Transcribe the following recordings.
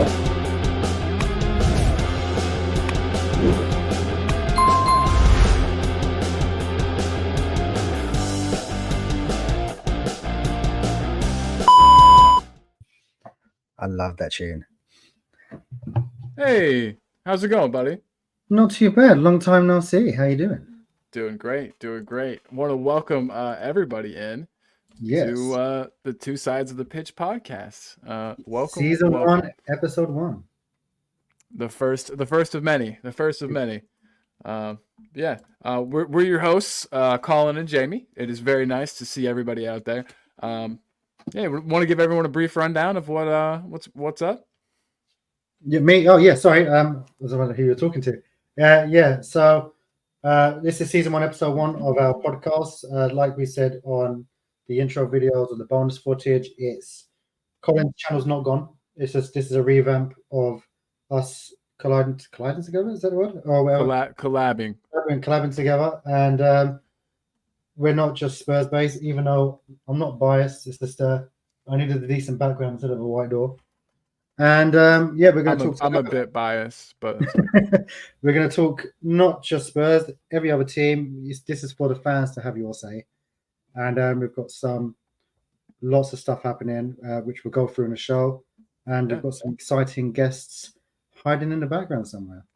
I love that tune. Hey, how's it going, buddy? Not too bad. Long time no see. How you doing? Doing great, doing great. Want to welcome everybody in to Yes. the Two Sides of the Pitch podcast. Welcome, Season welcome. 1, episode 1. The first of many, the first of many. Um, yeah, we're your hosts, Colin and Jamie. It is very nice to see everybody out there. Yeah, want to give everyone a brief rundown of what's up. Yeah, me. Oh, yeah. Sorry. I was wondering who you were talking to. Yeah. So, this is season 1, episode 1 of our podcast. Like we said on the intro videos or the bonus footage, it's Colin's channel's not gone. It's just this is a revamp of us colliding together. Is that the word? Oh, well, Collabing. collabing together, and we're not just Spurs based. Even though I'm not biased, it's just I needed a decent background instead of a white door. And yeah, we're going to talk. I'm a bit biased, but We're going to talk not just Spurs, every other team. This is for the fans to have your say, and we've got lots of stuff happening, which we'll go through in the show, and Yeah. we've got some exciting guests hiding in the background somewhere.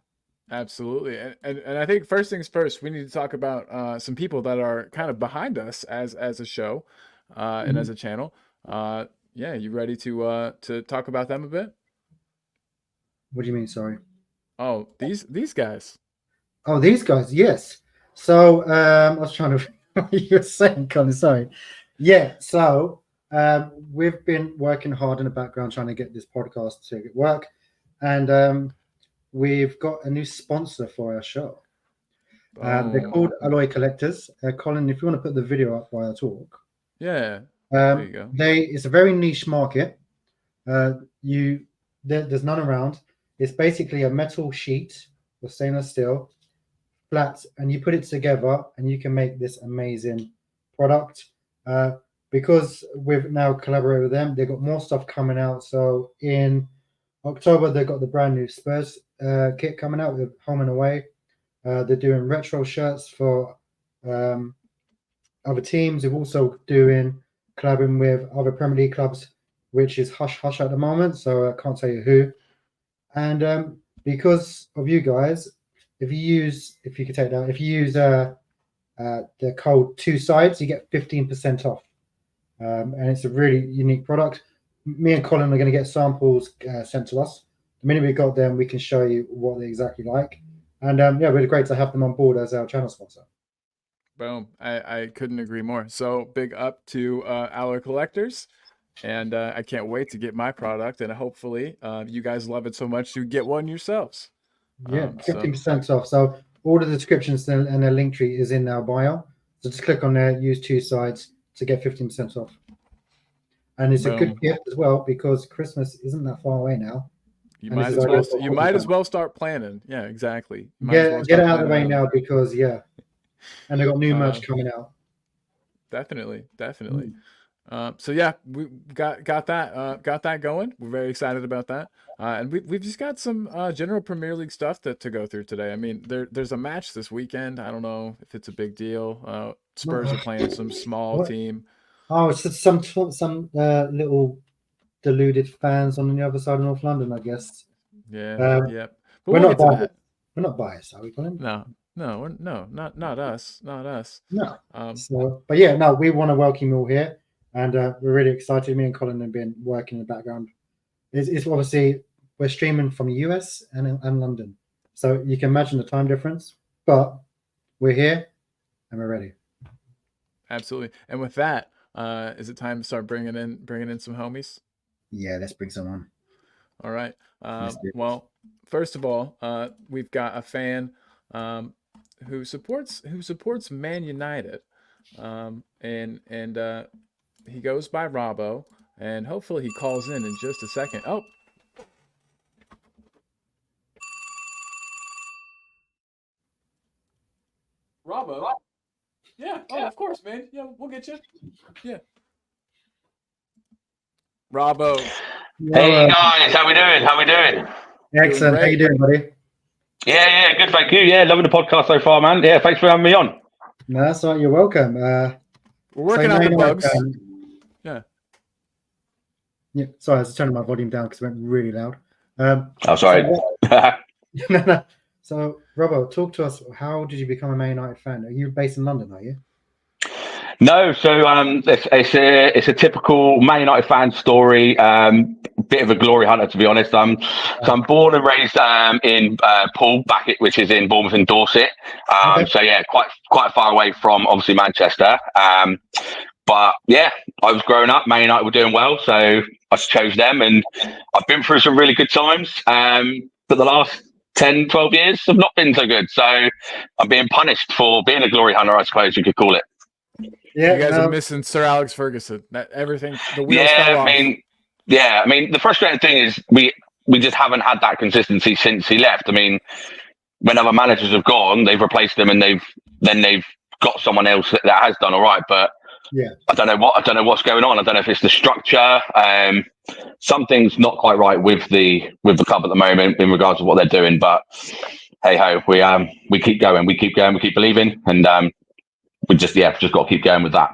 Absolutely. And I think first things first, we need to talk about some people that are kind of behind us as a show and as a channel. Yeah, you ready to talk about them a bit? What do you mean? Sorry. Oh, these guys. Oh, these guys, yes. So I was trying to what you were saying, Colin. Sorry. Yeah. So we've been working hard in the background trying to get this podcast to work, and we've got a new sponsor for our show. They're called Alloy Collectors. Colin, if you want to put the video up while I talk. Yeah. There you go. It's a very niche market. There's none around. It's basically a metal sheet of stainless steel, flat, and you put it together, and you can make this amazing product. Because we've now collaborated with them, they've got more stuff coming out. So in October, they've got the brand new Spurs kit coming out with home and away. They're doing retro shirts for other teams. They're also doing collabing with other Premier League clubs, which is hush hush at the moment. So I can't tell you who. And because of you guys, if you use the code 2 sides, you get 15% off. And it's a really unique product. Me and Colin are going to get samples sent to us. The minute we got them, we can show you what they're exactly like. And yeah, really great to have them on board as our channel sponsor. Boom. I couldn't agree more. So big up to Alloy Collectors. And I can't wait to get my product, and hopefully you guys love it so much you get one yourselves. Yeah, 15% off. So all the descriptions and their link tree is in our bio. So just click on there, use 2 sides to get 15% off. And it's a good gift as well because Christmas isn't that far away now. You might as well start planning. Yeah, exactly. Get it out of the way now because and they got new merch coming out. Definitely. So yeah, we got that going. We're very excited about that, and we've just got some general Premier League stuff to go through today. I mean, there's a match this weekend. I don't know if it's a big deal. Spurs are playing some small team. Oh, it's just some little deluded fans on the other side of North London, I guess. Yeah. But we're not biased. We're not biased, are we, Colin? No, not us. No. But yeah, no, we want to welcome you all here. And we're really excited. Me and Colin have been working in the background. It's obviously we're streaming from the US and London, so you can imagine the time difference. But we're here and we're ready. Absolutely. And with that, is it time to start bringing in some homies? Yeah, let's bring some on. All right. Well, first of all, we've got a fan who supports Man United, and he goes by Robbo, and hopefully he calls in just a second. Oh. Robbo? Yeah. Oh, of course, man. Yeah, we'll get you. Yeah. Robbo. Hey guys, how we doing? How we doing? Excellent. How you doing, buddy? Yeah, good, thank you. Yeah, loving the podcast so far, man. Yeah, thanks for having me on. No, that's all right. You're welcome. We're working out the bugs. Yeah. Sorry, I was turning my volume down because it went really loud. Sorry. So, Robbo, talk to us. How did you become a Man United fan? Are you based in London? Are you? No, so it's a typical Man United fan story. Bit of a glory hunter, to be honest. So I'm born and raised in Poole, which is in Bournemouth and Dorset. So yeah, quite far away from obviously Manchester. But yeah, I was growing up. Man United were doing well, so I chose them, and I've been through some really good times. But the last 10, 12 years have not been so good. So I'm being punished for being a glory hunter, I suppose you could call it. Yeah, you guys are missing Sir Alex Ferguson. Everything, the wheels fell off. I mean, the frustrating thing is we just haven't had that consistency since he left. I mean, when other managers have gone, they've replaced them, and they've got someone else that has done all right. But yeah, I don't know what's going on. I don't know if it's the structure. Something's not quite right with the club at the moment in regards to what they're doing. But hey ho, we keep going, we keep believing, and we just got to keep going with that.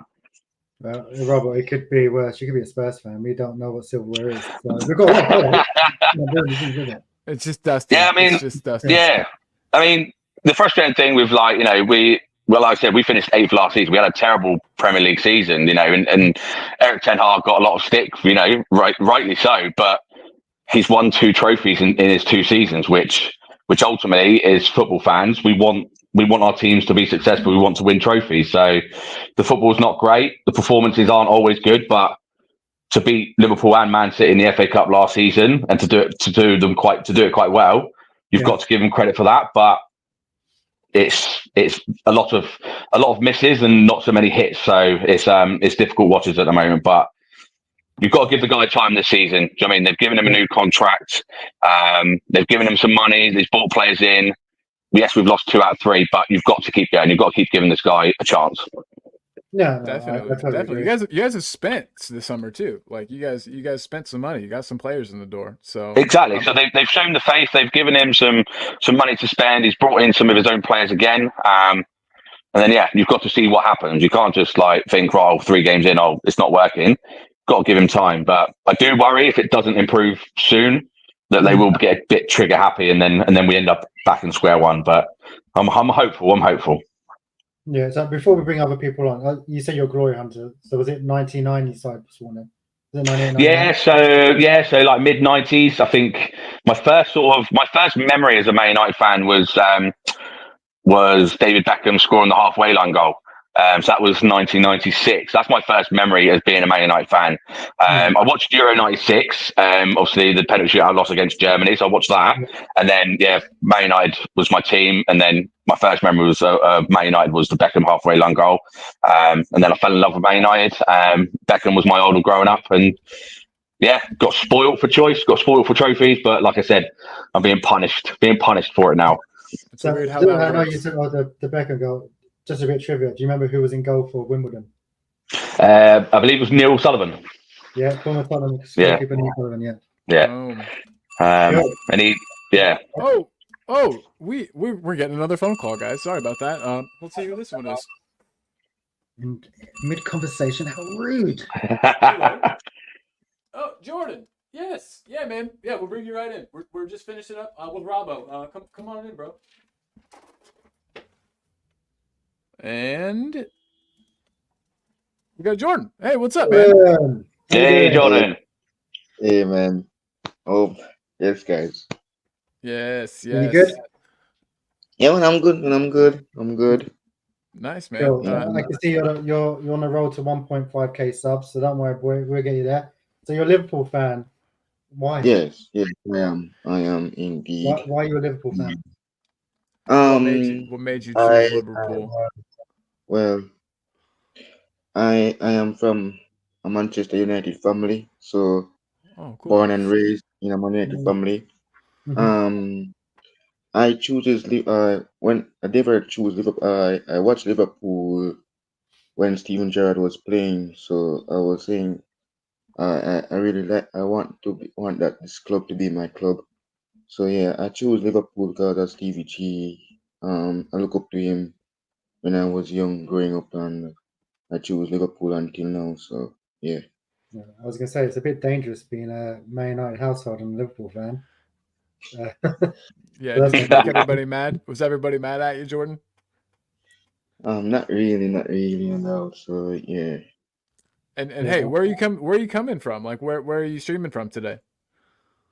Well, Robert, it could be worse. You could be a Spurs fan. We don't know what silverware is. So we've got it's just dusty. Yeah, I mean, it's just dusty. Yeah, I mean, the frustrating thing with like I said, we finished 8th last season. We had a terrible Premier League season, and Erik ten Hag got a lot of stick, rightly so. But he's won 2 trophies in his 2 seasons, which ultimately is football fans. We want our teams to be successful. We want to win trophies. So the football's not great. The performances aren't always good, but to beat Liverpool and Man City in the FA Cup last season and to do it quite well, you've got to give them credit for that. But it's a lot of misses and not so many hits. So it's difficult watches at the moment, but you've got to give the guy time this season. Do you know what I mean? They've given him a new contract. They've given him some money. They've brought players in. Yes, we've lost 2 out of 3, but you've got to keep going. You've got to keep giving this guy a chance. No, definitely. You guys have spent this summer too. Like you guys spent some money. You got some players in the door. So exactly. So they've shown the faith. They've given him some money to spend. He's brought in some of his own players again. And then you've got to see what happens. You can't just like think, 3 games in, it's not working. Got to give him time. But I do worry if it doesn't improve soon, that they will get a bit trigger happy, and then we end up back in square one. But I'm hopeful. Yeah. So before we bring other people on, you say you're a glory hunter. So was it 99 you started sworn in? Was it 98? So like mid 90s. I think my first memory as a Man United fan was David Beckham scoring the halfway line goal. So that was 1996. That's my first memory as being a Man United fan. I watched Euro 96, obviously the penalty shootout loss against Germany. So I watched that. And then, Man United was my team. And then my first memory was Man United was the Beckham halfway line goal. And then I fell in love with Man United. Beckham was my idol growing up. And got spoiled for choice, got spoiled for trophies. But like I said, I'm being punished for it now. It's weird how that I know you said the Beckham goal. Just a bit trivia. Do you remember who was in goal for Wimbledon? I believe it was Neil Sullivan. Yeah, former Tottenham. Yeah. Neil Sullivan, And he, we're getting another phone call, guys. Sorry about that. Let's see who this one is. In mid conversation, how rude. Oh, Jordan. Yes. Yeah, man. Yeah, we'll bring you right in. We're just finishing up with Robbo. Come on in, bro. And we got Jordan. Hey, what's up, man? Hey, Jordan. Hey, man. Oh, yes, guys. Yes. You good? Yeah, man, I'm good. Nice, man. Cool. I can see you're on the road to 1.5k subs, so don't worry, boy. We'll get you there. So you're a Liverpool fan. Why? Yes, I am indeed. Why are you a Liverpool fan? What made you choose Liverpool? Well, I am from a Manchester United family, so cool. Born and raised in a Man United family. I choose when I never choose Liverpool. I watched Liverpool when Steven Gerrard was playing, so I was saying I really want that this club to be my club. So yeah, I choose Liverpool because of Stevie G. I look up to him when I was young, growing up, and I choose Liverpool until now. So yeah. Yeah, I was going to say it's a bit dangerous being a Man United household and a Liverpool fan. Yeah, That's did you not- make everybody mad? Was everybody mad at you, Jordan? Not really, So yeah. And Yeah. hey, where are you coming from? Like where are you streaming from today?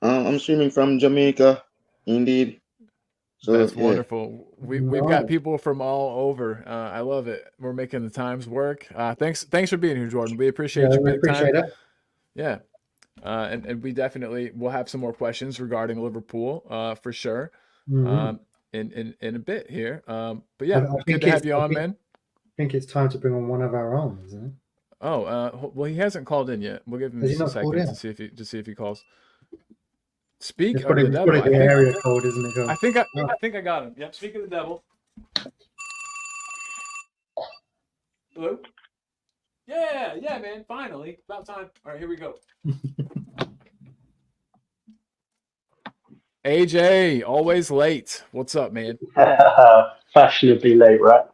I'm streaming from Jamaica, indeed. So That's yeah. wonderful. We've got Nice. people from all over. I love it. We're making the times work. Thanks for being here, Jordan. We appreciate Yeah, you we big time. appreciate it. Yeah. And we definitely will have some more questions regarding Liverpool, for sure. Mhm. In a bit here. But yeah, I good think to have it's- you I on, think- man. I think it's time to bring on one of our own, isn't it? Oh, well, he hasn't called in yet. We'll give him Has he just a not called second in? to see if he calls. Speak It's of probably, the it's devil. probably the area code, isn't it? I think I got him. Yep. Speak of the devil. Hello. Yeah, man. Finally, about time. All right, here we go. AJ, always late. What's up, man? Fashionably late, right?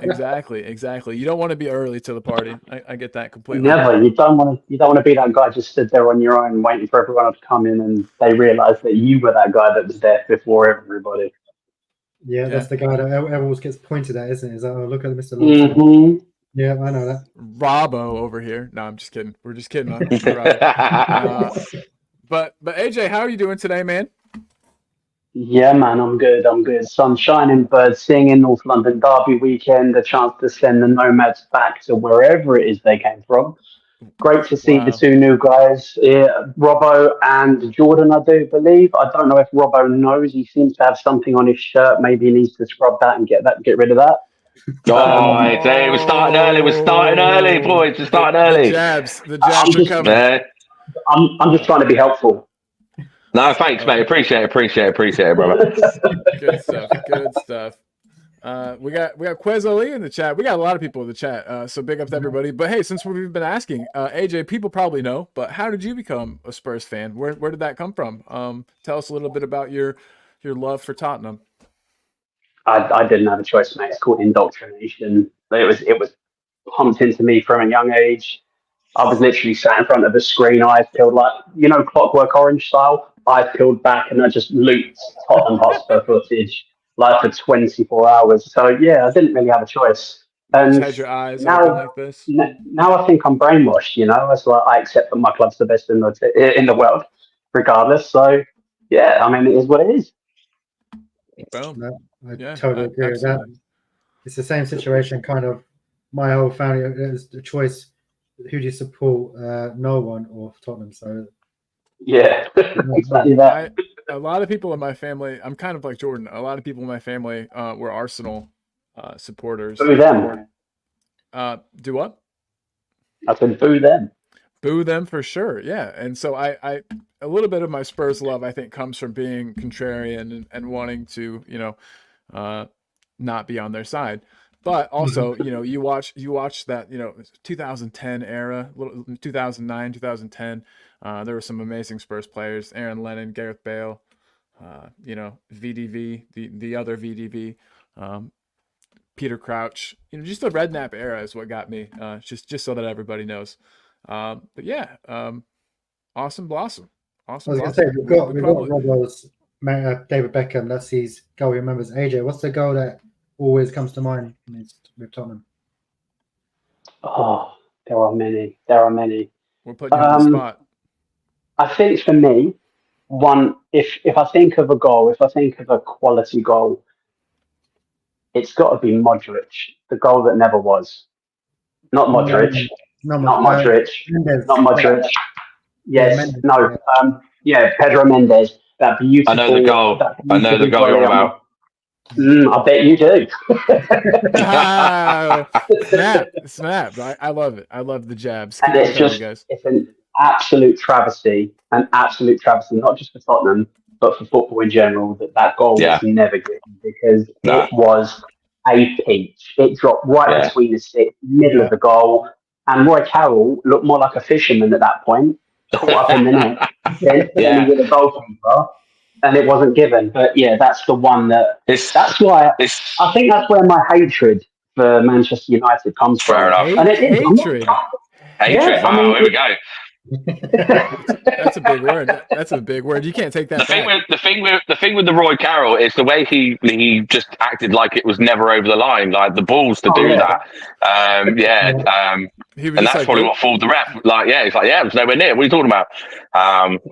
Exactly. You don't want to be early to the party. I get that completely. Never. You don't want to be that guy just stood there on your own waiting for everyone to come in, and they realise that you were that guy that was there before everybody. Yeah, that's the guy that everyone gets pointed at, isn't it? Is that, oh, look at Mr. Lawson. Mm-hmm. Yeah, I know that. Robbo over here. No, I'm just kidding. We're just kidding on Robbo. But AJ, how are you doing today, man? Yeah, man, I'm good. Sun shining, birds singing, North London Derby weekend, a chance to send the Nomads back to wherever it is they came from. Great to see Wow. the two new guys, Robbo and Jordan, I do believe. I don't know if Robbo knows. He seems to have something on his shirt. Maybe he needs to scrub that and get rid of that. Hey, we're starting early. We're starting early, boys. We're starting early. The jabs are coming. Yeah. I'm just trying to be helpful. No, thanks, mate. Appreciate it, brother. Good stuff. We got Quez Ali in the chat. We got a lot of people in the chat. So big up to everybody. But hey, since we've been asking, AJ, people probably know, but how did you become a Spurs fan? Where did that come from? Tell us a little bit about your love for Tottenham. I didn't have a choice, mate. It's called indoctrination. It was pumped into me from a young age. I was literally sat in front of a screen, eyes peeled like, Clockwork Orange style. Eyes peeled back, and I just looped Tottenham Hotspur footage like for 24 hours. So yeah, I didn't really have a choice. And Just had your eyes now, open like this. now I think I'm brainwashed. It's like I accept that my club's the best in the world, regardless. So yeah, I mean, it is what it is. Boom. No, I Yeah, totally agree with that. absolutely. It's the same situation, kind of. My whole family, it was the choice. Who do you support? No one or Tottenham. So Yeah, exactly that. A lot of people in my family, I'm kind of like Jordan. A lot of people in my family were Arsenal supporters. Boo them. Do what? I said boo them. Boo them for sure. Yeah. And so I a little bit of my Spurs love, I think, comes from being contrarian and wanting to, not be on their side. But also, you watch that, 2010 era, 2009, 2010. There were some amazing Spurs players: Aaron Lennon, Gareth Bale, VDV, the other VDV, Peter Crouch. Just the Redknapp era is what got me. Just so that everybody knows. But yeah, awesome blossom. Awesome. I was going to say we've got Robbo's David Beckham. That's his goal. He remembers. AJ, what's the goal that always comes to mind with Tottenham? Oh, there are many. We're putting you on the spot. I think for me, one, if I think of a goal, if I think of a quality goal, it's got to be Modric, the goal that never was. Not Modric. Not Modric. Not Modric. Yes. No. Pedro Mendes. That beautiful. I know the goal. I know the goal you're about. I bet you do. Snap. I love it. I love the jabs. And it's an absolute travesty, not just for Tottenham, but for football in general, that goal was never given, because it was a peach. It dropped right between the six, middle of the goal. and Roy Carroll looked more like a fisherman at that point, caught up in the net, then Yeah. with a goalkeeper, and it wasn't given. But yeah, that's the one It's that's why it's I think that's where my hatred for Manchester United comes fair from. enough. And it is. Hatred. Hatred. Yeah, I Wow, mean, here we go. That's a big word. That's a big word. You can't take that back. The thing with the Roy Carroll is the way he just acted like it was never over the line, like the balls to do yeah. that. He was And just that's like, probably nope. what fooled the ref. Like, yeah, it's like, yeah, it was nowhere near. What are you talking about?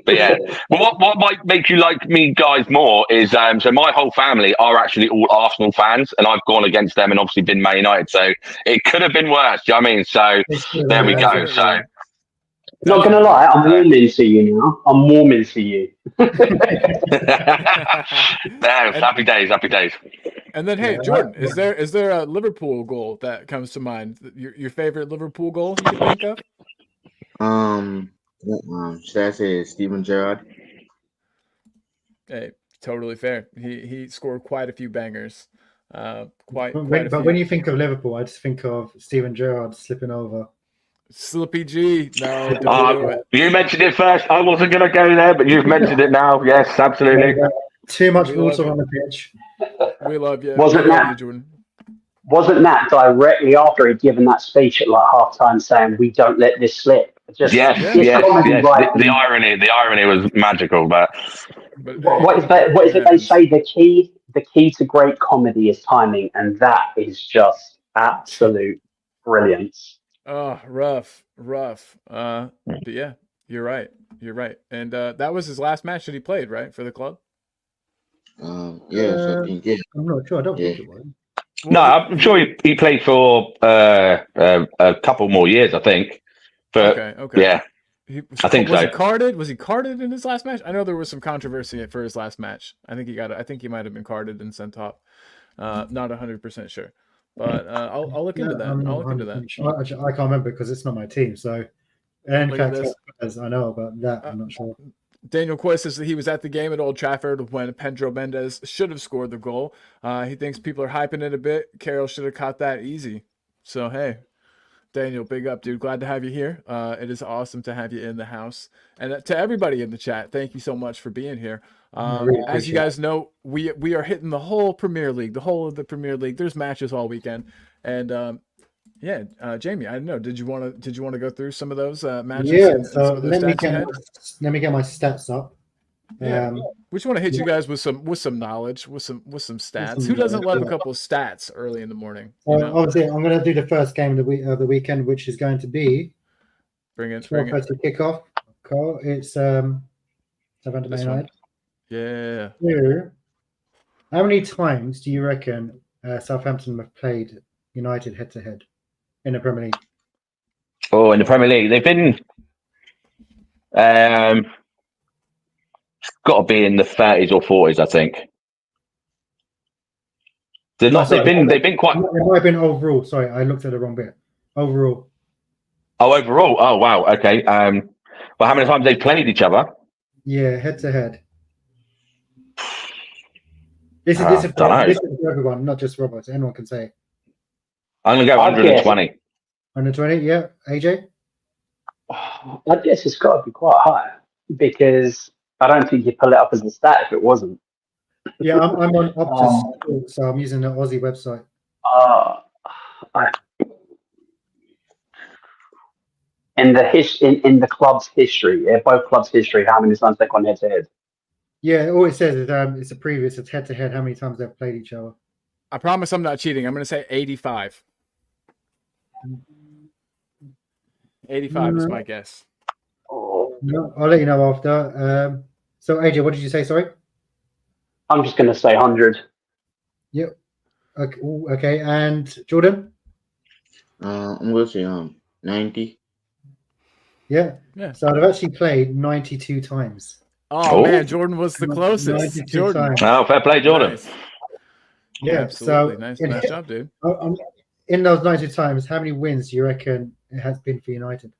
But yeah, well, what might make you like me guys more is so my whole family are actually all Arsenal fans, and I've gone against them and obviously been Man United. So it could have been worse. Do you know what I mean? So there we go. So Definitely. Not gonna lie, I'm warming to you now. I'm warming to you. no, happy days, happy days. And then, hey, Yeah, Jordan, is there a Liverpool goal that comes to mind? Your favorite Liverpool goal you can think of? Should I say Steven Gerrard? Hey, totally fair. He scored quite a few bangers. Quite a but few. when you think of Liverpool, I just think of Steven Gerrard slipping over. Slippy G. No, don't do it. You mentioned it first. I wasn't going to go there, but you've mentioned it now. Yes, absolutely. Too much We love water you. on the pitch. We love you. Wasn't We love that- you, Jordan? Wasn't that directly after he'd given that speech at like halftime saying we don't let this slip? Just Yes, just yes, comedy yes. right The irony was magical, but But What is that? What is it they say? The key to great comedy is timing, and that is just absolute brilliance. Oh, rough. But yeah, you're right. And that was his last match that he played, right, for the club? Yes, I think yeah. I'm not sure. I don't Yeah. think it was. no, I'm sure he played for a couple more years. I think, but Okay. yeah, I think was so. he carded? Was he carded in his last match? I know there was some controversy for his last match. I think he might have been carded and sent off. Not 100% sure, but I'll look into that. I'm I'll not look into that. 100% sure. Actually, I can't remember because it's not my team. So, and Look at fact, this. as I know about that, I'm not sure. Daniel Quist says that he was at the game at Old Trafford when Pedro Mendes should have scored the goal. He thinks people are hyping it a bit. Carroll should have caught that easy. So, hey, Daniel, big up, dude. Glad to have you here. It is awesome to have you in the house. And to everybody in the chat, thank you so much for being here. really As you appreciate guys know, we are hitting the whole Premier League, the whole of the Premier League. There's matches all weekend. And Jamie, I don't know. Did you want to go through some of those matches? Yeah. and So some of those stats you had? let me get my stats up. Yeah. We just want to hit you guys with some knowledge, with some stats. Who doesn't love a couple of stats early in the morning? You know? Obviously, I'm going to do the first game of the weekend, which is going to be Bring it. 12:30 kickoff. Cool. It's Southampton This United. Yeah. Two. How many times do you reckon Southampton have played United head to head in the Premier League? Oh, in the Premier League, they've been got to be in the 30s or 40s, I think. They've not. Sorry, They've been quite. It might have been overall. Sorry, I looked at the wrong bit. Overall. Oh, overall. Oh, wow. Okay. Well, how many times they've played each other? Yeah, head to head. This is dunno. this is for everyone, not just Robert. Anyone can say. I'm going to go I'd 120. 120. Yeah, AJ. I guess it's got to be quite high because I don't think you pull it up as a stat if it wasn't. Yeah, I'm on Optus, so I'm using the Aussie website. In the club's history, both clubs' history, how many times they've gone head to head? Yeah, all it says is it's a previous. It's head to head. How many times they've played each other? I promise I'm not cheating. I'm going to say 85. 85 is my guess. No, I'll let you know after. So AJ, what did you say? Sorry. I'm just going to say 100. Yep. Okay. And Jordan? I'm going to say 90. Yeah. Yeah. So they've actually played 92 times. Oh, man, Jordan was the closest. 92 Jordan. times. Oh, fair play, Jordan. Nice. Yeah. Absolutely. So nice job, dude. in those 92 times, how many wins do you reckon it has been for United?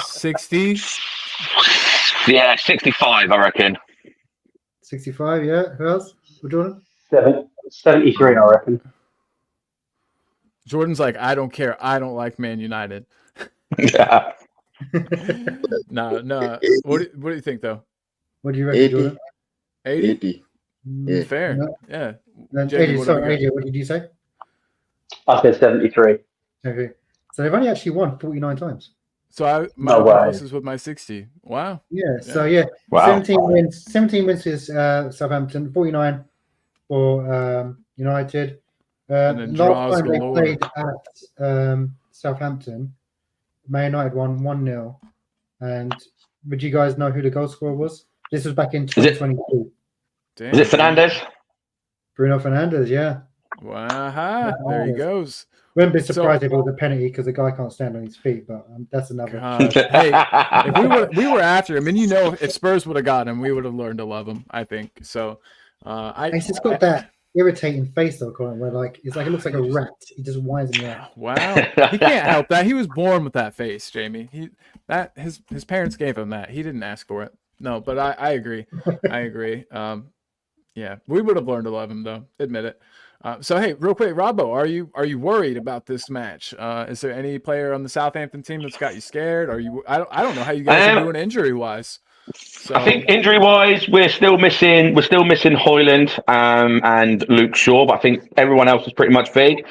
60. Yeah, 65, I reckon. 65. Yeah. Who else? Jordan? 73, I reckon. Jordan's like, I don't care. I don't like Man United. Yeah. No. What do you think though? What do you reckon, 80. Jordan? 80? 80. Yeah. Fair. No. Yeah. And Jamie, AJ, what do sorry, we got? AJ, what did you say? I said 73. Okay. So they've only actually won 49 times. So my No way. closest with my 60. Wow. Yeah. So yeah, Wow. 17 wins is Southampton, 49 for United. And then Last draws time they galore. played at Southampton, Man United won 1-0. And would you guys know who the goal scorer was? This was back in Is it- 2022. Damn. Was it Fernandez? Bruno Fernandes, yeah. Wow. There he goes. Wouldn't be So- surprised if it was a penalty because the guy can't stand on his feet, but that's another. God. Hey, if we were after him, and if Spurs would have got him, we would have learned to love him. I think so. He's just got that irritating face though, Colin, where it looks like a rat. He just whines in the air. Wow, he can't help that. He was born with that face, Jamie. His parents gave him that. He didn't ask for it. No, but I agree. I agree. Yeah, we would have learned to love him though. Admit it. So hey, real quick, Robbo, are you worried about this match? Is there any player on the Southampton team that's got you scared? I don't know how you guys are doing injury wise. So, I think injury-wise, we're still missing Hoyland and Luke Shaw, but I think everyone else is pretty much fit.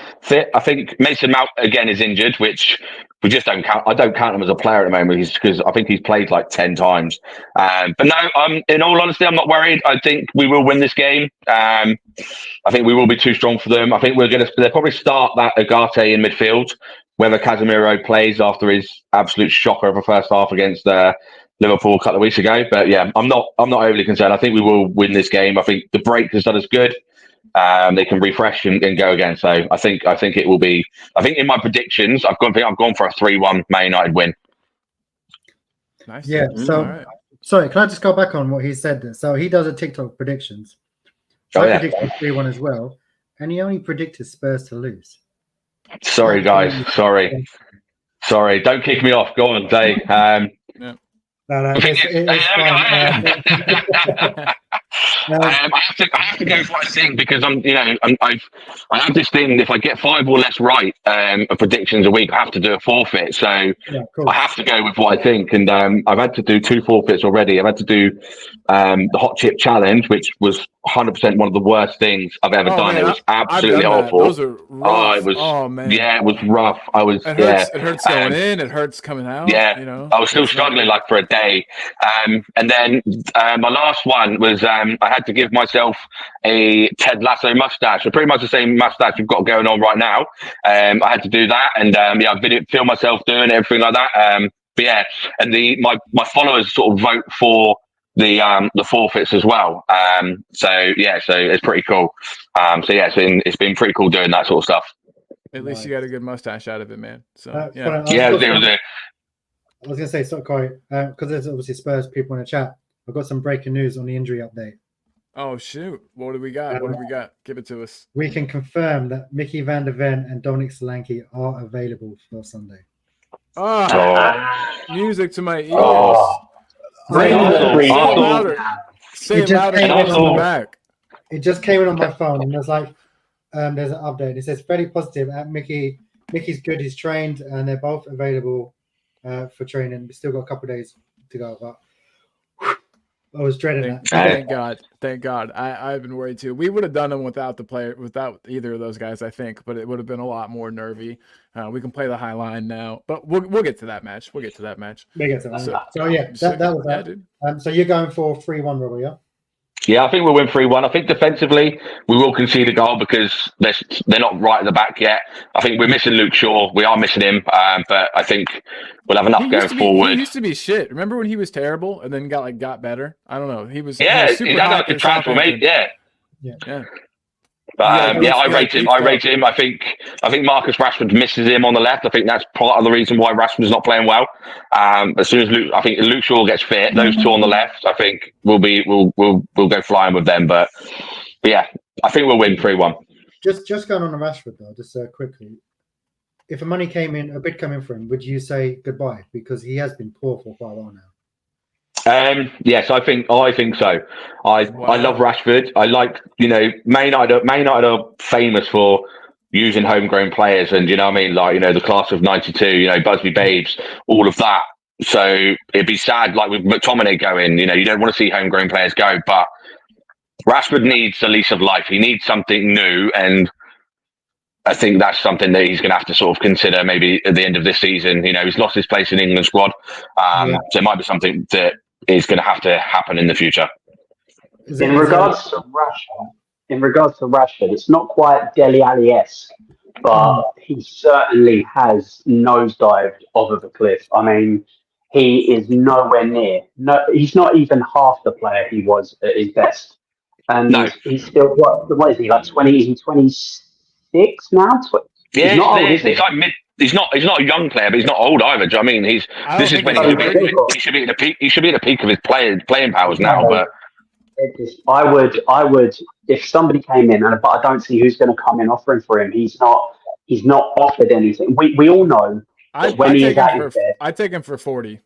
I think Mason Mount again is injured, which we just don't count. I don't count him as a player at the moment because I think he's played like 10 times. But no, in all honesty, I'm not worried. I think we will win this game. I think we will be too strong for them. I think they'll probably start that Agate in midfield, whether Casemiro plays after his absolute shocker of a first half against Liverpool a couple of weeks ago. But yeah, I'm not overly concerned. I think we will win this game. I think the break has done us good. They can refresh and go again. So I think it will be. I think in my predictions, I've gone for a 3-1 Man United win. nice. Yeah. So All right. sorry, can I just go back on what he said there? So he does a TikTok predictions. Oh, I yeah. predicted 3-1 as well, and he only predicted Spurs to lose. Sorry, guys. Sorry. Don't kick me off. Go on, Dave. No, it's fine. I have to go for what I think because I have this thing. If I get 5 or less right of predictions a week, I have to do a forfeit. So Yeah, cool. I have to go with what I think, and I've had to do 2 forfeits already. I've had to do the hot chip challenge, which was 100% one of the worst things I've ever done. Man, It was I've absolutely done that. awful. Those are rough. it was. Man. Yeah, it was rough. It hurts going in. It hurts coming out. Yeah, I was still struggling like for a day. And then my last one was I had to give myself a Ted Lasso mustache. So pretty much the same mustache we've got going on right now. I had to do that, and I filmed myself doing everything like that. But yeah, and my followers sort of vote for the forfeits as well. So it's pretty cool. So yeah, it's been pretty cool doing that sort of stuff. At least you got a good mustache out of it, man. So yeah. Colin, Yeah, I was going to say, so Corey, because there's obviously Spurs people in the chat. I've got some breaking news on the injury update. Oh shoot! What do we got? Give it to us. We can confirm that Mickey van der Ven and Dominic Solanke are available for Sunday. Oh, music to my ears. Oh. Say it Arsenal. louder. Say It it just louder. came than in on on- the back. It just came in on my phone, and there's there's an update. It says very positive. At Mickey's good. He's trained, and they're both available for training. We still got a couple of days to go, but I was dreading that. Thank God. I've been worried too. We would have done them without either of those guys, I think, but it would have been a lot more nervy. We can play the high line now, but we'll get to that match. We get to that. So- So yeah, that was that. dude. So you're going for 3-1, Robert, yeah? Yeah, I think we'll win 3-1. I think defensively we will concede a goal because they're not right at the back yet. I think we're missing Luke Shaw. We are missing him, but I think we'll have enough going forward. He used to be shit. Remember when he was terrible and then got better? I don't know. He was he super had hot like a for transformation. Southampton. Yeah. Yeah. I rate him. I think Marcus Rashford misses him on the left. I think that's part of the reason why Rashford's not playing well. As soon as Luke Shaw gets fit, those two on the left, I think we'll go flying with them. But yeah, I think we'll win 3-1. Just going on to Rashford though, just quickly. If a bid come in for him, would you say goodbye because he has been poor for quite a while now? Yes, I think so. I love Rashford. I like Man United are famous for using homegrown players, and you know what I mean, like, you know, the class of '92, you know, Busby Babes, all of that. So it'd be sad, like with McTominay going, you know, you don't want to see homegrown players go, but Rashford needs a lease of life. He needs something new, and I think that's something that he's going to have to sort of consider maybe at the end of this season. You know, he's lost his place in England squad, so it might be something that is going to have to happen in the future. In regards to Rashford, it's not quite Dele Alli-esque, but he certainly has nosedived off of a cliff. I mean, he is nowhere near. No, he's not even half the player he was at his best. And No. he's still, what is he, like 20? Is he 26 now? Yeah, he's not old, is he? he's like mid. He's not a young player, but he's not old either. Do you know what I mean? This is when he should be at the peak. He should be at the peak of his playing powers now. But I would, if somebody came in, but I don't see who's going to come in offering for him. He's not offered anything. We all know when he is at his best. I'd take him for 40.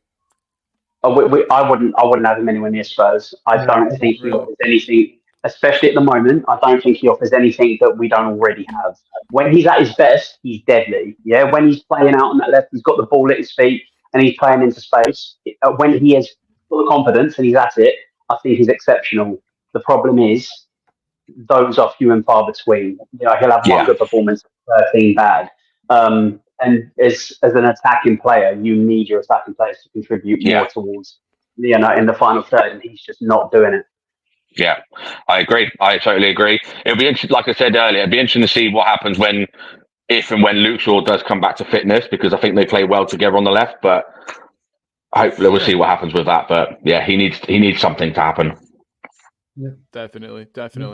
I wouldn't have him anywhere near Spurs. I don't think he offers anything, especially at the moment. I don't think he offers anything that we don't already have. When he's at his best, he's deadly. Yeah, when he's playing out on that left, he's got the ball at his feet and he's playing into space. When he has full of confidence and he's at it, I think he's exceptional. The problem is those are few and far between. You know, he'll have one good performance, 13 bad. And as an attacking player, you need your attacking players to contribute more towards, you know, in the final third, and he's just not doing it. Yeah, I agree. I totally agree. It'll be interesting, like I said earlier, it'll be interesting to see what happens if and when Luke Shaw does come back to fitness, because I think they play well together on the left, but hopefully we'll see what happens with that. But yeah, he needs something to happen. Yeah. Definitely.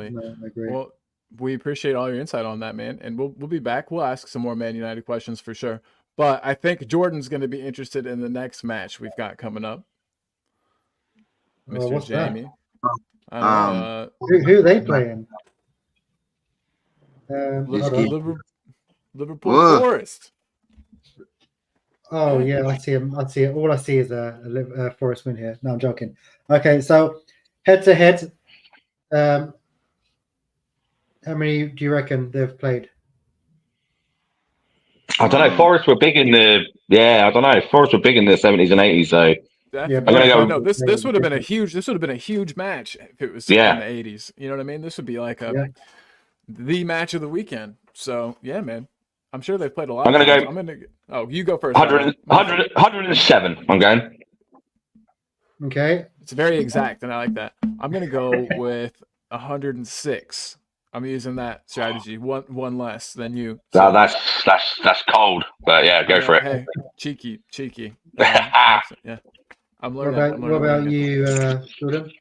No, I agree. Well, we appreciate all your insight on that, man. And we'll be back. We'll ask some more Man United questions for sure. But I think Jordan's going to be interested in the next match we've got coming up. Mr. What's Jamie. That? Who are they playing? Liverpool Forest. Oh yeah, I see him. I see it. All I see is a Forest win here. No, I'm joking. Okay, so head to head, how many do you reckon they've played? I don't know. Forest were big in the Forest were big in the 70s and 80s. So no, this would have been a huge match if it was in the 80s. You know what I mean? This would be like the match of the weekend. So yeah, man. I'm sure they've played a lot. I'm gonna go. Oh, you go first. 107. I'm going. Okay. It's very exact, and I like that. I'm gonna go with 106. I'm using that strategy. One less than you. So that's cold, but yeah, go for it. Hey, cheeky. Yeah, I'm learning. What about you, Jordan?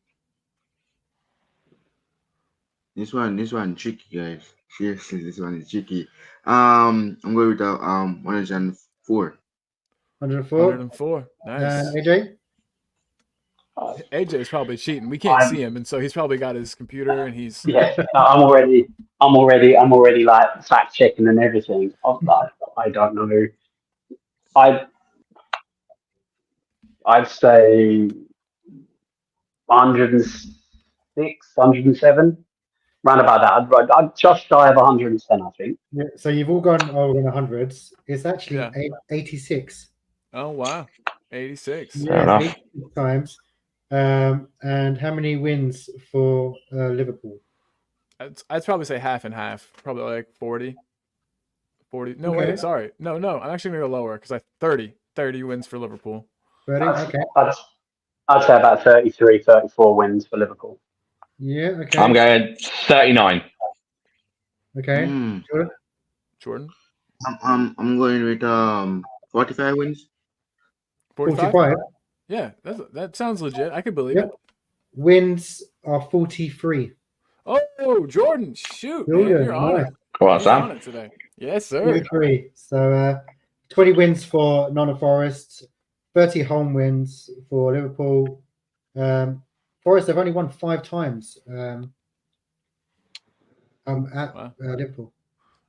This one tricky, guys. Seriously, this one is tricky. I'm going with 104. 104. Nice. AJ? AJ's probably cheating. We can't see him, and so he's probably got his computer, and he's. Yeah, I'm already like fact checking and everything. I don't know. I'd say 106, 107. Round about that. I'd just shy of 110, I think. Yeah, so you've all gone over in the hundreds. It's actually 86. Oh wow, 86. Yeah, 86 times. And how many wins for Liverpool? I'd probably say half and half. Probably like 40. No, Okay. wait, sorry. No. I'm actually gonna go lower because 30 wins for Liverpool. 30. Okay. I'd say about 33, 34 wins for Liverpool. Yeah. Okay. I'm going 39. Okay. Jordan. I'm going with 45 wins. 45. Yeah, that sounds legit. I could believe it. Wins are 43. Oh, Jordan, shoot, Jordan, man, you're on it. Well, You're on it today. Yes, sir. 43. So 20 wins for Nottingham Forest, 30 home wins for Liverpool. Forest have only won 5 times at Liverpool.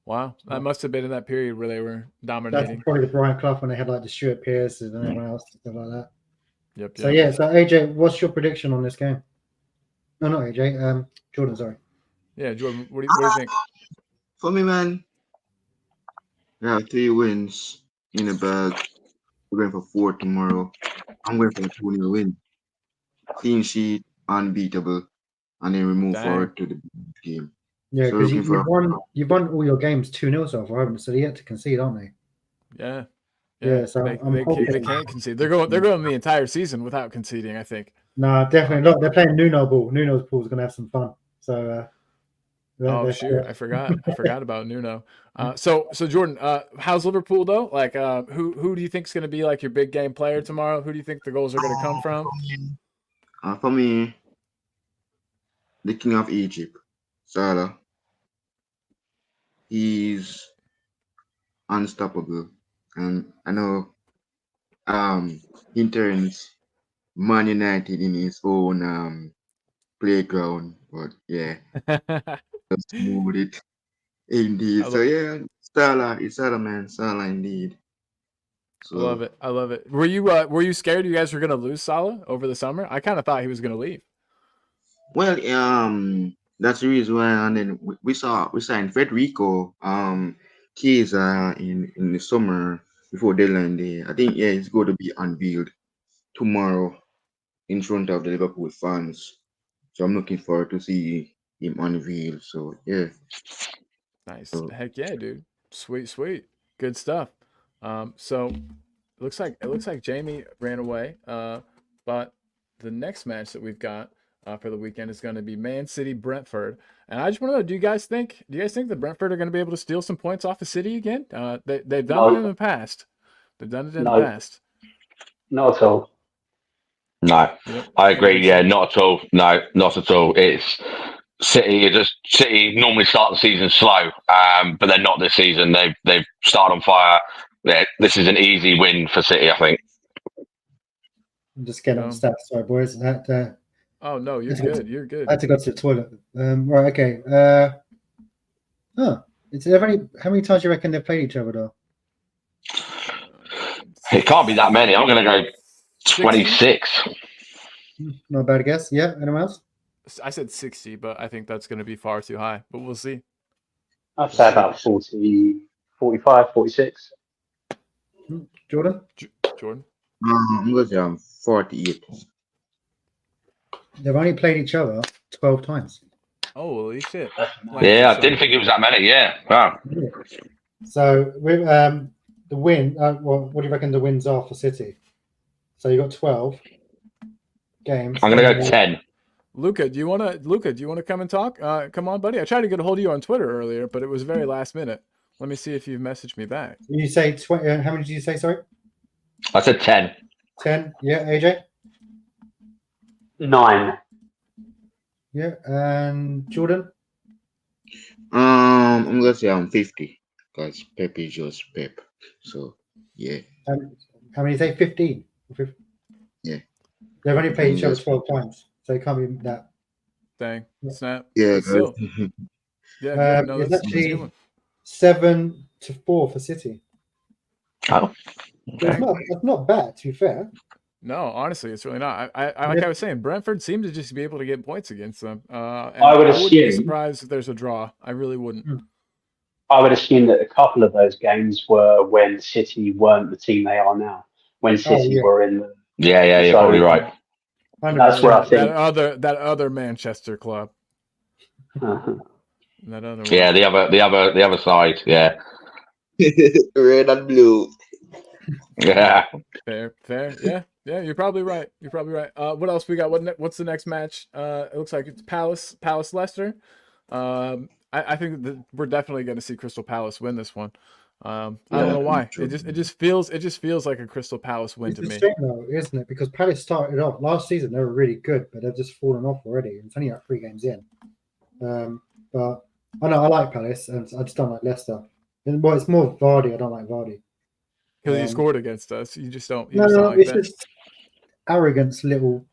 Wow, that must have been in that period where they were dominating. That's probably the Brian Clough when they had like the Stuart Pearce and everyone else, stuff like that. Yep. So yeah, so AJ, what's your prediction on this game? No, not AJ. Jordan, sorry. Yeah, Jordan, what do you think? For me, man, We have 3 wins in the bag. We're going for 4 tomorrow. I'm going for a 2-0 win. Clean sheet, unbeatable, and then we move Dang. forward to the game. Yeah, So because looking for you've won all your games 2-0 so far, haven't you? So they yet to concede, aren't they? Yeah. Yeah, so they, I'm they hoping. can't concede. They're going the entire season without conceding, I think. No, definitely. Look, they're playing Nuno ball. Nuno's pool's gonna have some fun. So Oh shoot, I forgot about Nuno. So Jordan, how's Liverpool though? Like, who do you think is going to be like your big game player tomorrow? Who do you think the goals are going to come from? for me, the king of Egypt, Salah. He's unstoppable, and I know he turns Man United in his own playground, but yeah, just moved it indeed. I So lo- yeah, Salah, it's Salah, man, Salah indeed. I love So it. I love it. Were you scared you guys were going to lose Salah over the summer? I kind of thought he was going to leave. well, that's the reason why. And then we signed Federico Chiesa in the summer before deadline day. I think yeah, it's going to be unveiled tomorrow in front of the Liverpool fans. So I'm looking forward to see him unveiled. So yeah. Nice. So Heck yeah, dude. Sweet. Good stuff. So it looks like Jamie ran away. But the next match that we've got for the weekend is going to be Man City Brentford. And I just want to know, do you guys think the Brentford are going to be able to steal some points off the City again? They've done it in the past. They've done it in the No. past. Not at all. No, You don't- I you don't agree. think Yeah, so? not at all. No, not at all. It's City normally start the season slow, but they're not this season. They've started on fire. Yeah, this is an easy win for City, I think. I'm just getting on Um, stats. Sorry, boys. Oh no, you're good. You're good. I had to go to the toilet. Right, okay. How many times do you reckon they've played each other though? It can't be that many. I'm going to go 26. Not a bad guess. Yeah. Anyone else? I said 60, but I think that's going to be far too high. But we'll see. I'd say about 40, 45, 46. Jordan? Jordan. I'm gonna say 48. They've only played each other 12 times. Holy shit. Yeah, I didn't think it was that many. Yeah. Wow. Yeah. So with the win, what do you reckon the wins are for City? So you got 12 games. I'm going to go 10. Luca, do you want to come and talk? Come on, buddy. I tried to get a hold of you on Twitter earlier, but it was very last minute. Let me see if you've messaged me back. You say 20. How many did you say? Sorry, I said 10. 10. Yeah, AJ. 9. Yeah, and Jordan. I'm gonna say I'm 50 because Pep is just Pep. So yeah. How many? Say 15. Yeah. They've only played each other Yes. 12 times, so it can't be that. Dang. Yeah. Snap. Yeah, But still. guys. Yeah. No, It's that's a actually good one. 7-4 for City. Oh. So it's not bad, to be fair. No, honestly, it's really not. I like I was saying, Brentford seemed to just be able to get points against them. And I would wouldn't be assume- surprised if there's a draw. I really wouldn't. I would assume that a couple of those games were when City weren't the team they are now. When City yeah. were in the. Yeah, you're So- probably right. 100%. That's where I think. That other Manchester club. That other one. Yeah, the other side. Yeah. Red and blue. Yeah. Fair. Yeah. You're probably right. What else we got? What's the next match? It looks like it's Palace Leicester. I think that we're definitely going to see Crystal Palace win this one. I don't know why. true. It just feels like a Crystal Palace win It's to a me. shame though, isn't it? Because Palace started off last season, they were really good, but they've just fallen off already. It's only like 3 games in. But I know I like Palace, and I just don't like Leicester. Well, it's more Vardy. I don't like Vardy. Because he scored against us. You just don't. You No, just don't like it's that. just arrogance, little.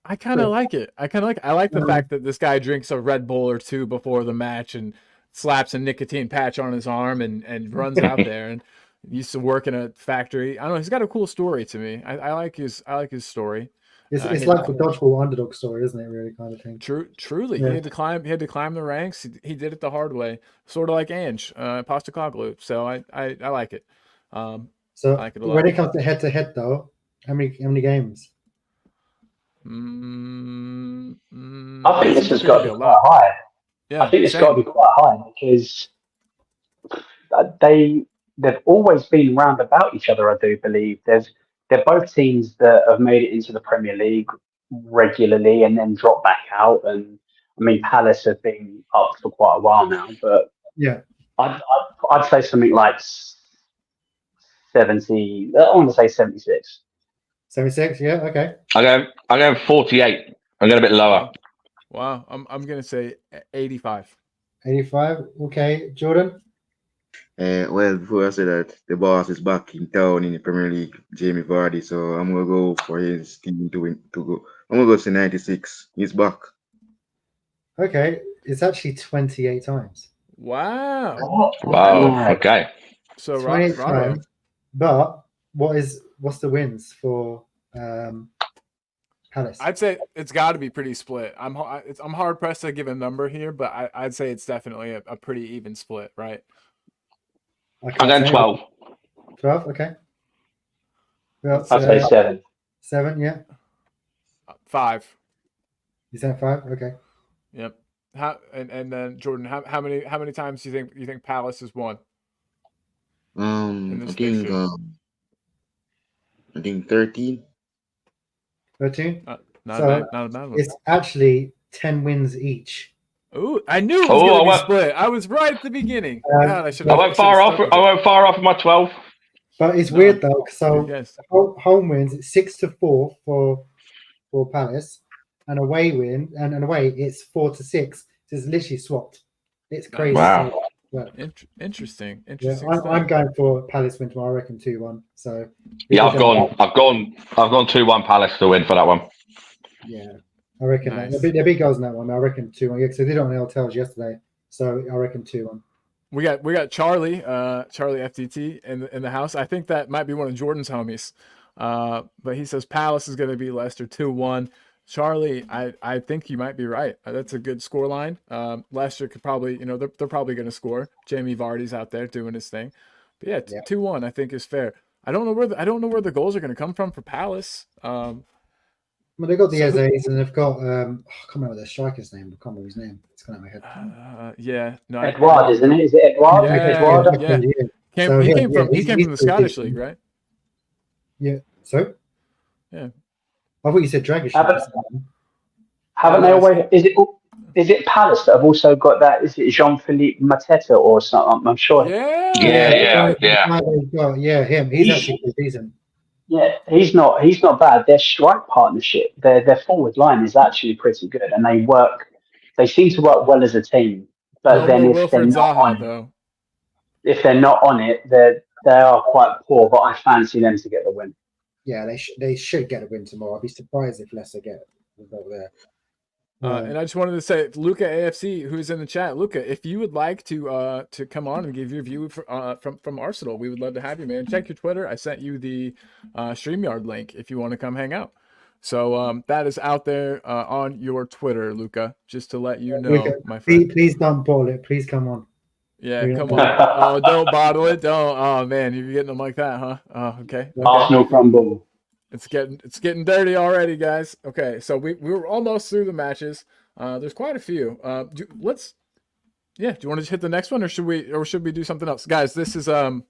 I kind of like it. I like the No. fact that this guy drinks a Red Bull or 2 before the match and slaps a nicotine patch on his arm and runs out there and used to work in a factory. I don't know. He's got a cool story to me. I like his story. It's He had like to- the dodgeball underdog story, isn't it? Really, kind of thing. Truly, Yeah. he had to climb. He had to climb the ranks. He did it the hard way, sort of like Ange Postecoglou. So I like it. So I like it a when lot. it comes to head though, how many games? I think it this seems has like got it to could be quite high. Yeah, I think it's same. got to be quite high because they've always been round about each other. I do believe they're both teams that have made it into the Premier League regularly and then drop back out. And I mean, Palace have been up for quite a while now, but Yeah, I'd say something like 70. I want to say 76. 76. Yeah, okay. I go 48. I'm going a bit lower. Wow. I'm gonna say 85. 85. Okay, Jordan. Well, before I say that, the boss is back in town in the Premier League, Jamie Vardy. So I'm gonna go for his team to win to go. I'm gonna go to 96. He's back. Okay, it's actually 28 times. Wow. Wow. Mad. Okay. So 28 Rado. times. But what's the wins for Palace? I'd say it's got to be pretty split. I'm hard pressed to give a number here, but I'd say it's definitely a pretty even split, right? I I'm can't going say. 12. 12. Okay. Well, I'd say 7. 7. Yeah. 5. You said 5. Okay. Yep. And then Jordan, how many times do you think Palace has won? In this fixture? I think 13. 13. Not So, a bad one. It's actually 10 wins each. Ooh, I knew it was Oh, going I to be went- split. I was right at the beginning. God, I should I have. went far off. I went far off of my 12. But it's No. weird though. So Yes. home wins it's 6-4 for Palace, and away win and away it's 4-6. So it's literally swapped. It's crazy. Wow. Yeah, Interesting. yeah, Interesting I'm stuff. going for Palace win tomorrow. I reckon 2-1. So Yeah, I've gone 2-1 Palace to win for that one. Yeah, I reckon Nice. there'll be goals in that one. I reckon 2-1. Yeah, because they did it on the hotels yesterday. So I reckon 2-1. We got Charlie FTT in the house. I think that might be one of Jordan's homies. But he says Palace is going to be Leicester 2-1. Charlie, I think you might be right. That's a good score line. Leicester could probably, they're probably going to score. Jamie Vardy's out there doing his thing. But yeah, 2-1 I think is fair. I don't know where the goals are going to come from for Palace. Well, they've got the So- Eze's and they've got I can't remember their striker's name. I can't remember his name. It's gone out of my head. Yeah, no, Edouard, isn't it? Is it Edouard? Yeah, Edouard? yeah. So, he yeah, came from he's the pretty Scottish decent. league, right? Yeah. So? Yeah. I thought you said Dragic. Haven't they always? Is it Palace that have also got that? Is it Jean-Philippe Mateta or something? I'm sure. Yeah. Yeah, him. He's actually pretty decent. Yeah, he's not bad. Their strike partnership, their forward line is actually pretty good, and they seem to work well as a team. But No then more if they're Wilfred not Zaha on it, though. if they're not on it, they are quite poor. But I fancy them to get the win. Yeah, they should get a win tomorrow. I'd be surprised if Leicester get a result there. And I just wanted to say, Luca AFC, who's in the chat, Luca, if you would like to come on and give your view from Arsenal, we would love to have you, man. Check your Twitter. I sent you the StreamYard link if you want to come hang out. So that is out there on your Twitter, Luca, just to let you know, Luca, my friend. Please don't bottle it. Please come on. Yeah, Yeah. come on. Oh, don't bottle it. Don't. Oh man, you're getting them like that, huh? Oh, okay. Arsenal crumble. It's getting dirty already, guys. Okay, so we were almost through the matches. There's quite a few. Do you want to just hit the next one, or should we do something else, guys? This is our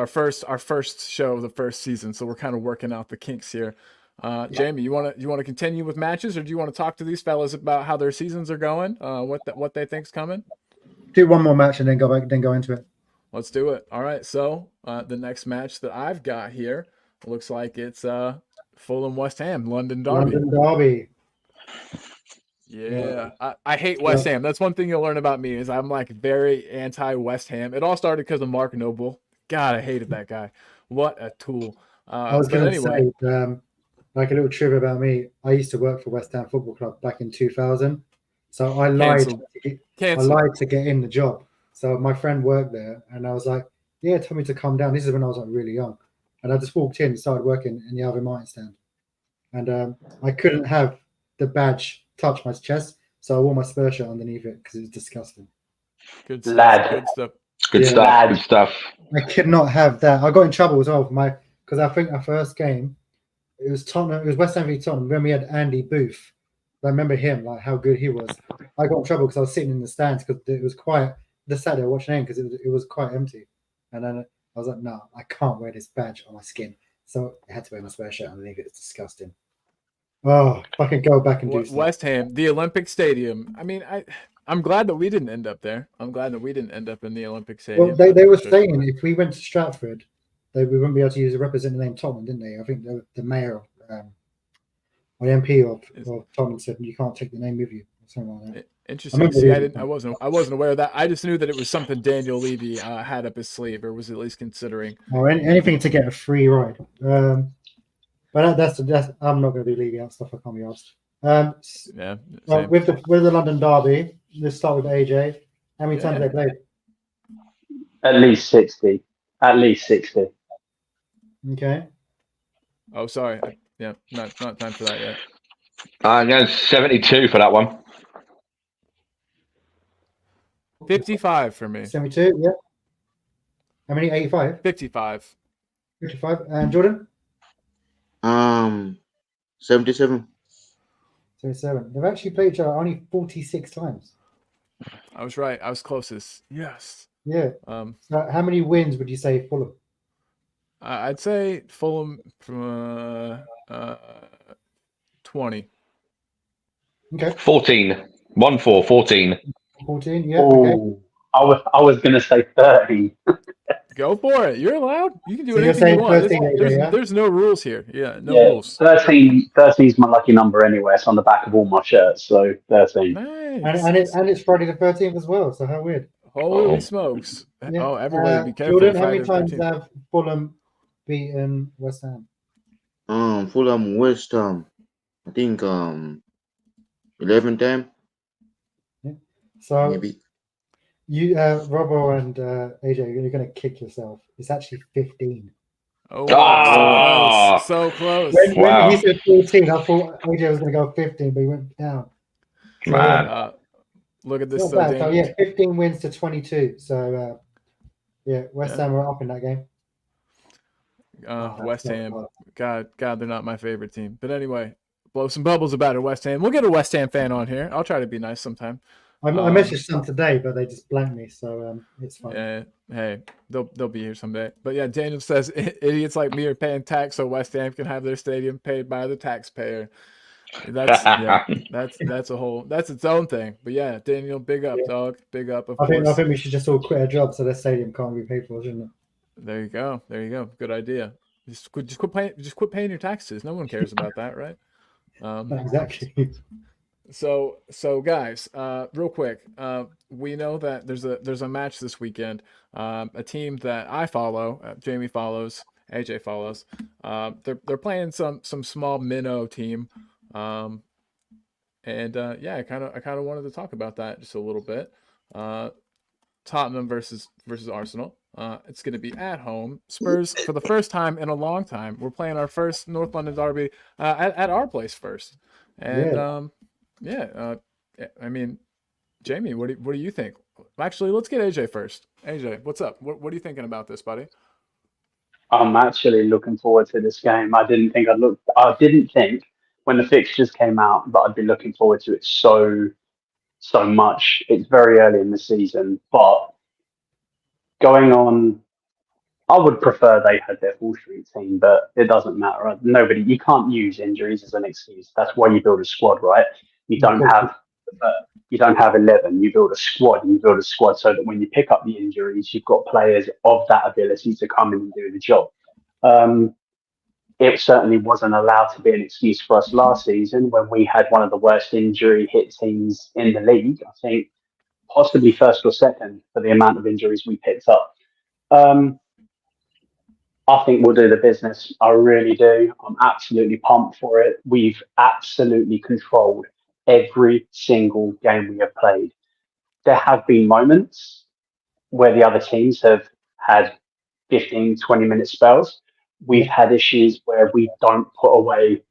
first show of the first season, so we're kind of working out the kinks here. Jamie, you want to continue with matches, or do you want to talk to these fellas about how their seasons are going? What they think's coming? Do one more match and then go into it. Let's do it. All right. So the next match that I've got here looks like it's Fulham West Ham, London Derby. London Derby. Yeah. I hate West Ham. That's one thing you'll learn about me is I'm like very anti West Ham. It all started because of Mark Noble. God, I hated that guy. What a tool. I was going to say, like a little trivia about me. I used to work for West Ham Football Club back in 2000. So I lied. Cancelled. I lied to get in the job. So my friend worked there, and I was like, "Yeah, tell me to come down." This is when I was like really young, and I just walked in and started working in the Alvin Martin stand. and I couldn't have the badge touch my chest, so I wore my Spurs shirt underneath it because it was disgusting. Good stuff. Lad. Good stuff. Good Yeah. stuff. Lad. Good stuff. I could not have that. I got in trouble as well for because I think our first game it was Tottenham. It was West Ham v Tottenham. When we had Andy Booth, I remember him like how good he was. I got in trouble because I was sitting in the stands because it was quiet. The Saturday watching in because it was quite empty, and then I was like, no, I can't wear this badge on my skin, so I had to wear my Spurs shirt underneath it. It's disgusting. Oh, if I could go back and do stuff. West Ham, the Olympic Stadium. I mean, I'm glad that we didn't end up there. I'm glad that we didn't end up in the Olympic Stadium. Well, they were Sure. saying if we went to Stratford, we wouldn't be able to use a representative name Tottenham, didn't they? I think the mayor or the MP of Tottenham said you can't take the name with you or something like that. Interesting. See, I wasn't aware of that. I just knew that it was something Daniel Levy had up his sleeve, or was at least considering. Or anything to get a free ride. But that's I'm not going to do Levy out stuff. I can't be asked. Yeah. Well, with the London derby, let's start with AJ. How many times Yeah. they played? At least 60. At least 60. Okay. Oh, sorry. Yeah, not time for that yet. I'm going 72 for that one. 55 for me. 72. Yeah. How many? 85. 55. 55. And Jordan? 77. 77. They've actually played each other only 46 times. I was right. I was closest. Yes. Yeah. So how many wins would you say Fulham? I'd say Fulham from 20. Okay. 14. 1-4, 14. 14. Yeah. Okay. Oh, I was going to say 30. Go for it. You're allowed. You can do So you're anything you saying want. 13, yeah? There's no rules here. Yeah, no Yeah, rules. 13 is my lucky number anyway. It's on the back of all my shirts, so 13. Nice. And it's Friday the 13th as well. So how weird. Holy Oh. smokes. Yeah. Oh, everybody be careful. Jordan, how Friday many the times 13th. have Fulham beaten West Ham? Fulham, West Ham. I think 11 time, So maybe. you, Robbo and AJ, you're going to kick yourself. It's actually 15. Oh, Ah. so close. When Wow. he said 14, I thought AJ was going to go 15, but he went down. So, Man. Look at this. not So bad. So Daniel. yeah, 15 wins to 22. So yeah, West Yeah. Ham were up in that game. West That's Ham. not God, they're not my favorite team. But anyway, blow some bubbles about it, West Ham. We'll get a West Ham fan on here. I'll try to be nice sometime. I messaged some today, but they just blanked me, so it's fine. Yeah, hey, they'll be here someday. But yeah, Daniel says idiots like me are paying tax so West Ham can have their stadium paid by the taxpayer. That's that's its own thing. But yeah, Daniel, big up, dog. Big up, of I course. think we should just all quit our jobs so the stadium can't be paid for, shouldn't it? There you go. Good idea. Just quit paying your taxes. No one cares about that, right? Exactly. So guys, real quick, we know that there's a match this weekend. A team that I follow, Jamie follows, AJ follows. They're playing some small minnow team, and yeah, I kind of wanted to talk about that just a little bit. Tottenham versus Arsenal. It's going to be at home. Spurs for the first time in a long time. We're playing our first North London derby at our place first, and I mean, Jamie, what do you think? Actually, let's get AJ first. AJ, what's up? What are you thinking about this, buddy? I'm actually looking forward to this game. I didn't think when the fixtures came out that I'd be looking forward to it so much. It's very early in the season, but going on, I would prefer they had their full street team, but it doesn't matter. You can't use injuries as an excuse. That's why you build a squad, right? You don't have 11. You build a squad. You build a squad so that when you pick up the injuries, you've got players of that ability to come in and do the job. It certainly wasn't allowed to be an excuse for us last season when we had one of the worst injury hit teams in the league. I think possibly first or second for the amount of injuries we picked up. I think we'll do the business. I really do. I'm absolutely pumped for it. We've absolutely controlled every single game we have played. There have been moments where the other teams have had 15, 20-minute spells we've had issues where we do not put away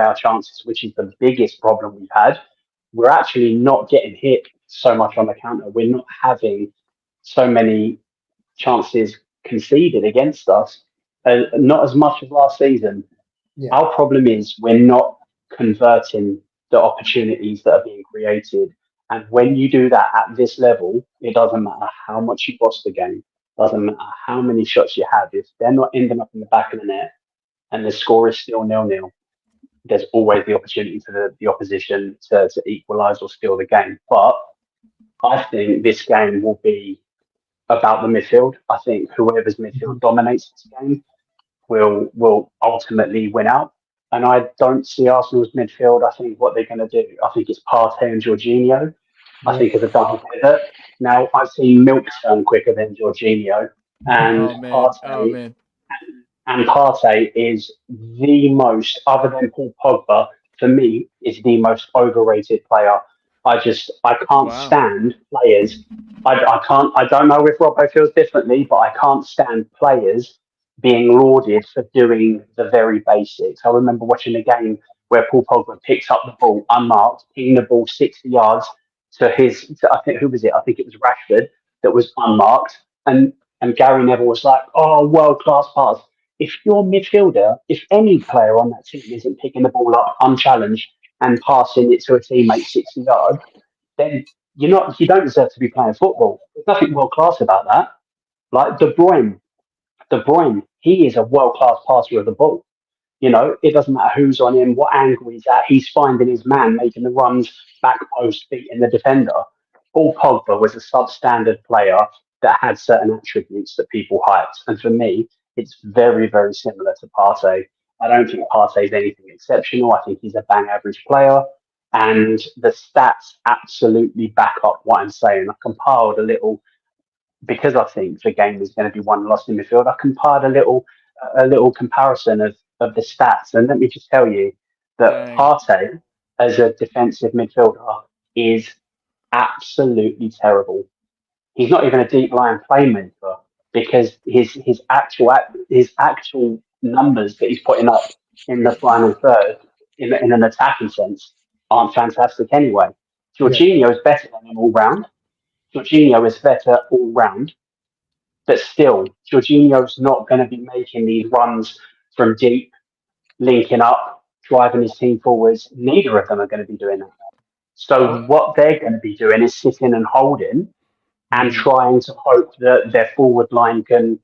our chances, which is the biggest problem we've had. We're actually not getting hit so much on the counter. We're not having so many chances conceded against us, not as much as last season. Yeah. Our problem is we're not converting the opportunities that are being created. And when you do that at this level, it doesn't matter how much you lost the game, doesn't matter how many shots you have. If they're not ending up in the back of the net and the score is still 0-0, there's always the opportunity for the opposition to equalise or steal the game. But I think this game will be about the midfield. I think whoever's midfield dominates this game will ultimately win out. And I don't see Arsenal's midfield. I think what they're going to do, I think it's Partey and Jorginho. I think as a double pivot. Now, I've seen Milk turn quicker than Jorginho. And Partey is the most, other than Paul Pogba, for me, is the most overrated player. I can't stand players. I don't know if Robbo feels differently, but I can't stand players being lauded for doing the very basics. I remember watching a game where Paul Pogba picks up the ball unmarked, pinging the ball 60 yards to I think, who was it? I think it was Rashford that was unmarked. And Gary Neville was like, oh, world-class pass. If your midfielder, if any player on that team isn't picking the ball up unchallenged and passing it to a teammate 60 yards, then you don't deserve to be playing football. There's nothing world-class about that. Like De Bruyne, he is a world-class passer of the ball. It doesn't matter who's on him, what angle he's at. He's finding his man, making the runs, back post, beating the defender. Paul Pogba was a substandard player that had certain attributes that people hyped. And for me, it's very, very similar to Partey. I don't think Partey is anything exceptional. I think he's a bang average player. And the stats absolutely back up what I'm saying. I compiled a little, because I think the game is going to be won and lost in midfield, I compiled a little comparison of the stats. And let me just tell you that Partey, as a defensive midfielder, is absolutely terrible. He's not even a deep line playmaker, because his actual numbers that he's putting up in the final third in an attacking sense aren't fantastic anyway. Jorginho is better than him all round. Jorginho is better all round, but still, Jorginho's not going to be making these runs from deep, linking up, driving his team forwards. Neither of them are going to be doing that. So what they're going to be doing is sitting and holding and trying to hope that their forward line can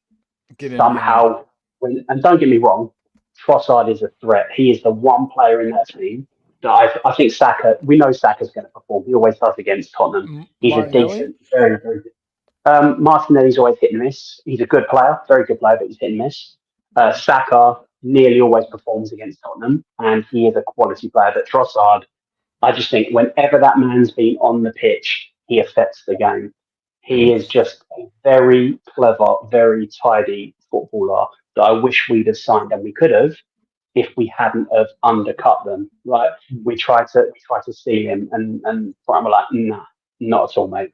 somehow win. And don't get me wrong, Trossard is a threat. He is the one player in that team that I think Saka, we know Saka's going to perform. He always does against Tottenham. He's a decent, very, very good. Martinelli's always hit and miss. He's a good player, very good player, but he's hit and miss. Saka nearly always performs against Tottenham, and he is a quality player. But Trossard, I just think whenever that man's been on the pitch, he affects the game. He is just a very clever, very tidy footballer that I wish we'd have signed, and we could have if we hadn't have undercut them. Like we tried to see him, and we're like, nah, not at all, mate.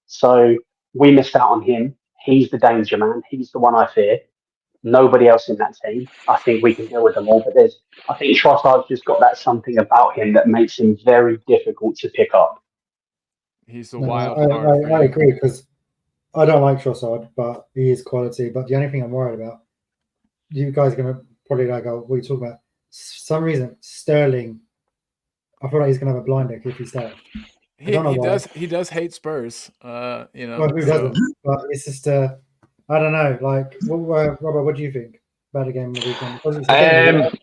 So we missed out on him. He's the danger man. He's the one I fear. Nobody else in that team. I think we can deal with them all, but I think Trossard's just got that something about him that makes him very difficult to pick up. He's a wild card. I agree, because I don't like Trossard, but he is quality. But the only thing I'm worried about, you guys are going to probably go, what are you talking about? For some reason, Sterling, I feel like he's going to have a blinder if he stays. He does hate Spurs. Well, who doesn't? But it's just, I don't know. Like, Robert, what do you think about the game of the weekend?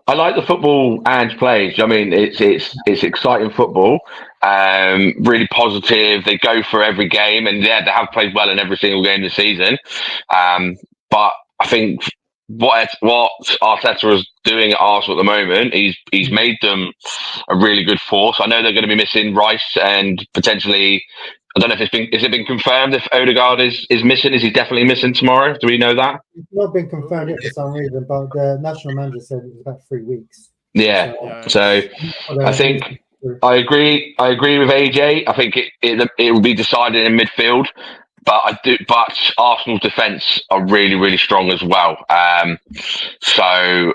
I like the football Ange plays. I mean, it's exciting football. Really positive. They go for every game, and they have played well in every single game this season. But I think what Arteta is doing at Arsenal at the moment, he's made them a really good force. I know they're going to be missing Rice and potentially. I don't know if is it been confirmed if Odegaard is missing? Is he definitely missing tomorrow? Do we know that? It's not been confirmed yet for some reason, but the national manager said it was about 3 weeks. Yeah. So I think I agree with AJ. I think it will be decided in midfield. But Arsenal's defence are really, really strong as well. So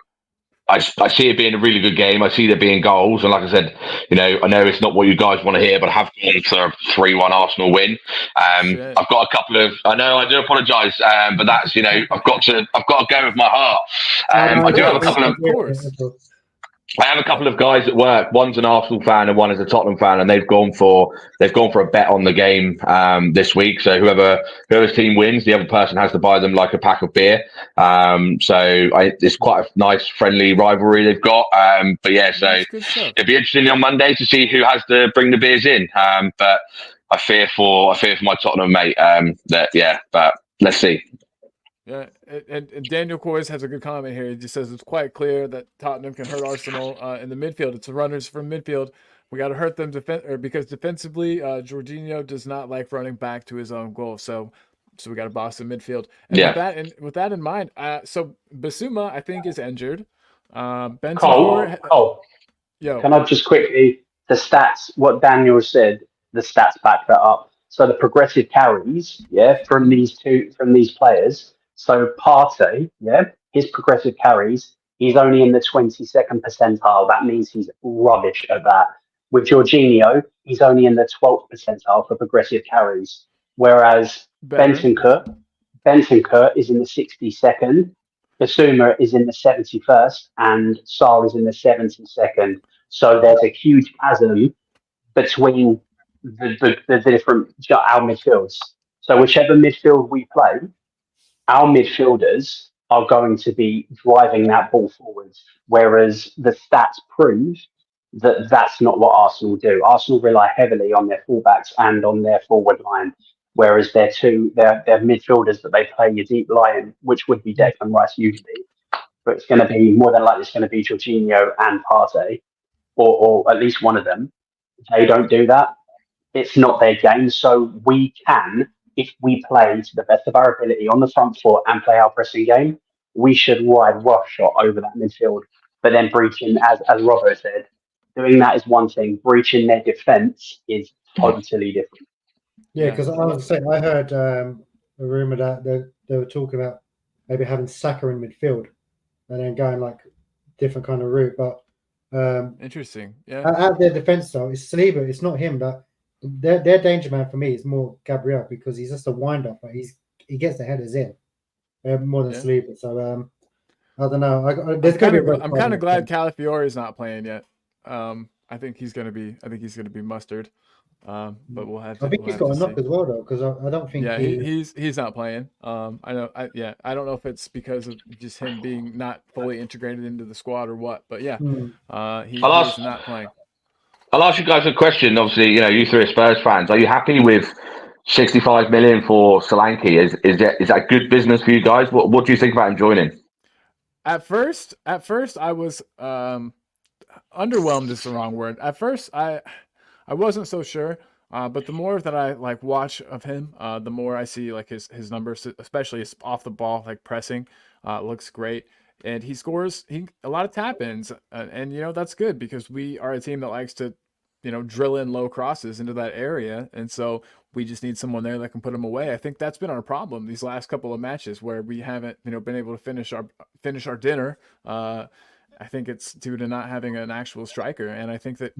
I see it being a really good game. I see there being goals, and like I said, I know it's not what you guys want to hear, but I have gone for a 3-1 Arsenal win. Shit. I've got a couple of. I know I do apologise, but that's I've got to go with my heart. I do have a couple of. course. I have a couple of guys at work. One's an Arsenal fan and one is a Tottenham fan, and they've gone for a bet on the game this week. So whoever's team wins, the other person has to buy them like a pack of beer. It's quite a nice friendly rivalry they've got. But yeah, so That's good stuff. it'd be interesting on Monday to see who has to bring the beers in. But I fear for my Tottenham mate. But let's see. Yeah, and Daniel Coys has a good comment here. He just says it's quite clear that Tottenham can hurt Arsenal in the midfield. It's the runners from midfield. We got to hurt them because defensively, Jorginho does not like running back to his own goal. So we got to boss the midfield. And Yeah. with that in mind, so Basuma I think is injured. Bentancur, Cole, yo, can I just quickly, the stats, what Daniel said, the stats back that up. So the progressive carries, from these players. So Partey, his progressive carries, he's only in the 22nd percentile. That means he's rubbish at that. With Jorginho, he's only in the 12th percentile for progressive carries. Whereas better. Bentancur is in the 62nd, Basuma is in the 71st, and Sarr is in the 72nd. So there's a huge chasm between the different our midfields. So whichever midfield we play, our midfielders are going to be driving that ball forward. Whereas the stats prove that that's not what Arsenal do. Arsenal rely heavily on their fullbacks and on their forward line. Whereas their midfielders that they play your deep line, which would be Declan Rice usually, but it's going to be more than likely it's going to be Jorginho and Partey, or at least one of them. They don't do that. It's not their game. So we can, if we play to the best of our ability on the front foot and play our pressing game, we should ride roughshod over that midfield. But then breaching, as Robert said, doing that is one thing. Breaching their defence is totally different. Yeah, because I was saying, I heard a rumor that they were talking about maybe having Saka in midfield and then going like different kind of route. But Interesting. Yeah. at their defense though, it's Saliba. It's not him. That their danger man for me is more Gabriel because he's just a wind up. But he gets the headers in more than Saliba. So I don't know. I'm kind of glad Calafiore is not playing yet. I think he's gonna be mustard. But we'll have to. I think he's got a knock as well though, because I don't think. Yeah, he's not playing. I know. I don't know if it's because of just him being not fully integrated into the squad or what. But yeah, he's not playing. I'll ask you guys a question. Obviously, you three are Spurs fans. Are you happy with 65 million for Solanke? Is that good business for you guys? What do you think about him joining? At first, I was underwhelmed is the wrong word. At first, I wasn't so sure, but the more that I watch of him, the more I see his numbers, especially off the ball, pressing, looks great, and he scores a lot of tap-ins, and that's good because we are a team that likes to, drill in low crosses into that area, and so we just need someone there that can put them away. I think that's been our problem these last couple of matches where we haven't, been able to finish our dinner. I think it's due to not having an actual striker. And I think that,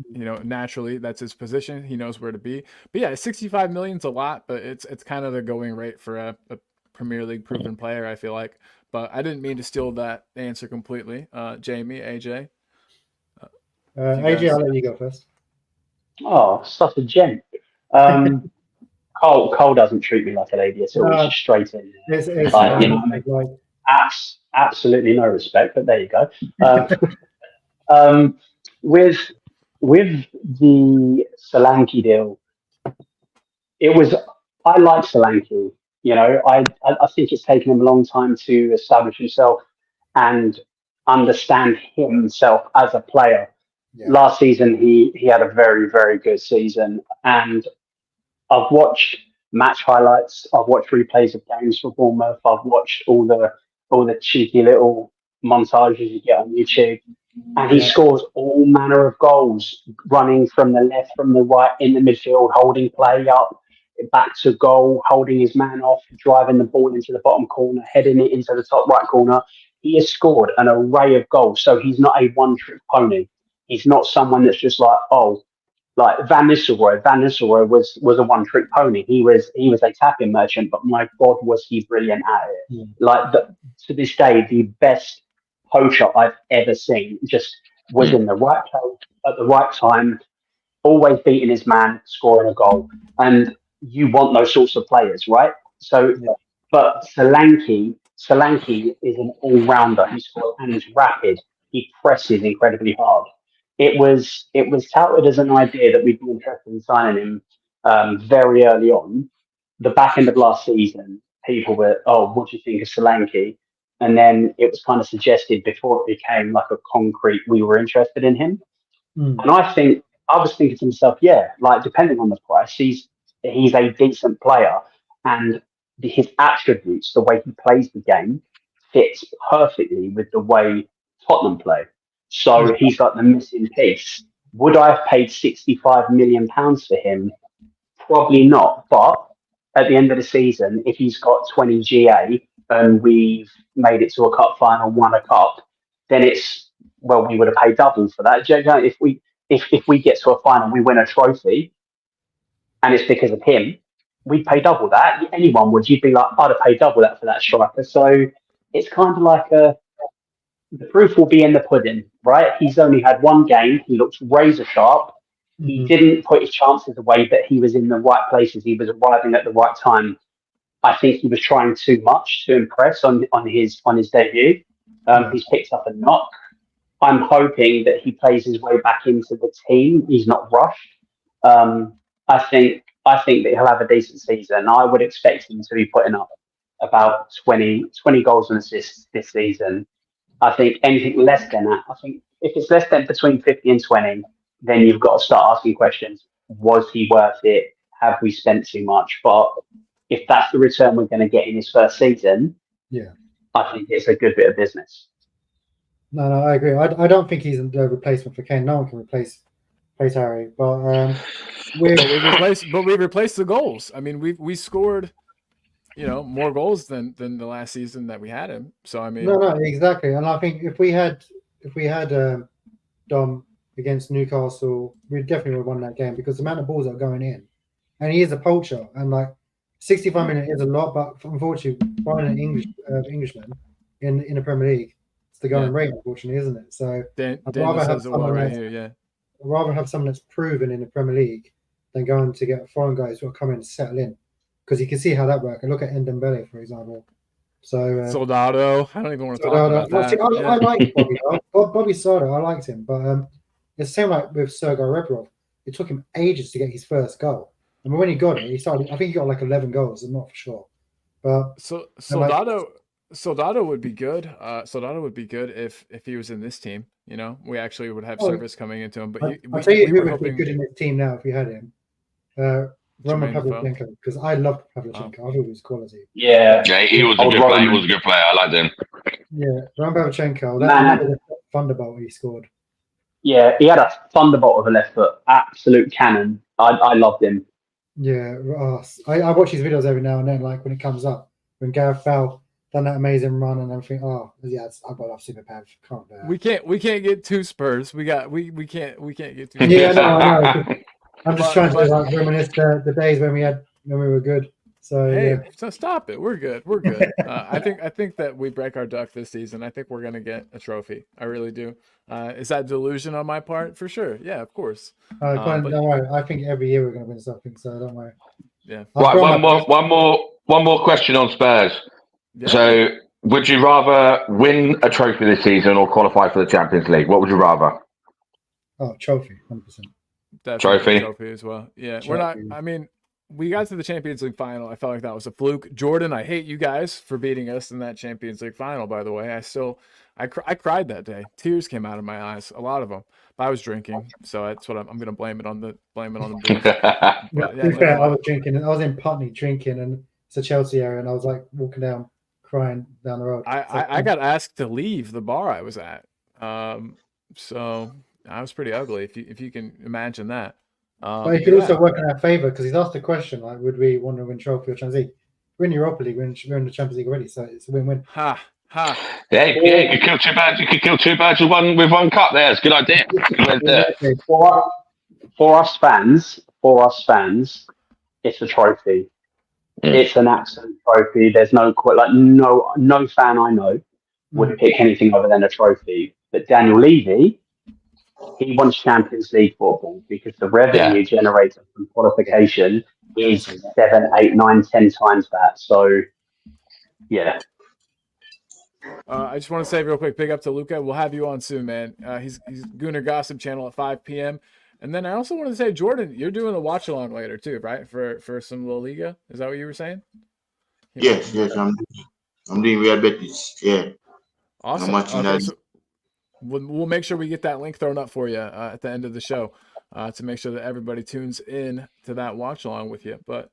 naturally that's his position. He knows where to be. But yeah, 65 million is a lot, but it's kind of the going rate for a Premier League proven player, I feel like. But I didn't mean to steal that answer completely. Jamie, AJ. AJ, I'll let you go first. Oh, such a gent. Cole doesn't treat me like a lady at all. No, He's just straight in. It's Absolutely no respect, but there you go. With the Solanke deal, I like Solanke. I think it's taken him a long time to establish himself and understand himself as a player. Yeah. Last season, he had a very, very good season, and I've watched match highlights. I've watched replays of games for Bournemouth. I've watched all the cheeky little montages you get on YouTube, and he scores all manner of goals, running from the left, from the right, in the midfield, holding play up. back to goal, holding his man off, driving the ball into the bottom corner, heading it into the top right corner. He has scored an array of goals. So he's not a one-trick pony. He's not someone that's just like, oh, like Van Nistelrooy. Van Nistelrooy was a one-trick pony. He was a tapping merchant, but my God, was he brilliant at it. Yeah. Like to this day, the best poacher I've ever seen just was in the right place at the right time, always beating his man, scoring a goal. And you want those sorts of players, right? So, Yeah. but Solanke is an all-rounder. He scores and he's rapid. He presses incredibly hard. It was touted as an idea that we'd be interested in signing him very early on. The back end of last season, people were, oh, what do you think of Solanke? And then it was kind of suggested before it became like a concrete, we were interested in him. Mm. And I was thinking to myself, yeah, like depending on the price, he's a decent player, and his attributes, the way he plays the game, fits perfectly with the way Tottenham play. So he's like the missing piece. Would I have paid £65 million for him? Probably not. But at the end of the season, if he's got 20 GA and we've made it to a cup final, won a cup, then we would have paid double for that. Do you know, if we get to a final, we win a trophy, and it's because of him, we'd pay double that. Anyone would. You'd be like, I'd have paid double that for that striker. So it's kind of like the proof will be in the pudding, right? He's only had one game. He looks razor sharp. He didn't put his chances away, but he was in the right places. He was arriving at the right time. I think he was trying too much to impress on his debut. He's picked up a knock. I'm hoping that he plays his way back into the team. He's not rushed. I think that he'll have a decent season. I would expect him to be putting up about 20 goals and assists this season. I think anything less than that, I think if it's less than between 50 and 20, then you've got to start asking questions. Was he worth it? Have we spent too much? But if that's the return we're going to get in his first season, Yeah. I think it's a good bit of business. No, I agree. I don't think he's the replacement for Kane. No one can replace Harry. But we replaced the goals. I mean, we scored, more goals than the last season that we had him. So I mean, no, exactly. And I think if we had Dom against Newcastle, we definitely would have won that game because the amount of balls that are going in, and he is a poacher. And like 65 minutes is a lot, but unfortunately, finding an Englishman in the Premier League, it's the going rate, unfortunately, isn't it? So I'd rather have someone I'd rather have someone that's proven in the Premier League than going to get foreign guys who will come in and settle in, because you can see how that works. And look at Ndombele, for example. So Soldado, I don't even want to talk about that. I like Bobby Soldado. I liked him, but it's the same like with Sergei Rebrov. It took him ages to get his first goal. I mean, when he got it, I think he got like 11 goals. I'm not for sure, but Soldado would be good. Soldado would be good if he was in this team. We actually would have service coming into him. But I'll tell you who would be good in this team now if we had him. Roman Pavlyuchenko, because I loved Pavlyuchenko. I thought he was quality. Yeah, he was a good player. He was a good player. I liked him. Yeah, Roman Pavlyuchenko. That's a thunderbolt he scored. Yeah, he had a thunderbolt of a left foot. Absolute cannon. I loved him. Yeah, I watch his videos every now and then, like when it comes up, when Gareth Bale done that amazing run, and everything. Oh, yeah, I've got off super Pav. Can't bear. We can't get two Spurs. We can't get two. Yeah, no, I know. I'm just trying to like reminisce the days when we were good. So hey, yeah. So stop it. We're good. I think that we break our duck this season. I think we're gonna get a trophy. I really do. Is that delusion on my part? For sure. Yeah, of course. Don't worry. I think every year we're gonna win something. So don't worry. Yeah. Right. One more question on Spurs. Yeah. So, would you rather win a trophy this season or qualify for the Champions League? What would you rather? Oh, trophy, 100%. Trophy as well. Yeah, we're not. I mean, we got to the Champions League final. I felt like that was a fluke. Jordan, I hate you guys for beating us in that Champions League final. By the way, I cried that day. Tears came out of my eyes, a lot of them. But I was drinking, so that's what I'm going to blame it on the booze. To be fair, I was drinking. I was in Putney drinking, and it's a Chelsea area, and I was like walking down, crying down the road. I got asked to leave the bar I was at. So I was pretty ugly, if you can imagine that. But it could also work in our favour because he's asked a question like, would we want to win trophy or Champions League? We're in Europa League, we're in the Champions League already, so it's a win-win. Ha. Yeah, you could kill two birds. You could kill two birds with one cup. There, it's a good idea. Exactly. For us fans, it's a trophy. It's an absolute trophy. There's no fan I know would pick anything other than a trophy. But Daniel Levy, he wants Champions League football because the revenue generated from qualification is 7, 8, 9, 10 times that. So, yeah. I just want to say real quick, big up to Luca. We'll have you on soon, man. He's Gooner Gossip channel at 5 p.m. And then I also wanted to say, Jordan, you're doing a watch along later too, right? For some La Liga. Is that what you were saying? Yes, I'm doing Real Betis. Yeah. Awesome. I'm watching that. So we'll make sure we get that link thrown up for you at the end of the show to make sure that everybody tunes in to that watch along with you. But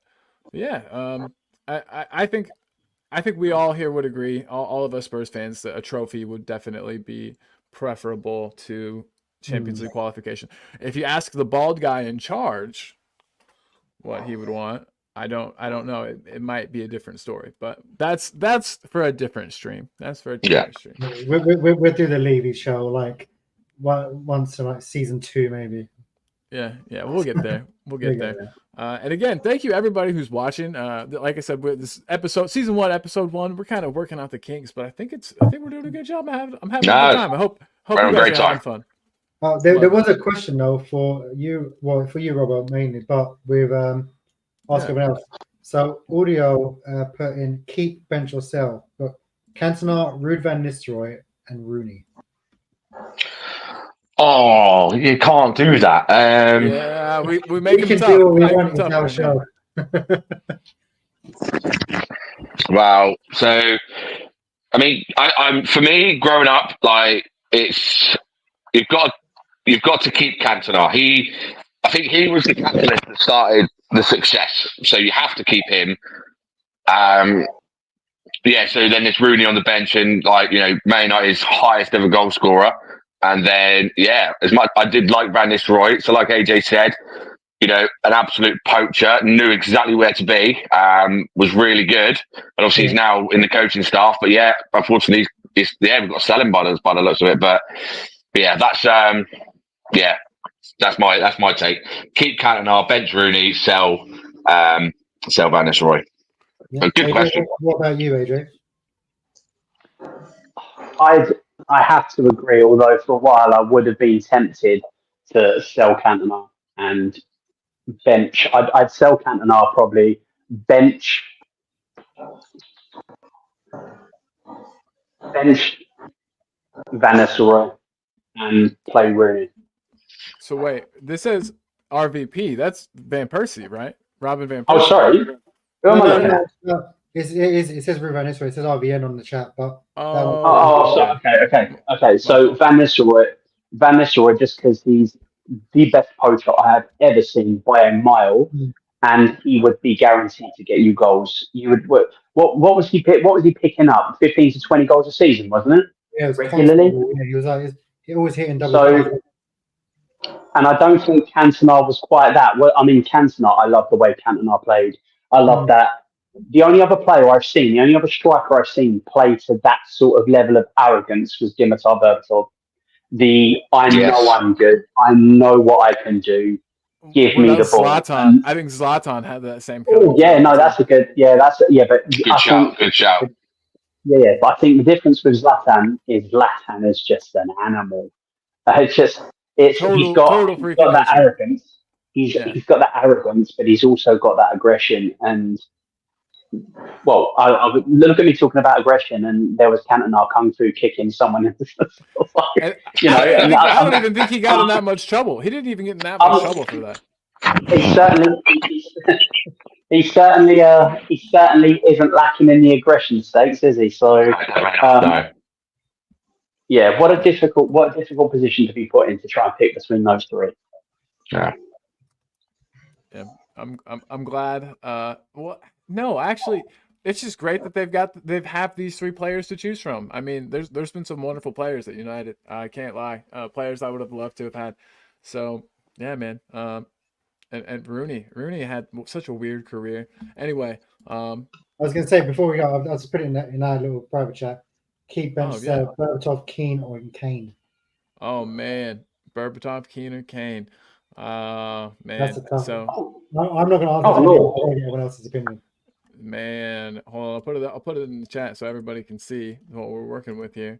yeah, I think we all here would agree, all of us Spurs fans, that a trophy would definitely be preferable to Champions League qualification. If you ask the bald guy in charge what he would want, I don't know. It might be a different story, but that's for a different stream. That's for a different stream. We'll do the Levy show like once in like season 2 maybe. Yeah, we'll get there. We'll get there. And again, thank you everybody who's watching. Like I said, with this episode, season 1, episode 1, we're kind of working out the kinks, but I think we're doing a good job. I'm having a good time. I hope you guys are having fun. There was a question though for you, Robert, mainly, but with ask everyone else. So audio put in keep, bench or sell, but Cantona, Ruud van Nistelrooy, and Rooney. Oh, you can't do that. Yeah, we make can it tough. do what we Make want it in our show. Wow. So, I mean, I'm for me growing up, like you've got to keep Cantona. I think he was the catalyst that started the success. So you have to keep him. So then there's Rooney on the bench, and Man United's highest ever goal scorer. And then as much I did like Van Nistelrooy. So like AJ said, an absolute poacher, knew exactly where to be. Was really good. And obviously he's now in the coaching staff. But unfortunately, we've got to sell him by the looks of it. But that's my take. Keep Cantona, bench Rooney, sell Van Nistelrooy. Yeah. Good AJ, question. What about you, AJ? I have to agree, although for a while I would have been tempted to sell Cantona and bench. I'd sell Cantona, probably bench Van Nistelrooy and play Rooney. So wait, this says RVP. That's Van Persie, right? Robin Van Persie. Oh, sorry. Who am I looking at? No. It says Ruud van Nistelrooy. It says RVN on the chat, but Okay. So Van Nistelrooy, just because he's the best poacher I have ever seen by a mile, and he would be guaranteed to get you goals. You would what was he picking up? 15 to 20 goals a season, wasn't it? Yeah, it was regularly. Yeah, he always hitting double. So, and I don't think Cantona was quite that. Well, I mean, Cantona, I love the way Cantona played. I love that. The only other striker I've seen play to that sort of level of arrogance was Dimitar Berbatov. Know I'm good. I know what I can do. Give me the ball. Zlatan. I think Zlatan had that same. That's a good. But Good shout. Yeah, but I think the difference with Zlatan is just an animal. He's got that arrogance. He's got that arrogance, but he's also got that aggression. And I look at me talking about aggression, and there was Cantona kung fu kicking someone in the I don't even think he got in that much trouble. He didn't even get in that much trouble for that. He certainly isn't lacking in the aggression stakes, is he? So, what a difficult position to be put in to try and pick between those three. Yeah. Yeah, I'm glad. No, actually, it's just great that they've have these 3 players to choose from. I mean, there's been some wonderful players at United. I can't lie. Players I would have loved to have had. So yeah, man. and Rooney had such a weird career. Anyway, I was going to say before we go, I'll just put it in our little private chat. Keep bench Oh, yeah. Berbatov, Keane, or Kane. oh man, Berbatov, Keane, or Kane. Man, That's a tough so one. I'm not going to Oh, answer no. anyone else's opinion. man, hold on, I'll put it in the chat so everybody can see what we're working with here.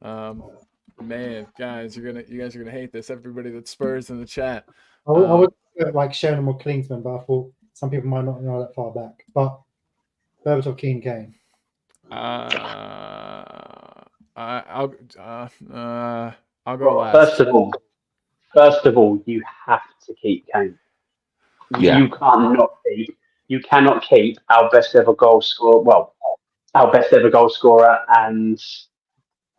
Man, guys, you guys are gonna hate this. Everybody that's Spurs in the chat. I would like Sheringham or Klinsmann, but I thought some people might not know that far back. But Berbatov, Keane, Kane. I'll go last. First of all, you have to keep Kane. Yeah. You cannot keep our best ever goal scorer. Well, our best ever goal scorer and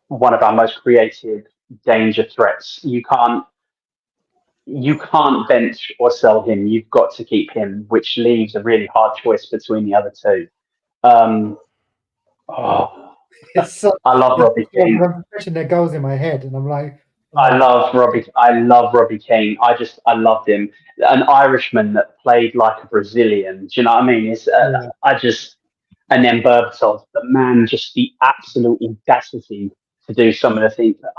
one of our most creative danger threats. You can't bench or sell him. You've got to keep him, which leaves a really hard choice between the other two. It's so, I love Robbie Keane. I'm pushing their goals in my head, and I'm like, I love Robbie Keane. I loved him. An Irishman that played like a Brazilian. Do you know what I mean? It's and then Berbatov, the man, just the absolute audacity to do some of the things that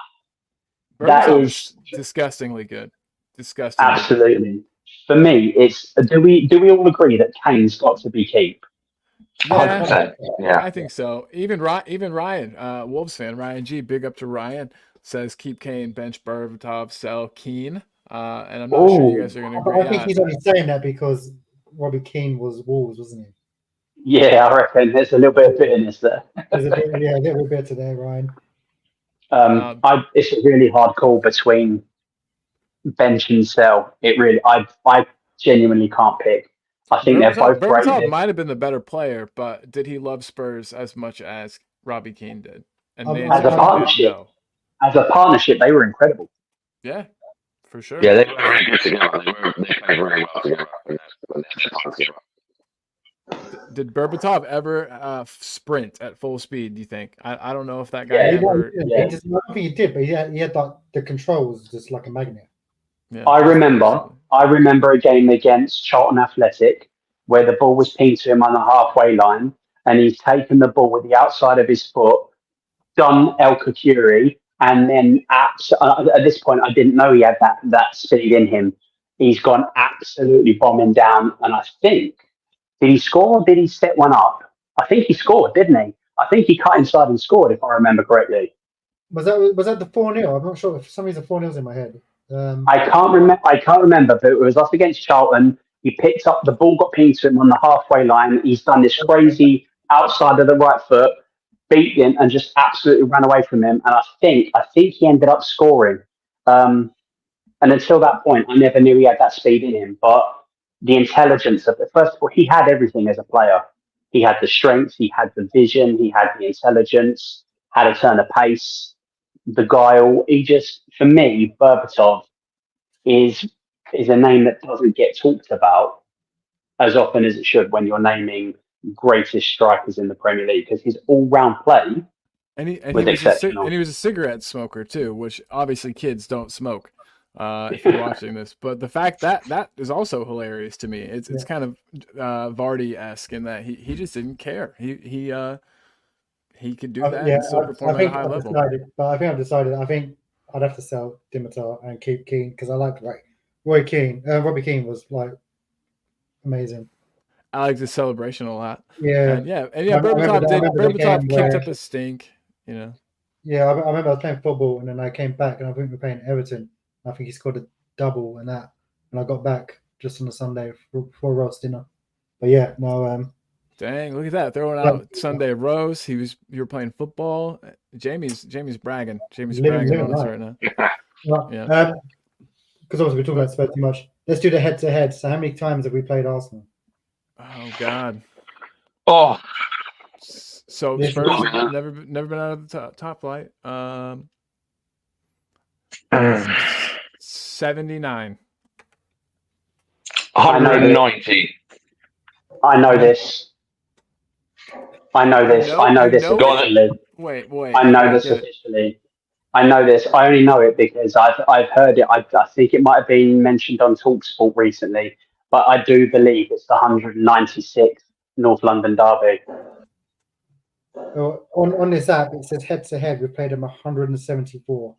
Berbatov is disgustingly good. Disgusting. absolutely. For me, it's do we all agree that Kane's got to be keep? Yeah, 100%. Yeah. I think so. Even Ryan, Wolves fan, Ryan G, big up to Ryan, says keep Kane, bench Berbatov, sell Keane. And I'm not sure you guys are going to agree. I think he's only saying that because Robbie Keane was Wolves, wasn't he? Yeah, I reckon there's a little bit of bitterness there. There's a little bit there, Ryan. It's a really hard call between bench and sell. It really, I genuinely can't pick. I think they're both great. Berbatov might have been the better player, but did he love Spurs as much as Robbie Keane did? And as a partnership, they were incredible. Yeah, for sure. Yeah, they were really good together. They played really well together when they had together. Did Berbatov ever sprint at full speed, do you think? I don't know if that guy I ever... don't think he did, but he had like the controls just like a magnet. Yeah. I remember a game against Charlton Athletic where the ball was pinned to him on the halfway line and he's taken the ball with the outside of his foot, done El Kukuri, and then at this point I didn't know he had that speed in him. He's gone absolutely bombing down, and I think, did he score or did he set one up? I think he scored, didn't he? I think he cut inside and scored, if I remember correctly. Was that the 4-0? I'm not sure. For some reason, 4-0's in my head. I can't remember, but it was us against Charlton. He picked up the ball, got pinged to him on the halfway line. He's done this crazy outside of the right foot, beat him, and just absolutely ran away from him. And I think he ended up scoring. And until that point, I never knew he had that speed in him. But the intelligence of it, first of all, he had everything as a player. He had the strength, he had the vision, he had the intelligence, had a turn of pace, the guile. For me, Berbatov is a name that doesn't get talked about as often as it should when you're naming greatest strikers in the Premier League, because his all-round play was exceptional. And he was a cigarette smoker too, which obviously kids don't smoke. If you're watching this, but the fact that is also hilarious to me. It's kind of Vardy-esque in that he just didn't care. He could do that and still perform at a high level. I think I'd have to sell Dimitar and keep Keane because I like Robbie Keane was like amazing. I like the celebration a lot. Yeah, Berbatov kicked up a stink. You know. Yeah, I remember I was playing football and then I came back and I think we were playing Everton. I think he scored a double and I got back just on a Sunday before Rod's dinner. But yeah, no. Dang, look at that! Throwing out Sunday Rose. You were playing football. Jamie's bragging. Jamie's bragging on us right now. Yeah. Because obviously we're talking about Spurs too much. Let's do the head-to-head. So how many times have we played Arsenal? Oh God. Oh. So Spurs never been out of the top flight. 79. 190. I know this officially. Wait. I know this officially. I know this. I only know it because I've heard it. I think it might have been mentioned on TalkSport recently. but I do believe it's the 196th North London derby. So on this app, it says head to head. We played them 174.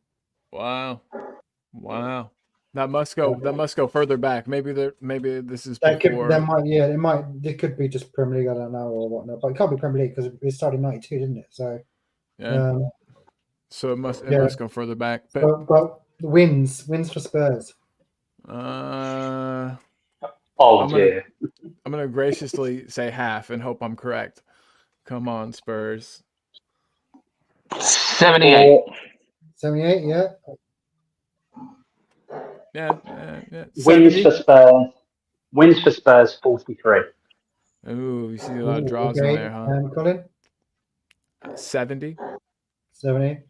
Wow. That must go further back. Maybe this is That could, before. it could be just Premier League. I don't know or whatnot, but it can't be Premier League because it started in '92, didn't it? So Yeah. So it must go further back. but wins for Spurs. I'm Oh gonna- dear. I'm gonna graciously say half and hope I'm correct. Come on, Spurs. 78. 78, yeah. Yeah. Wins 70. for Spurs. Wins for Spurs 43. Ooh, you see a lot of Ooh, draws okay. in there, huh? Colin, 70. 70.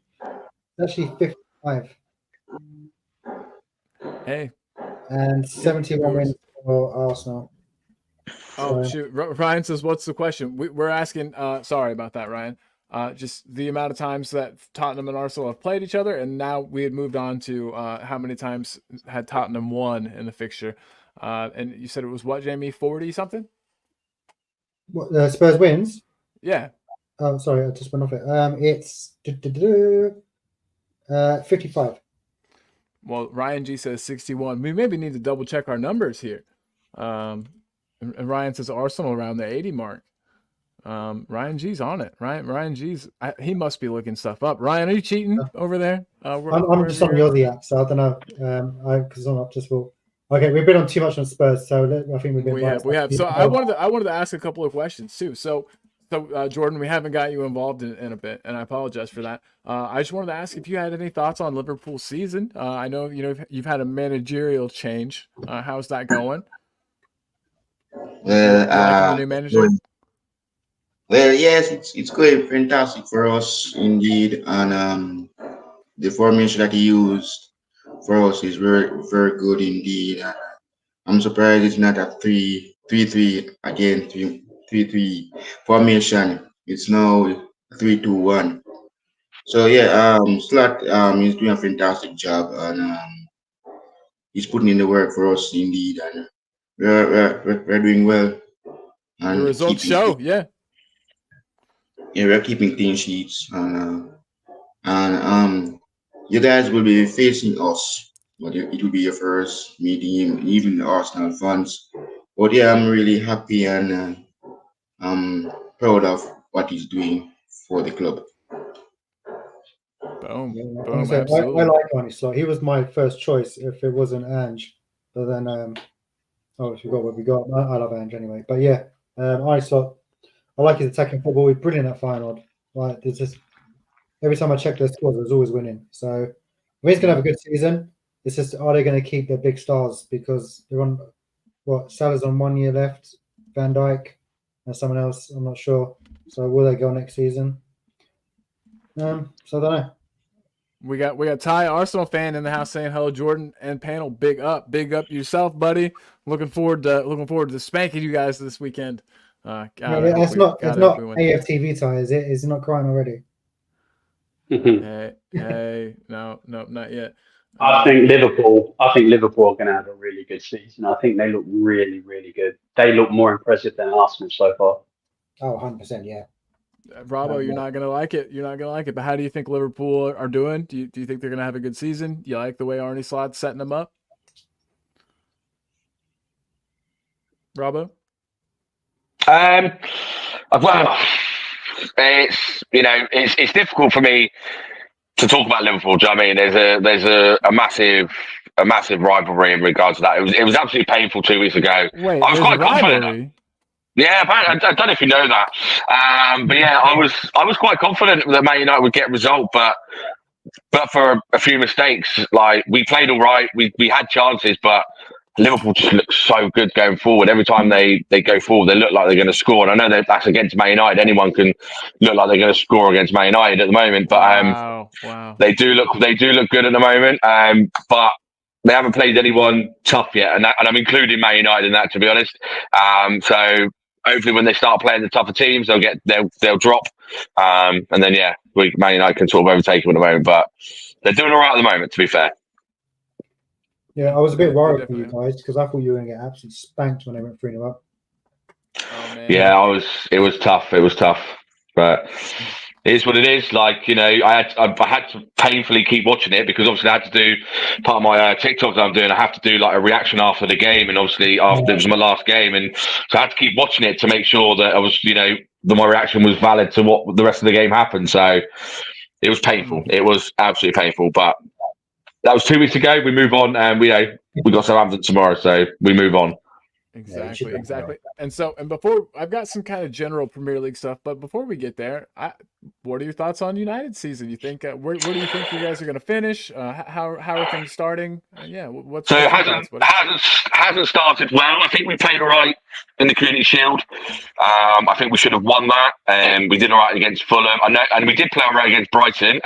Actually, 55 Hey. and 71 wins for Arsenal. Oh So- shoot! Ryan says, "What's the question?" We're asking. Sorry about that, Ryan. Just the amount of times that Tottenham and Arsenal have played each other, and now we had moved on to how many times had Tottenham won in the fixture. And you said it was what, Jamie? 40 something? What, Spurs wins? Yeah. Oh, sorry, I just went off it. It's 55. Well, Ryan G says 61. We maybe need to double check our numbers here. And Ryan says Arsenal around the 80 mark. Ryan G's on it. Ryan G's he must be looking stuff up. Ryan, are you cheating over there? I'm just on the Aussie app, so I don't know. Because I'm up just well. Okay, we've been on too much on Spurs, so I think we've been. We have. So I wanted to ask a couple of questions too. So Jordan, we haven't got you involved in a bit, and I apologize for that. I just wanted to ask if you had any thoughts on Liverpool's season. I know you've had a managerial change. How's that going? Well, the new manager? Well, yes, it's going fantastic for us indeed, and the formation that he used for us is very, very good indeed. And I'm surprised it's not a 3-3 again, 3-3 formation. It's now 3-2-1. So yeah, Slot is doing a fantastic job, and he's putting in the work for us indeed, and we're doing well. And The results show, yeah. Yeah, we're keeping clean sheets, and you guys will be facing us, but it will be your first meeting, even the Arsenal fans. But yeah, I'm really happy and I'm proud of what he's doing for the club. Boom, Yeah, boom, honestly, absolutely. I like Arnie Slot. He was my first choice if it wasn't Ange. But then, obviously, we got what we got. I love Ange anyway. But yeah, Arnie Slot. I like his attacking football. He's brilliant at Feyenoord. Like, there's just every time I check their scores, there's always winning. So, I mean, he's gonna have a good season. It's just, are they going to keep their big stars because they're on Salah's on 1 year left, Van Dijk, and someone else. I'm not sure. So, will they go next season? So I don't know. We got Ty, Arsenal fan in the house, saying hello, Jordan and panel. Big up yourself, buddy. Looking forward to spanking you guys this weekend. It's not AFTV Ty, is it? Is he not crying already? Hey, no, not yet. I think Liverpool are going to have a really good season. I think they look really, really good. They look more impressive than Arsenal so far. Oh, 100%, yeah. Robbo, you're not gonna like it. You're not gonna like it. But how do you think Liverpool are doing? Do you think they're gonna have a good season? You like the way Arnie Slot's setting them up? Robbo? Well, it's difficult for me to talk about Liverpool. Do you know what I mean? There's a massive rivalry in regards to that. It was absolutely painful 2 weeks ago. Wait, I was quite confident. rivalry? Yeah, apparently, I don't know if you know that, but yeah, I was quite confident that Man United would get a result, but for a few mistakes, like we played all right, we had chances, but Liverpool just look so good going forward. Every time they go forward, they look like they're going to score. And I know that's against Man United. Anyone can look like they're going to score against Man United at the moment, but wow. they do look good at the moment. But they haven't played anyone tough yet, and I'm including Man United in that, to be honest. So hopefully, when they start playing the tougher teams, they'll drop, and then Man United can sort of overtake them at the moment. But they're doing all right at the moment, to be fair. Yeah, I was a bit They worried for you definitely. guys because I thought you were going to get absolutely spanked when they went 3-0 up. Oh man. Yeah, it was tough. It was tough, but it is what it is. Like, you know, I had to painfully keep watching it because obviously I had to do part of my TikTok that I'm doing. I have to do like a reaction after the game, and obviously after it was my last game, and so I had to keep watching it to make sure that I was, you know, that my reaction was valid to what the rest of the game happened. So it was painful. It was absolutely painful, but that was 2 weeks ago. We move on, and we got Southampton tomorrow, so we move on. Exactly, exactly. And before I've got some kind of general Premier League stuff, but before we get there, what are your thoughts on United season? You think where do you think you guys are going to finish? How are things starting? Yeah, what's So your it thoughts, buddy? hasn't started well. I think we played all right in the Community Shield. I think we should have won that. We did all right against Fulham. I know, and we did play all right against Brighton.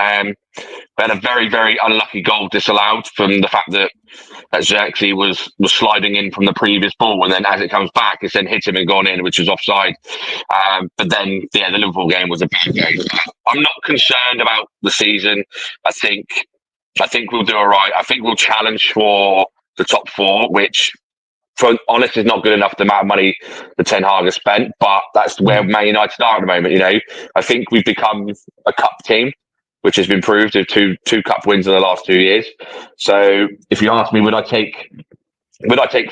We had a very, very unlucky goal disallowed from the fact that Xerxes was sliding in from the previous ball, and then as it comes back, it's then hit him and gone in, which was offside. But then, yeah, the Liverpool game was a bad game. I'm not concerned about the season. I think we'll do all right. I think we'll challenge for the top four, which, for honest, is not good enough. The amount of money the Ten Hag has spent, but that's where Man United are at the moment. You know, I think we've become a cup team, which has been proved with two cup wins in the last 2 years. So, if you ask me, would I take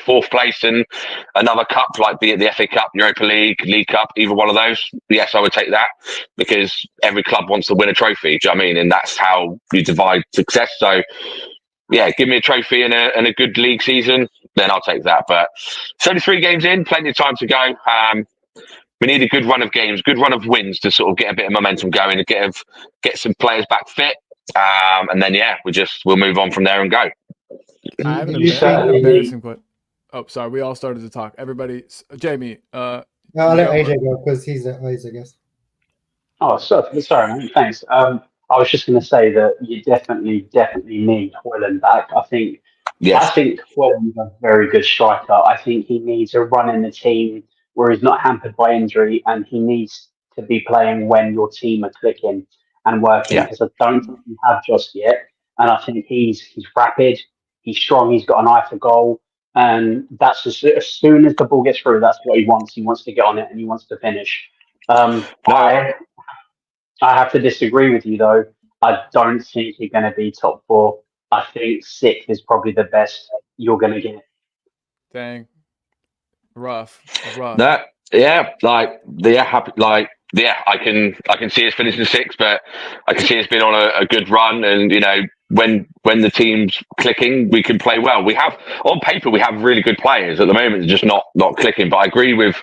fourth place in another cup, like be it the FA Cup, Europa League, League Cup, either one of those? Yes, I would take that because every club wants to win a trophy. Do you know what I mean? And that's how you divide success. So, yeah, give me a trophy and a good league season, then I'll take that. But 73 games in, plenty of time to go. We need a good run of games, good run of wins to sort of get a bit of momentum going and get some players back fit. And then, yeah, we'll move on from there and go. I have an You certainly embarrassing question. Oh, sorry, we all started to talk. Everybody, Jamie. I'll let go. AJ go because he's a guest. Oh, sorry, man. Thanks. I was just going to say that you definitely need Hoyland back. I think Yes. Hoyland's a very good striker. I think he needs a run in the team where he's not hampered by injury, and he needs to be playing when your team are clicking and working. Yeah. Because I don't think we have just yet, and I think he's rapid, he's strong, he's got an eye for goal, and that's as soon as the ball gets through, that's what he wants. He wants to get on it and he wants to finish. I have to disagree with you though. I don't think you're going to be top four. I think sixth is probably the best you're going to get. Dang. Rough. That, yeah, I can see us finishing sixth, but I can see us being on a good run, and you know, when the team's clicking, we can play well. We have on paper we have really good players at the moment. It's just not clicking. But I agree with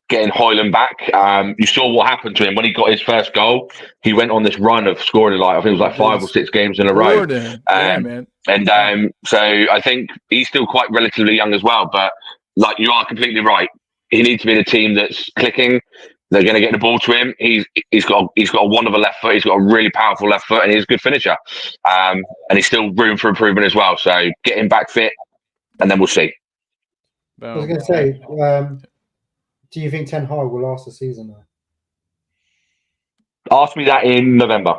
getting Hoyland back. You saw what happened to him when he got his first goal. He went on this run of scoring I think it was like 5 or 6 games in a row. Yeah, man. And so I think he's still quite relatively young as well. But like, you are completely right. He needs to be in a team that's clicking. They're going to get the ball to him. He's got a wonderful left foot. He's got a really powerful left foot, and he's a good finisher. And he's still room for improvement as well. So get him back fit, and then we'll see. I was going to say, do you think Ten Hag will last the season though? Ask me that in November.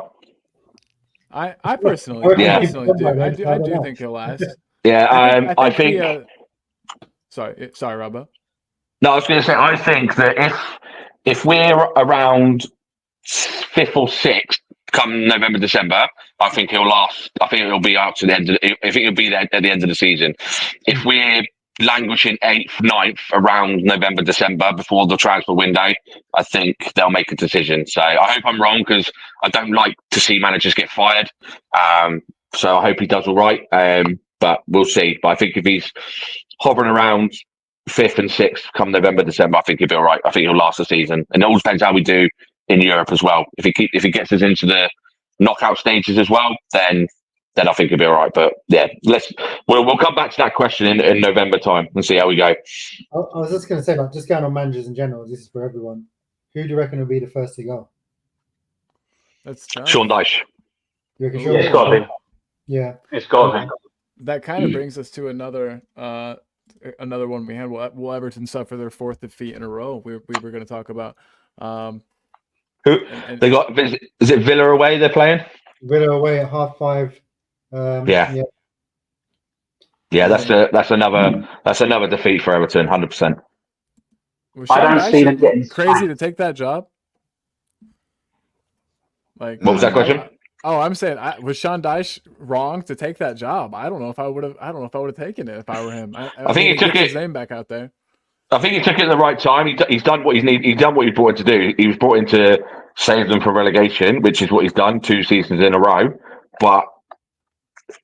I personally do. I do think he'll last. Yeah, I think. Sorry, Robbo. No, I was going to say, I think that if we're around 5th or 6th come November, December, I think he'll last. I think he'll be out to the end. I think he'll be there at the end of the season. If we're languishing 8th, 9th around November, December before the transfer window, I think they'll make a decision. So I hope I'm wrong, because I don't like to see managers get fired. So I hope he does all right. But we'll see. But I think if he's hovering around 5th and 6th come November, December, I think he'll be all right. I think he'll last the season. And it all depends how we do in Europe as well. If he gets us into the knockout stages as well, then I think he'll be all right. But yeah, we'll come back to that question in November time and see how we go. I was just going to say, like, just going on managers in general, this is for everyone. Who do you reckon will be the first to go? That's tough. Sean Dyche. You reckon Yeah, it's got to be. Yeah, it's got to be. That kind of brings us to another one we had. Will Everton suffer their 4th defeat in a row? We were going to talk about. Who they got? Is it Villa away? They're playing Villa away at 5:30. Yeah, that's another defeat for Everton, 100%. Was I Sean don't see them Dyche getting crazy signed. to take that job? Like, What was that question? I'm saying, was Sean Dyche wrong to take that job? I don't know if I would have. I don't know if I would have taken it if I were him. I think mean, he it took gets his it. name back out there. I think he took it at the right time. He's done what he's done what he's brought in to do. He was brought in to save them from relegation, which is what he's done 2 seasons in a row. But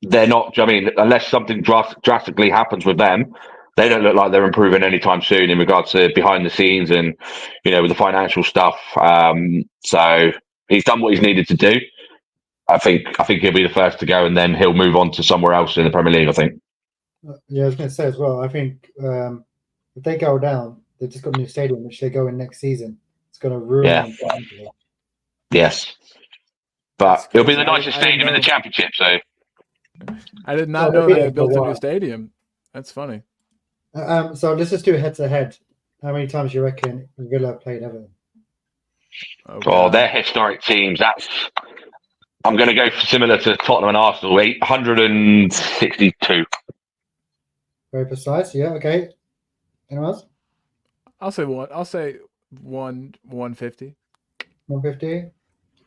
they're not. I mean, unless something drastically happens with them, they don't look like they're improving anytime soon in regards to behind the scenes and with the financial stuff. So he's done what he's needed to do. I think he'll be the first to go, and then he'll move on to somewhere else in the Premier League. I think. Yeah, I was going to say as well. I think if they go down, they've just got a new stadium, which they go in next season. It's going to ruin Yeah. them financially. Yes, That's but it'll be crazy. the nicest I didn't stadium in the know. Championship. So I did not So know they've they been had there for built a a new while. stadium. That's funny. So let's just do head to head. How many times do you reckon Villa played Everton? Oh, for God. their historic teams, I'm going to go similar to Tottenham and Arsenal, 862. Very precise. Yeah. Okay. Anyone else? I'll say 150. 150.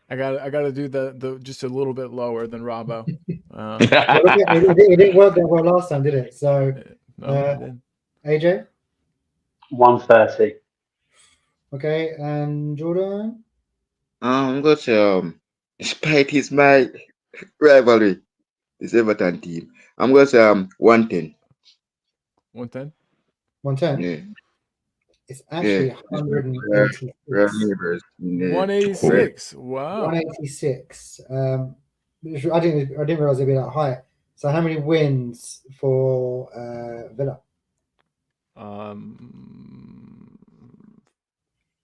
I got to do the just a little bit lower than Robbo. Well, look, it didn't work that well last time, did it? So, No, I didn't. AJ. 130. Okay, and Jordan. I'm going to say, despite his my rivalry, this Everton team, I'm going to say 110. 110. 110. Yeah, It's actually yeah. 186. Real neighbors. Yeah. 186. Wow. 186. I didn't realize it'd be that high. So, how many wins for Villa?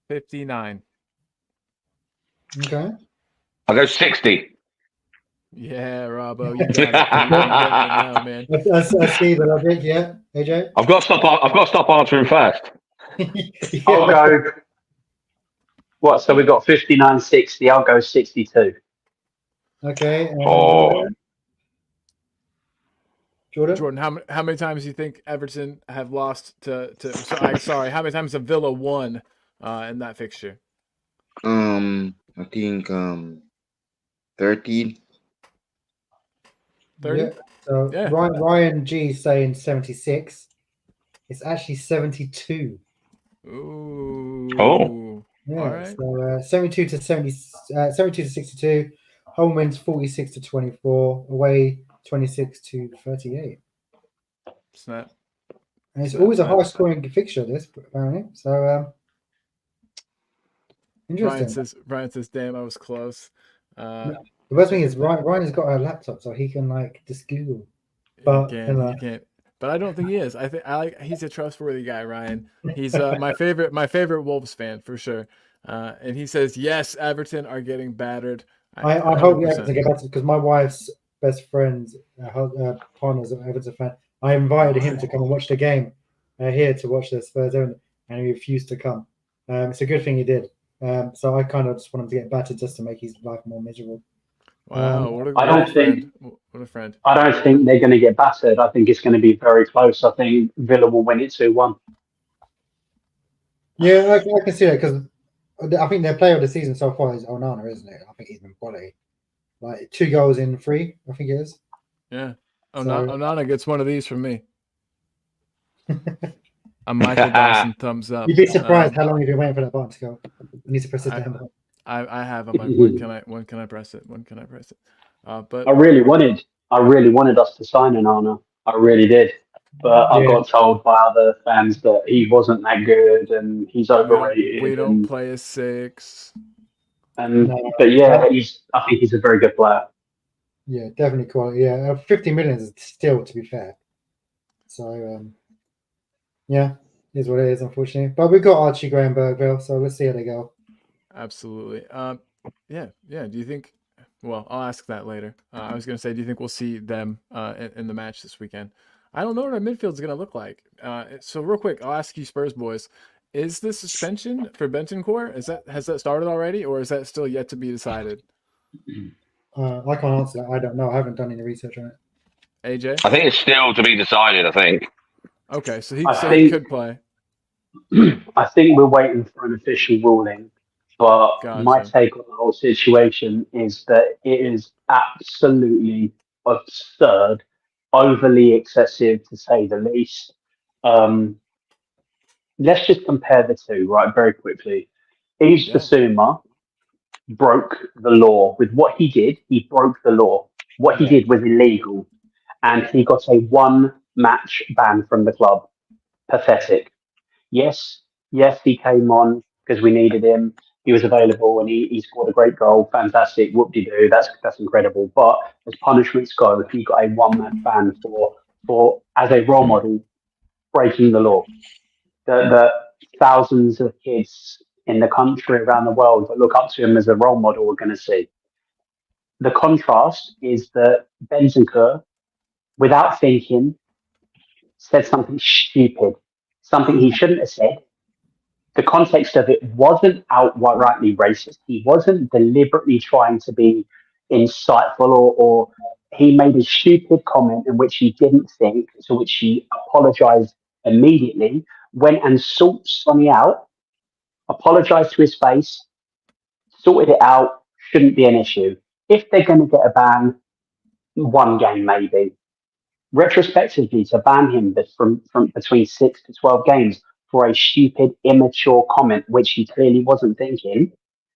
59. Okay. I'll go 60. Yeah, Robbo, you got it. I'm getting it now, man. I see the logic. Yeah, AJ. I've got to stop answering first. Yeah. I'll go. What? So we've got 59, 60. I'll go 62. Okay. And Oh. Jordan. How many times do you think Everton have lost to sorry, how many times have Villa won in that fixture? I think 13. 30? Yeah. So Yeah. Ryan G saying 76. It's actually 72. Ooh. Oh. Yeah. All right. So 72 to 62. Home wins 46 to 24. Away 26 to 38. Snap. And it's Snap, always a snap, high scoring fixture, this apparently. So interesting. Ryan says, damn, I was close. The best thing is Ryan has got a laptop, so he can just Google. But he can't. But I don't think he is. He's a trustworthy guy, Ryan. He's my favorite Wolves fan for sure. And he says, yes, Everton are getting battered. I hope Everton get better because my wife's best friend's partner's an Everton fan. I invited him to come and watch the game here to watch the Spurs, and he refused to come. It's a good thing he did. So I kind of just want him to get battered just to make his life more miserable. Wow, what a friend. I don't think they're going to get battered. I think it's going to be very close. I think Villa will win it 2-1. Yeah, I can see that because I think their player of the season so far is Onana, isn't it? I think he's been quality. 2 goals in 3, I think it is. Yeah. Onana gets one of these from me. A Michael Dawson thumbs up. You'd be surprised how long you've been waiting for that button to go. You need to press it down. I have. I'm like, when can I press it? When can I press it? But I really wanted us to sign Onana. I really did. But I got told by other fans that he wasn't that good and he's overrated. We don't play a 6. But yeah, I think he's a very good player. Yeah, definitely quality. Yeah, 50 million is still, to be fair. So, yeah, is what it is, unfortunately. But we've got Archie Graham-Bergville, so let's see how they go. Absolutely. Yeah. Do you think? Well, I'll ask that later. I was going to say, do you think we'll see them in the match this weekend? I don't know what our midfield is going to look like. So real quick, I'll ask you, Spurs boys: is the suspension for Bentancur has that started already, or is that still yet to be decided? I can't answer that. I don't know. I haven't done any research on it. AJ? I think it's still to be decided. I think. Okay, so he I so he think could play. I think we're waiting for an official ruling. But my Gotcha. take on the whole situation is that it is absolutely absurd, overly excessive to say the least. Um, let's just compare the two, right, very quickly. Yves Yeah. Bissouma broke the law. With what he did, he broke the law. What he Yeah. did was illegal, and he got a one-match ban from the club. Pathetic. Yes, yes, he came on because we needed him. He was available and he scored a great goal. Fantastic. Whoop de doo. That's incredible. But as punishments go, he got a one-match ban for as a role model breaking the law. The thousands of kids in the country around the world that look up to him as a role model are going to see. The contrast is that Bentancur, without thinking, said something stupid, something he shouldn't have said. The context of it wasn't outrightly racist. He wasn't deliberately trying to be insightful, or he made a stupid comment in which he didn't think, to which he apologized immediately, went and sought Sonny out, apologized to his face, sorted it out, shouldn't be an issue. If they're going to get a ban, one game maybe. Retrospectively, to ban him from between 6 to 12 games for a stupid, immature comment, which he clearly wasn't thinking,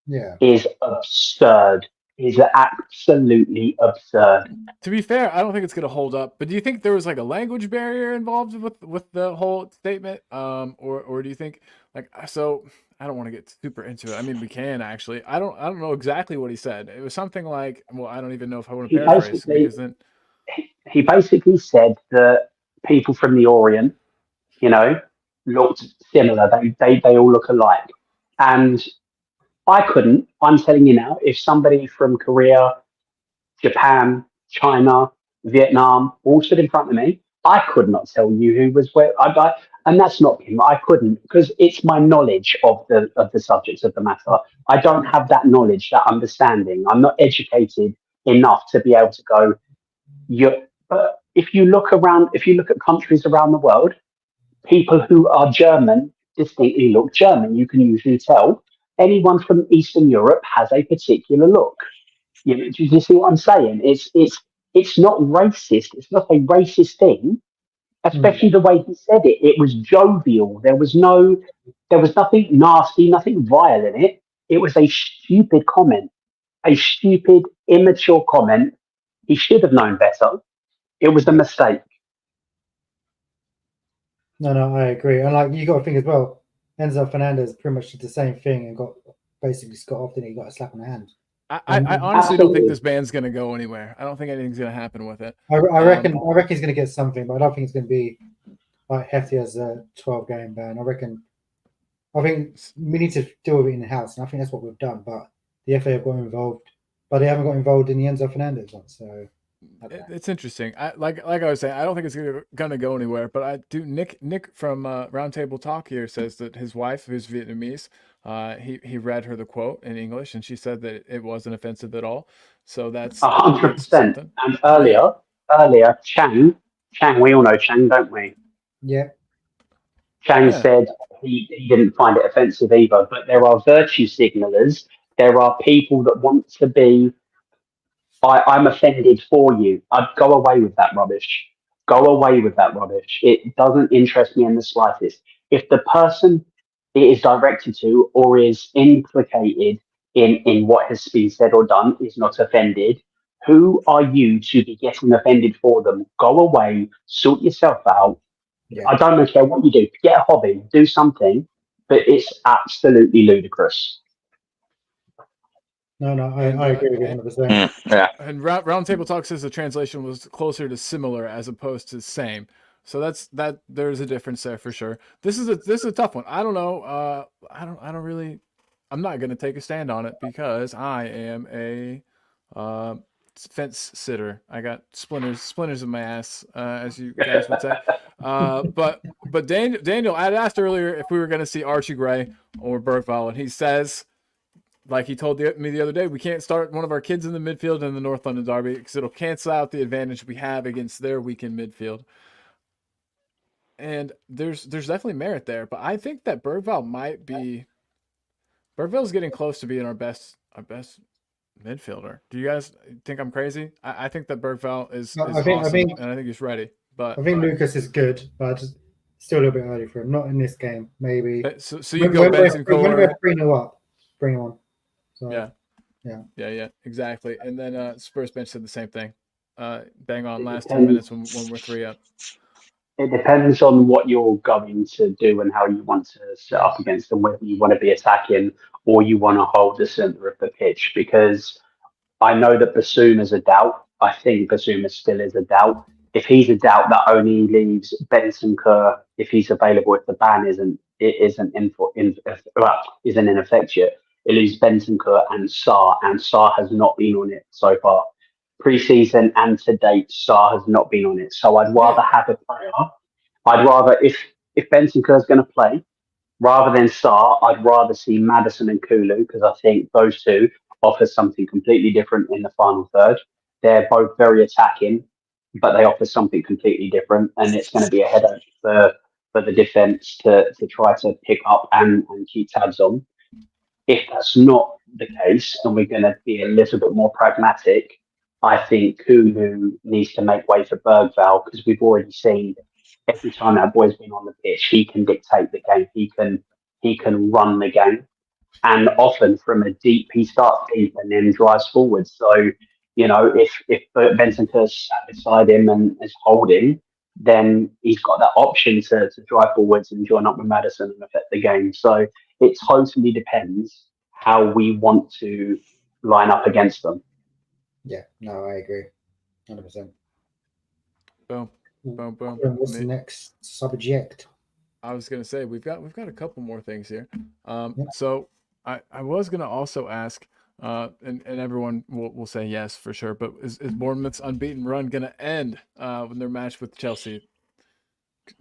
Yeah. is absurd. Is absolutely absurd. To be fair, I don't think it's gonna hold up. But do you think there was like a language barrier involved with the whole statement? Or do you think like so? I don't want to get super into it. I mean, we can actually. I don't know exactly what he said. It was something like, well, I don't even know if I want to He paraphrase basically because then he basically said that people from the Orient, you know, looked similar. They all look alike, and I couldn't. I'm telling you now, if somebody from Korea, Japan, China, Vietnam all stood in front of me, I could not tell you who was where. And that's not him. I couldn't because it's my knowledge of the subjects of the matter. I don't have that knowledge, that understanding. I'm not educated enough to be able to go. But if you look around, if you look at countries around the world, people who are German distinctly look German. You can usually tell anyone from Eastern Europe has a particular look. Do you see what I'm saying? It's not racist. It's not a racist thing, especially the way he said it. It was jovial. There was nothing nasty, nothing vile in it. It was a stupid comment, a stupid, immature comment. He should have known better. It was a mistake. No, I agree. And like you got to think as well, Enzo Fernandez pretty much did the same thing and got basically got off, didn't he? Got a slap on the hand. I honestly don't think Absolutely. this ban's gonna go anywhere. I don't think anything's gonna happen with it. I reckon he's going to get something, but I don't think it's going to be like hefty as a 12-game ban. I think we need to deal with it in the house, and I think that's what we've done. But the FA have got involved, but they haven't got involved in the Enzo Fernandez one. So It's interesting. Like I was saying, I don't think it's gonna go anywhere. But I do. Nick from Roundtable Talk here says that his wife, who's Vietnamese, he read her the quote in English, and she said that it wasn't offensive at all. So that's 100%. something. And earlier, Chang, we all know Chang, don't we? yeah, Chang Yeah. said he didn't find it offensive either. But there are virtue signalers. There are people that want to be. I'm offended for you. I'd go away with that rubbish. Go away with that rubbish. It doesn't interest me in the slightest. If the person it is directed to or is implicated in what has been said or done is not offended, who are you to be getting offended for them? Go away, sort yourself out. yeah. I don't care what you do. Get a hobby, do something, but it's absolutely ludicrous. No, I agree with you 100%. Yeah. And Roundtable Talk says the translation was closer to similar as opposed to same. So that there's a difference there for sure. This is a tough one. I don't know. I don't really. I'm not gonna take a stand on it because I am a fence sitter. I got splinters in my ass, as you guys would say. But Daniel, I had asked earlier if we were gonna see Archie Gray or Bergvall, and he says like he told me the other day, we can't start one of our kids in the midfield in the North London derby because it'll cancel out the advantage we have against their weakened midfield. And there's definitely merit there, but I think that Bergvall might be. Bergvall's getting close to being our best midfielder. Do you guys think I'm crazy? I think that Bergvall is No, awesome, and I think he's ready. But I think Lucas is good, but still a little bit early for him. Not in this game, maybe. so you go Benson when Core. we're 3-0 up, bring him on. So, Yeah, exactly. And then Spurs bench said the same thing. Bang on last 10 minutes when we're 3 up. It depends on what you're going to do and how you want to set up against them, whether you want to be attacking or you want to hold the centre of the pitch. Because I know that Bassoon is a doubt. I think Bassoon still is a doubt. If he's a doubt, that only leaves Benson Kerr if he's available. If the ban isn't in effect yet, it leaves Benson Kerr and Sarr has not been on it so far. Pre-season and to date, Sarr has not been on it. So I'd rather have a player. I'd rather if Benson Kerr is going to play, rather than Sarr, I'd rather see Maddison and Kulu because I think those two offer something completely different in the final third. They're both very attacking, but they offer something completely different, and it's going to be a headache for the defence to try to pick up and keep tabs on. If that's not the case, and we're going to be a little bit more pragmatic, I think Kulu needs to make way for Bergvall because we've already seen every time that boy's been on the pitch, he can dictate the game. He can run the game, and often from a deep, he starts deep and then drives forward. So, if Benson Kerr's sat beside him and is holding, then he's got that option to drive forwards and join up with Maddison and affect the game. So it totally depends how we want to line up against them. Yeah, no, I agree, 100%. Boom. What's the next subject? I was gonna say we've got a couple more things here. So I was gonna also ask, and everyone will say yes for sure, but is Bournemouth's unbeaten run gonna end when their match with Chelsea?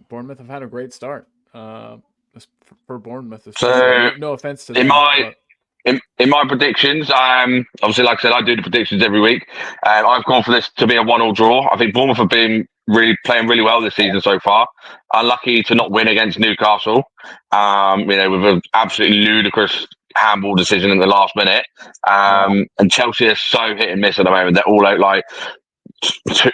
Bournemouth have had a great start. For Bournemouth, So, no offense to them. In my predictions, obviously, like I said, I do the predictions every week. I've gone for this to be a 1-1 draw. I think Bournemouth have been playing really well this season so far. Unlucky to not win against Newcastle. With an absolutely ludicrous handball decision in the last minute. And Chelsea are so hit and miss at the moment. They're all out like.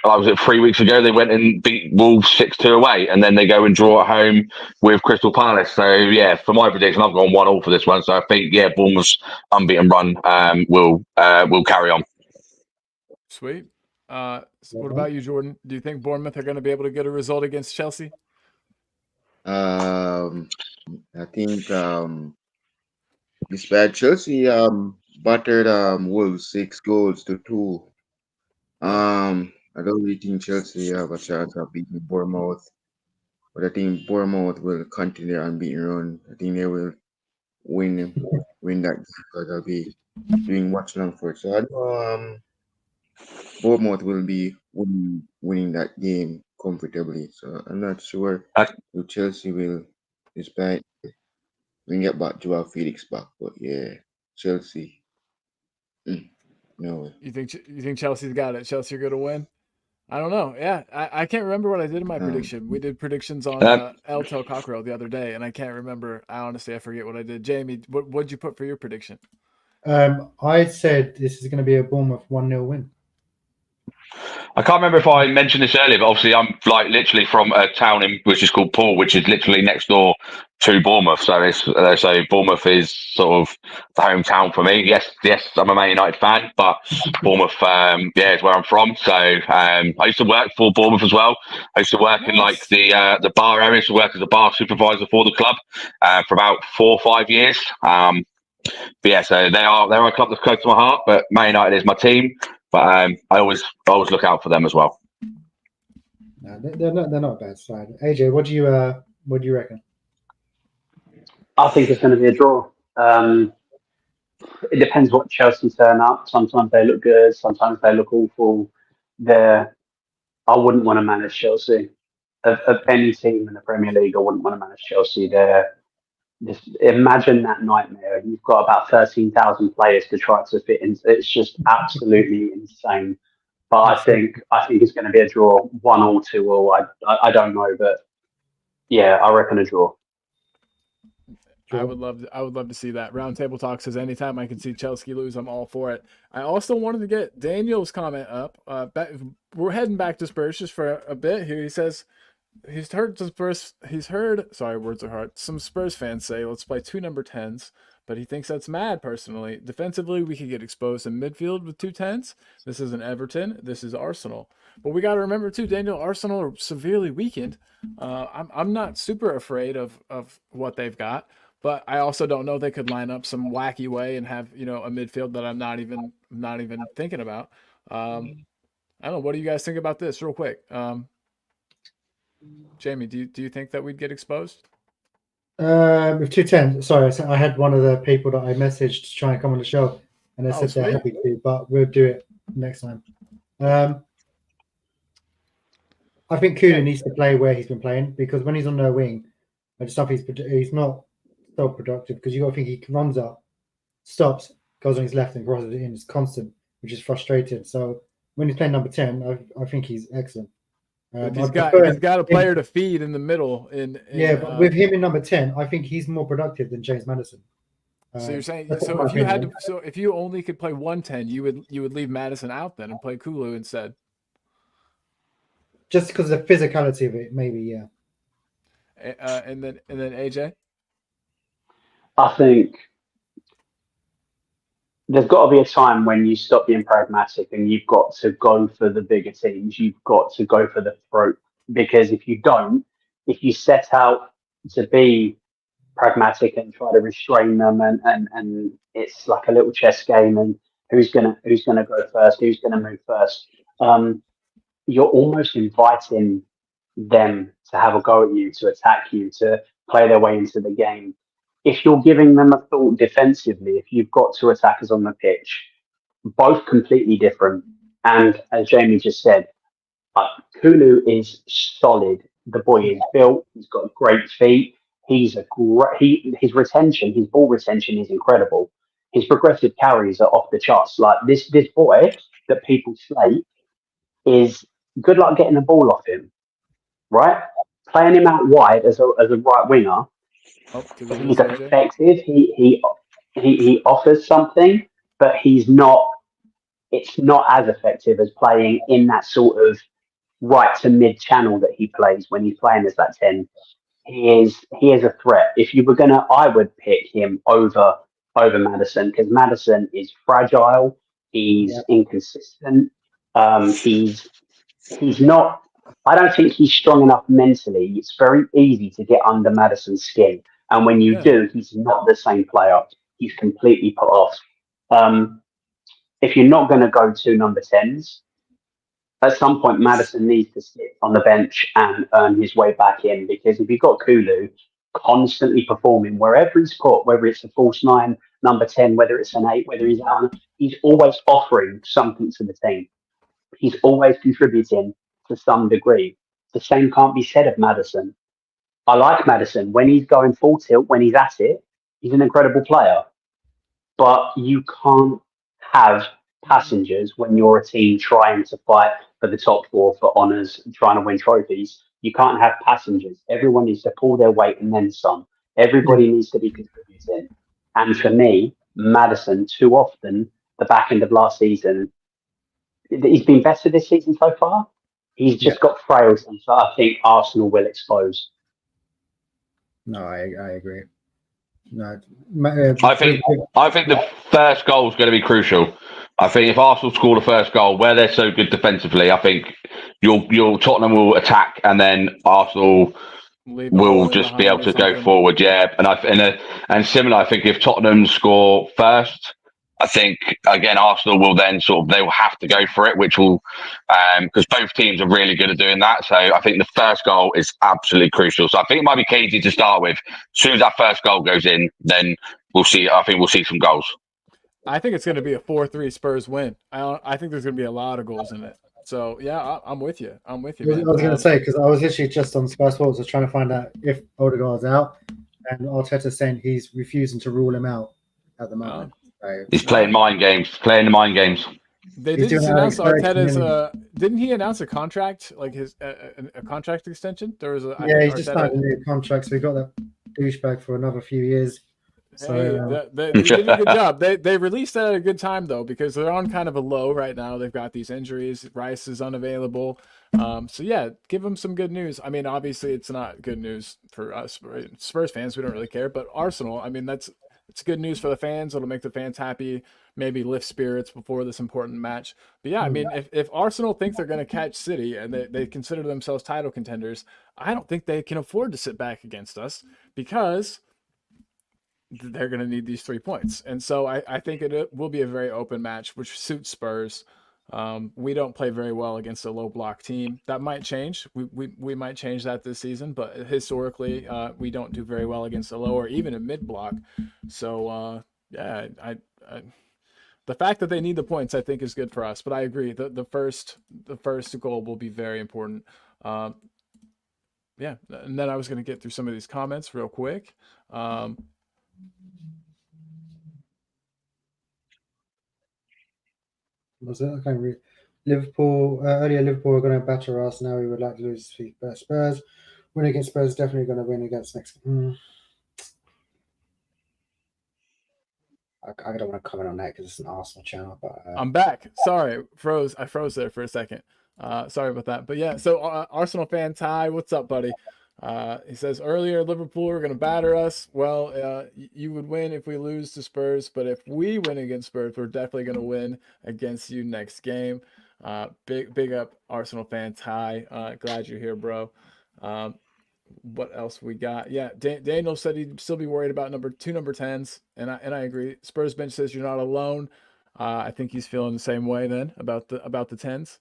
I was 3 weeks ago. They went and beat Wolves 6-2 away, and then they go and draw at home with Crystal Palace. So yeah, for my prediction, I've gone 1-1 for this one. So I think Bournemouth's unbeaten run will carry on. Sweet. What about you, Jordan? Do you think Bournemouth are going to be able to get a result against Chelsea? I think despite Chelsea battered Wolves 6-2. I don't really think Chelsea have a chance of beating Bournemouth, but I think Bournemouth will continue their unbeaten run. I think they will win that game because they'll be doing much long for it. So I know Bournemouth will be winning that game comfortably. So I'm not sure if Chelsea will, despite we can get back Joao Felix back, but yeah, Chelsea. No way. You think Chelsea's got it? Chelsea are going to win? I don't know. Yeah, I can't remember what I did in my prediction. We did predictions on El Tel Cockerel the other day, and I can't remember. I forget what I did. Jamie, what'd you put for your prediction? I said this is going to be a Bournemouth 1-0 win. I can't remember if I mentioned this earlier, but obviously I'm literally from a town which is called Poole, which is literally next door to Bournemouth. So it's so Bournemouth is sort of the hometown for me. Yes, I'm a Man United fan, but Bournemouth, is where I'm from. So I used to work for Bournemouth as well. I used to work in the bar area. I used to work as a bar supervisor for the club for about 4 or 5 years. But yeah, so they're a club that's close to my heart. But Man United is my team. But I always look out for them as well. No, they're not a bad side. AJ, what do you reckon? I think it's going to be a draw. It depends what Chelsea turn up. Sometimes they look good. Sometimes they look awful. I wouldn't want to manage Chelsea. Of any team in the Premier League, I wouldn't want to manage Chelsea. They're Just imagine that nightmare. You've got about 13,000 players to try to fit in. It's just absolutely insane. But I think it's going to be a draw, 1-1, 2-1. I don't know, but yeah, I reckon a draw. I would love to see that. Roundtable Talk says anytime I can see Chelsea lose, I'm all for it. I also wanted to get Daniel's comment up. We're heading back to Spurs just for a bit here. He says he's heard sorry, words are hard. Some Spurs fans say let's play 2 number 10s, but he thinks that's mad personally. Defensively, we could get exposed in midfield with 2 10s. This isn't Everton. This is Arsenal. But we got to remember too, Daniel, Arsenal are severely weakened. I'm not super afraid of what they've got. But I also don't know they could line up some wacky way and have, a midfield that I'm not even thinking about. I don't know. What do you guys think about this real quick? Jamie, do you think that we'd get exposed? With 210, sorry, I had one of the people that I messaged to try and come on the show, and they said they're sweet. happy to, but we'll do it next time. I think Kulu needs to play where he's been playing, because when he's on the wing, I just think he's not so productive, because you got to think he runs up, stops, goes on his left and crosses it in. It's constant, which is frustrating. So when he's playing number 10, I think he's excellent. He's got a player to feed in the middle. But with him in number 10, I think he's more productive than James Maddison. So you're saying if you only could play 110, you would leave Maddison out then and play Kulu instead. Just because of the physicality of it, maybe, yeah. And then AJ. I think there's got to be a time when you stop being pragmatic and you've got to go for the bigger teams. You've got to go for the throat, because if you don't, if you set out to be pragmatic and try to restrain them, and it's like a little chess game, and who's gonna go first, who's gonna move first, you're almost inviting them to have a go at you, to attack you, to play their way into the game. If you're giving them a thought defensively, if you've got 2 attackers on the pitch, both completely different, and as Jamie just said, Kulu is solid. The boy is built. He's got great feet. He's his ball retention is incredible. His progressive carries are off the charts. Like this boy that people slate is good luck getting the ball off him, right? Playing him out wide as a right winger. He's effective. He offers something, but it's not as effective as playing in that sort of right to mid channel that he plays when he's playing as that 10. He is a threat. If you were gonna, I would pick him over Maddison, because Maddison is fragile. He's inconsistent. He's not. I don't think he's strong enough mentally. It's very easy to get under Maddison's skin. And when you do, he's not the same player. He's completely put off. If you're not going to go 2 number 10s, at some point, Maddison needs to sit on the bench and earn his way back in. Because if you've got Kulu constantly performing wherever he's put, whether it's a false 9, number 10, whether it's an 8, whether he's out, he's always offering something to the team. He's always contributing to some degree. The same can't be said of Maddison. I like Maddison. When he's going full tilt, when he's at it, he's an incredible player. But you can't have passengers when you're a team trying to fight for the top 4 for honours, trying to win trophies. You can't have passengers. Everyone needs to pull their weight and then some. Everybody needs to be contributing. And for me, Maddison, too often, the back end of last season, he's been better this season so far. He's just got frails, and so I think Arsenal will expose. No, I agree. No, I think the first goal is going to be crucial. I think if Arsenal score the first goal, where they're so good defensively, I think Tottenham will attack, and then Arsenal will just be able to go forward. Yeah, and similar. I think if Tottenham score first, I think again Arsenal will then they will have to go for it, which will because both teams are really good at doing that. So I think the first goal is absolutely crucial. So I think it might be Katie to start with. As soon as that first goal goes in, then we'll see. I think we'll see some goals. I think it's going to be a 4-3 Spurs win. I think there's going to be a lot of goals in it. So yeah, I'm with you. I was going to say, because I was literally just on Sky Sports, I was trying to find out if Odegaard's out, and Arteta's saying he's refusing to rule him out at the moment. So, He's playing mind games. Playing the mind games. They He's did doing just that announce Alex Arteta's. Ferguson, Didn't he announce a contract, like his a contract extension? There was a. I yeah, think he's just Arteta- signed a new contract, so we got that douchebag for another few years. So, Hey, they did a good job. They released that at a good time though, because they're on kind of a low right now. They've got these injuries. Rice is unavailable. So yeah, give them some good news. I mean, obviously it's not good news for us Spurs fans. We don't really care, but Arsenal. I mean, it's good news for the fans. It'll make the fans happy. Maybe lift spirits before this important match. But yeah, I mean, if Arsenal think they're going to catch City and they consider themselves title contenders, I don't think they can afford to sit back against us, because they're going to need these 3 points. And so I think it will be a very open match, which suits Spurs. We don't play very well against a low block team. That might change. We might change that this season, but historically, we don't do very well against a low or even a mid block. So yeah, the fact that they need the points, I think, is good for us. But I agree, the first goal will be very important. Yeah, and then I was going to get through some of these comments real quick. Was it? I can't read. Liverpool, earlier Liverpool were going to batter us. Now we would like to lose to Spurs. Win against Spurs, definitely going to win against next. I don't want to comment on that because it's an Arsenal channel. But I'm back. Sorry, I froze there for a second. Sorry about that. But yeah, so Arsenal fan Ty, what's up, buddy? He says earlier Liverpool are going to batter us. Well, you would win if we lose to Spurs, but if we win against Spurs, we're definitely going to win against you next game. Big up Arsenal fan Ty. Glad you're here, bro. What else we got? Yeah, Daniel said he'd still be worried about number 10s, and I agree. Spurs bench says you're not alone. I think he's feeling the same way then about the 10s.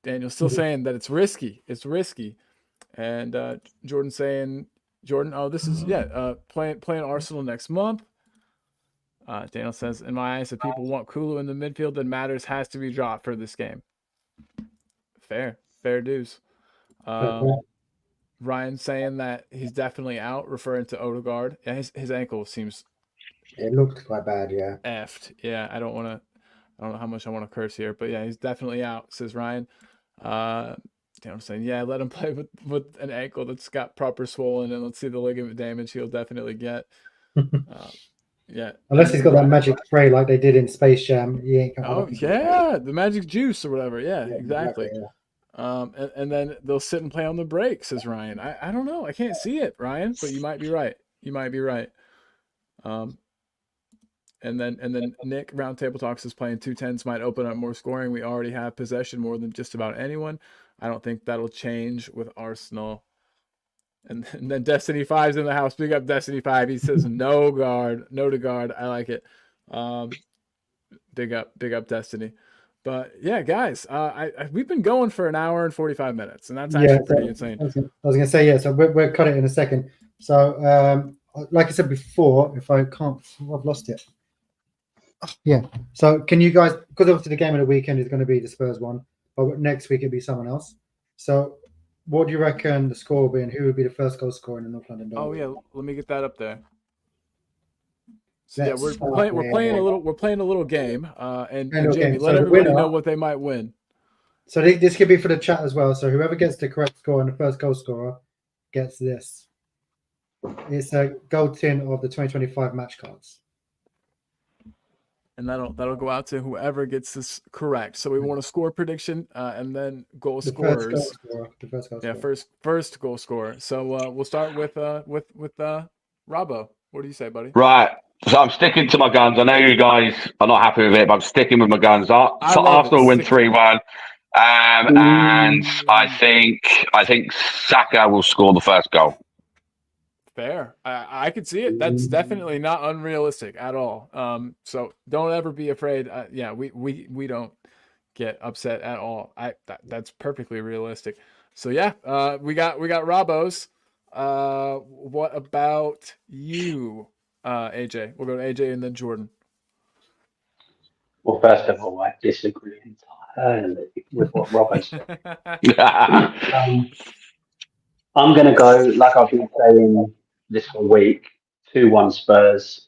Daniel's still saying that it's risky. It's risky. And Jordan saying, oh, this is playing Arsenal next month. Daniel says, in my eyes, if people want Kulu in the midfield, then Matters has to be dropped for this game. Fair dues. Ryan saying that he's definitely out, referring to Odegaard. Yeah, his ankle seems. It looked quite bad, yeah. Effed. Yeah, I don't know how much I want to curse here, but yeah, he's definitely out, says Ryan. I'm saying, yeah, let him play with an ankle that's got proper swollen, and let's see the ligament damage he'll definitely get. Yeah. Unless he's got that magic spray like they did in Space Jam. He ain't the magic juice or whatever. Yeah, exactly. Yeah. And then they'll sit and play on the break, says Ryan. I don't know. I can't see it, Ryan, but you might be right. And then Nick Roundtable Talks is playing 2-10s might open up more scoring. We already have possession more than just about anyone. I don't think that'll change with Arsenal. And then Destiny 5's in the house. Big up Destiny 5. He says no to guard. I like it. Big up Destiny. But yeah, guys, we've been going for an hour and 45 minutes, and that's actually pretty insane. I was going to say, yeah, so we'll cut it in a second. So, like I said before, if I can't, I've lost it. Yeah. So, can you guys, because obviously the game of the weekend is going to be the Spurs one, but next week it'll be someone else. So, what do you reckon the score will be, and who would be the first goal scorer in the North London Derby? Oh yeah, let me get that up there. So yeah, we're playing a little game, and Jamie, let everybody know what they might win. So this could be for the chat as well. So whoever gets the correct score and the first goal scorer gets this. It's a gold tin of the 2025 match cards. And that'll go out to whoever gets this correct. So we want a score prediction, and then goal scorers. The first goal scorer. Yeah, first goal scorer. So we'll start with Robbo. What do you say, buddy? Right. So I'm sticking to my guns. I know you guys are not happy with it, but I'm sticking with my guns. So Arsenal win 3-1. And I think Saka will score the first goal. Fair. I could see it. That's definitely not unrealistic at all. So don't ever be afraid. We don't get upset at all. That's perfectly realistic. So yeah, we got Robbo's. What about you, AJ? We'll go to AJ and then Jordan. Well, first of all, I disagree entirely with what Robbo said. I'm going to go, like I've been saying this whole week. 2-1 Spurs.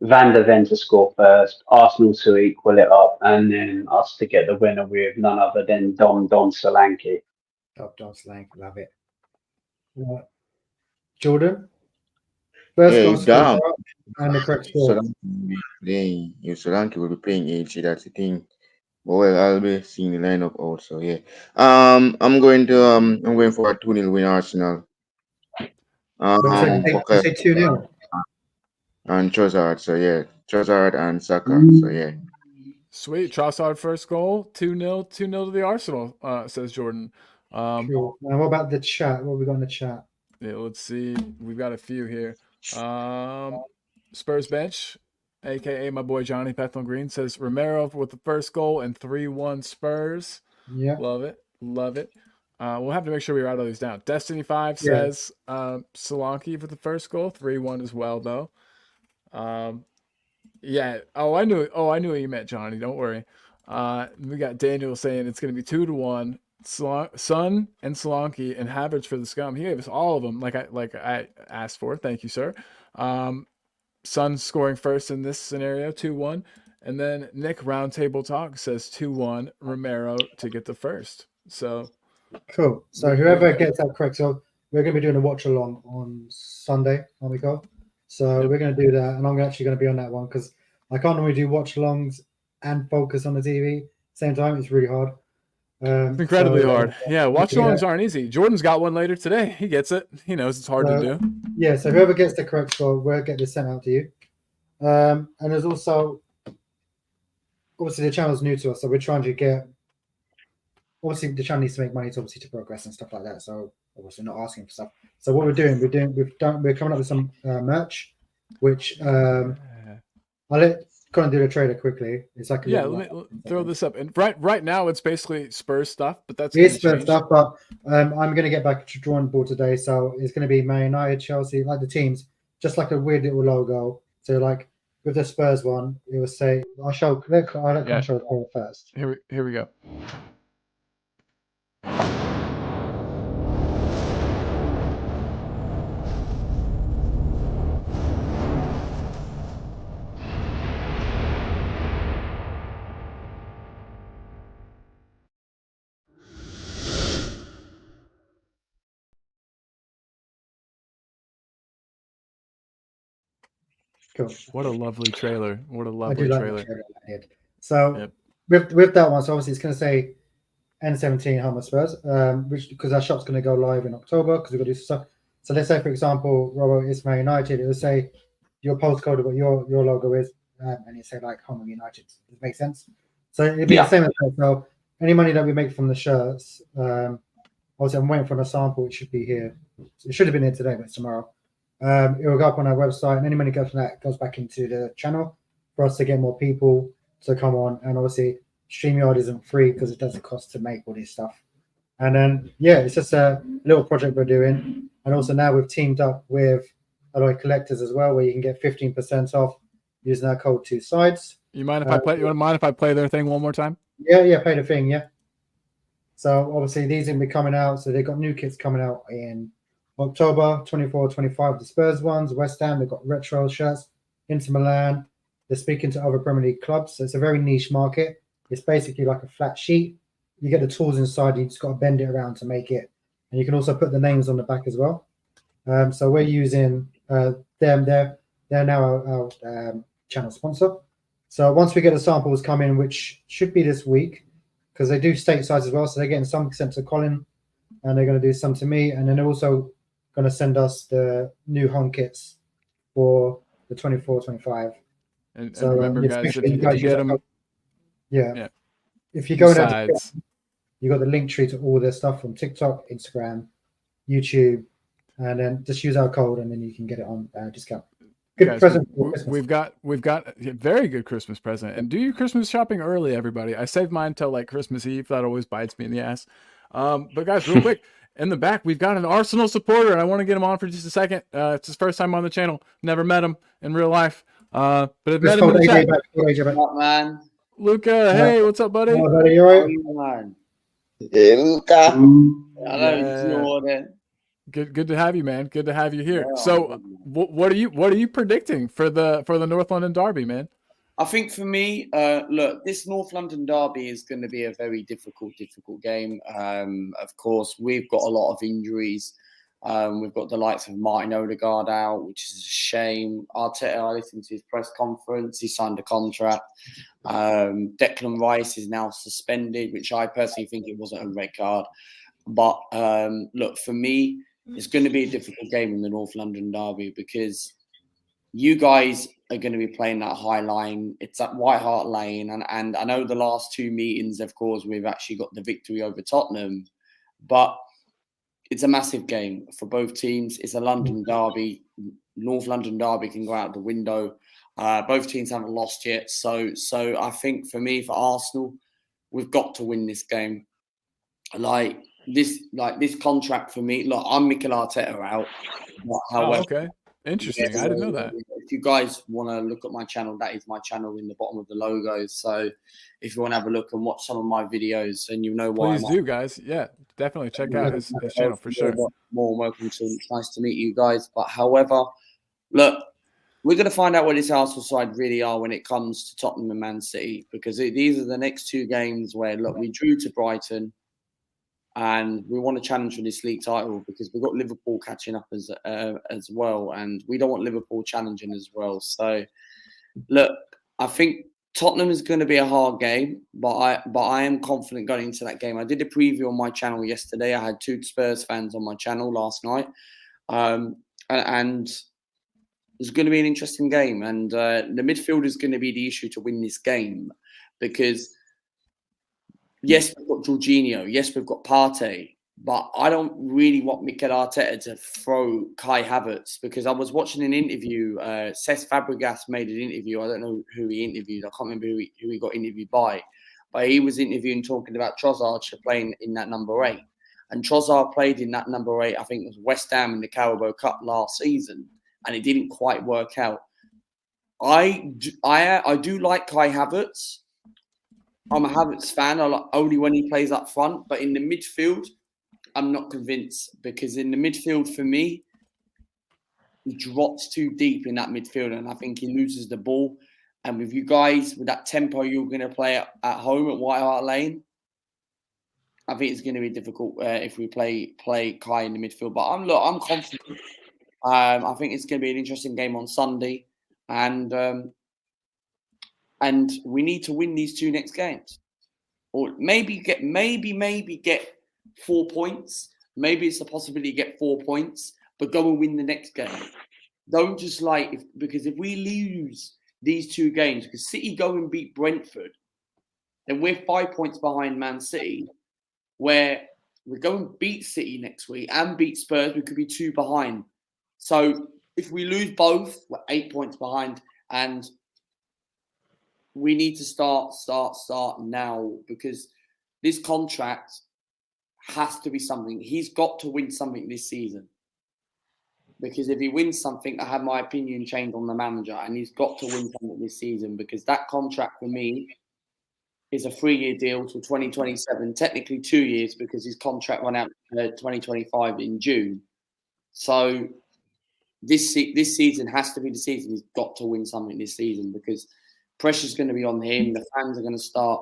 Van der Ven to score first, Arsenal to equal it up, and then us to get the winner with none other than Don Solanke. Top Don Slank, love it. Jordan? First Yeah, goal it's down. scorer and the correct score. Solanke will be playing AG, that's the thing. But well, I'll be seeing the lineup also. Yeah. I'm going for a 2-0 win Arsenal. You say 2-0. And Trossard, so yeah. Trossard and Saka, so yeah. Sweet. Trossard first goal. 2-0 to the Arsenal, says Jordan. Cool. And what about the chat? What have we got in the chat? Yeah, let's see. We've got a few here. Spurs bench, aka my boy Johnny Bethnal Green, says Romero with the first goal and 3-1 Spurs. Yeah. Love it. Love it. We'll have to make sure we write all these down. Destiny 5 Yeah. says Solanke for the first goal, 3-1 as well though. Yeah. I knew what you meant, Johnny. Don't worry. We got Daniel saying it's going to be 2-1. Son and Solanke and Havertz for the scum. He gave us all of them, like I asked for. Thank you, sir. Son scoring first in this scenario, 2-1, and then Nick Roundtable Talk says 2-1 Romero to get the first. So cool. So whoever gets that correct, so we're going to be doing a watch along on Sunday, aren't we, Cole? So we're going to do that, and I'm actually going to be on that one because I can't normally do watch alongs and focus on the TV same time. It's really hard. It's incredibly hard. Yeah, watch-alongs aren't easy. Jordan's got one later today. He gets it. He knows it's hard to do. Yeah, so whoever gets the correct score, we'll get this sent out to you. And there's also, obviously, the channel's new to us, so we're trying to get, obviously, the channel needs to make money to obviously to progress and stuff like that. So obviously, not asking for stuff. So what we're coming up with some merch, which I'll let Colin do the trailer quickly. It's like let me throw this up. And right now it's basically Spurs stuff, but that's Spurs stuff. But I'm going to get back to drawing board today, so it's going to be Man United, Chelsea, like the teams, just like a weird little logo. So like with the Spurs one, it will say, I'll show the colour first. Here we go. Cool. What a lovely trailer. What a lovely I do like trailer. the trailer I did. So with that one, so obviously it's going to say N17 Home of Spurs, which because our shop's going to go live in October because we've got to do stuff. So let's say, for example, Robo is Man United. It will say your postcode of what your logo is, and it say like Home of United. Does it make sense? So it'd be the same as that. So any money that we make from the shirts, obviously I'm waiting for a sample. It should be here. It should have been here today, but it's tomorrow. It will go up on our website, and any money goes from that goes back into the channel for us to get more people to come on. And obviously, StreamYard isn't free because it doesn't cost to make all this stuff. And then, it's just a little project we're doing. And also now we've teamed up with Alloy Collectors as well, where you can get 15% off using our code 2Sides. You mind if I play? You want to mind if I play their thing one more time? Yeah, play the thing, yeah. So obviously these are going to be coming out. So they've got new kits coming out in October 24, 25, the Spurs ones, West Ham, they've got retro shirts, Inter Milan. They're speaking to other Premier League clubs. So it's a very niche market. It's basically like a flat sheet. You get the tools inside, you just got to bend it around to make it. And you can also put the names on the back as well. So we're using them. They're now our channel sponsor. So once we get the samples come in, which should be this week, because they do stateside as well. So they're getting some sent to Colin, and they're going to do some to me. And then they're also going to send us the new home kits for the 24-25. And remember, guys, if you get them, if you go in, you got the link tree to all their stuff from TikTok, Instagram, YouTube, and then just use our code, and then you can get it on discount. Good guys, present. We've got a very good Christmas present, and do your Christmas shopping early, everybody. I saved mine till like Christmas Eve. That always bites me in the ass. But guys, real quick, in the back, we've got an Arsenal supporter, and I want to get him on for just a second. It's his first time on the channel. Never met him in real life, but I've met him in the chat. What, man? Luca, hey, what's up, buddy? Oh, buddy, you all right? Man. Hey, Luca. Yes. Good to have you, man. Good to have you here. Yeah, So, what are you predicting for the North London Derby, man? I think for me, look, this North London derby is going to be a very difficult game. Of course, we've got a lot of injuries. We've got the likes of Martin Odegaard out, which is a shame. Arteta, I listened to his press conference. He signed a contract. Declan Rice is now suspended, which I personally think it wasn't a red card. But look, for me, it's going to be a difficult game in the North London derby because you guys are going to be playing that high line. It's at White Hart Lane. And I know the last two meetings, of course, we've actually got the victory over Tottenham. But it's a massive game for both teams. It's a London derby. North London derby can go out the window. Both teams haven't lost yet. So I think for me, for Arsenal, we've got to win this game. Like this contract for me. Look, I'm Mikel Arteta out. However, okay. Interesting. Yeah, I didn't know that. If you guys want to look at my channel, that is my channel in the bottom of the logo. So if you want to have a look and watch some of my videos, and you know why. Please do, guys. Yeah, definitely check out his channel for sure. More welcome to. It's nice to meet you guys. But however, look, we're going to find out what this Arsenal side really are when it comes to Tottenham and Man City, because these are the next two games where, look, we drew to Brighton. And we want to challenge for this league title because we've got Liverpool catching up as well, and we don't want Liverpool challenging as well. So, look, I think Tottenham is going to be a hard game, but I am confident going into that game. I did a preview on my channel yesterday. I had 2 Spurs fans on my channel last night, and it's going to be an interesting game. And the midfield is going to be the issue to win this game because. Yes, we've got Jorginho. Yes, we've got Partey. But I don't really want Mikel Arteta to throw Kai Havertz because I was watching an interview. Cesc Fabregas made an interview. I don't know who he interviewed. I can't remember who he got interviewed by. But he was interviewing talking about Trossard playing in that number 8. And Trossard played in that number 8, I think it was West Ham in the Carabao Cup last season. And it didn't quite work out. I do like Kai Havertz. I'm a Havertz fan. I like only when he plays up front. But in the midfield, I'm not convinced because in the midfield, for me, he drops too deep in that midfield, and I think he loses the ball. And with you guys, with that tempo you're going to play at home at White Hart Lane, I think it's going to be difficult if we play Kai in the midfield. But I'm confident. I think it's going to be an interesting game on Sunday, and we need to win these 2 next games, or maybe get 4 points. Maybe it's a possibility to get 4 points, but go and win the next game. Don't just because if we lose these 2 games, because City go and beat Brentford, then we're 5 points behind Man City. Where we go and beat City next week and beat Spurs, we could be 2 behind. So if we lose both, we're 8 points behind, and we need to start now because this contract has to be something. He's got to win something this season. Because if he wins something, I have my opinion changed on the manager, and he's got to win something this season because that contract for me is a 3-year deal till 2027, technically 2 years because his contract ran out 2025 in June. So this season has to be the season. He's got to win something this season because pressure's going to be on him. The fans are going to start.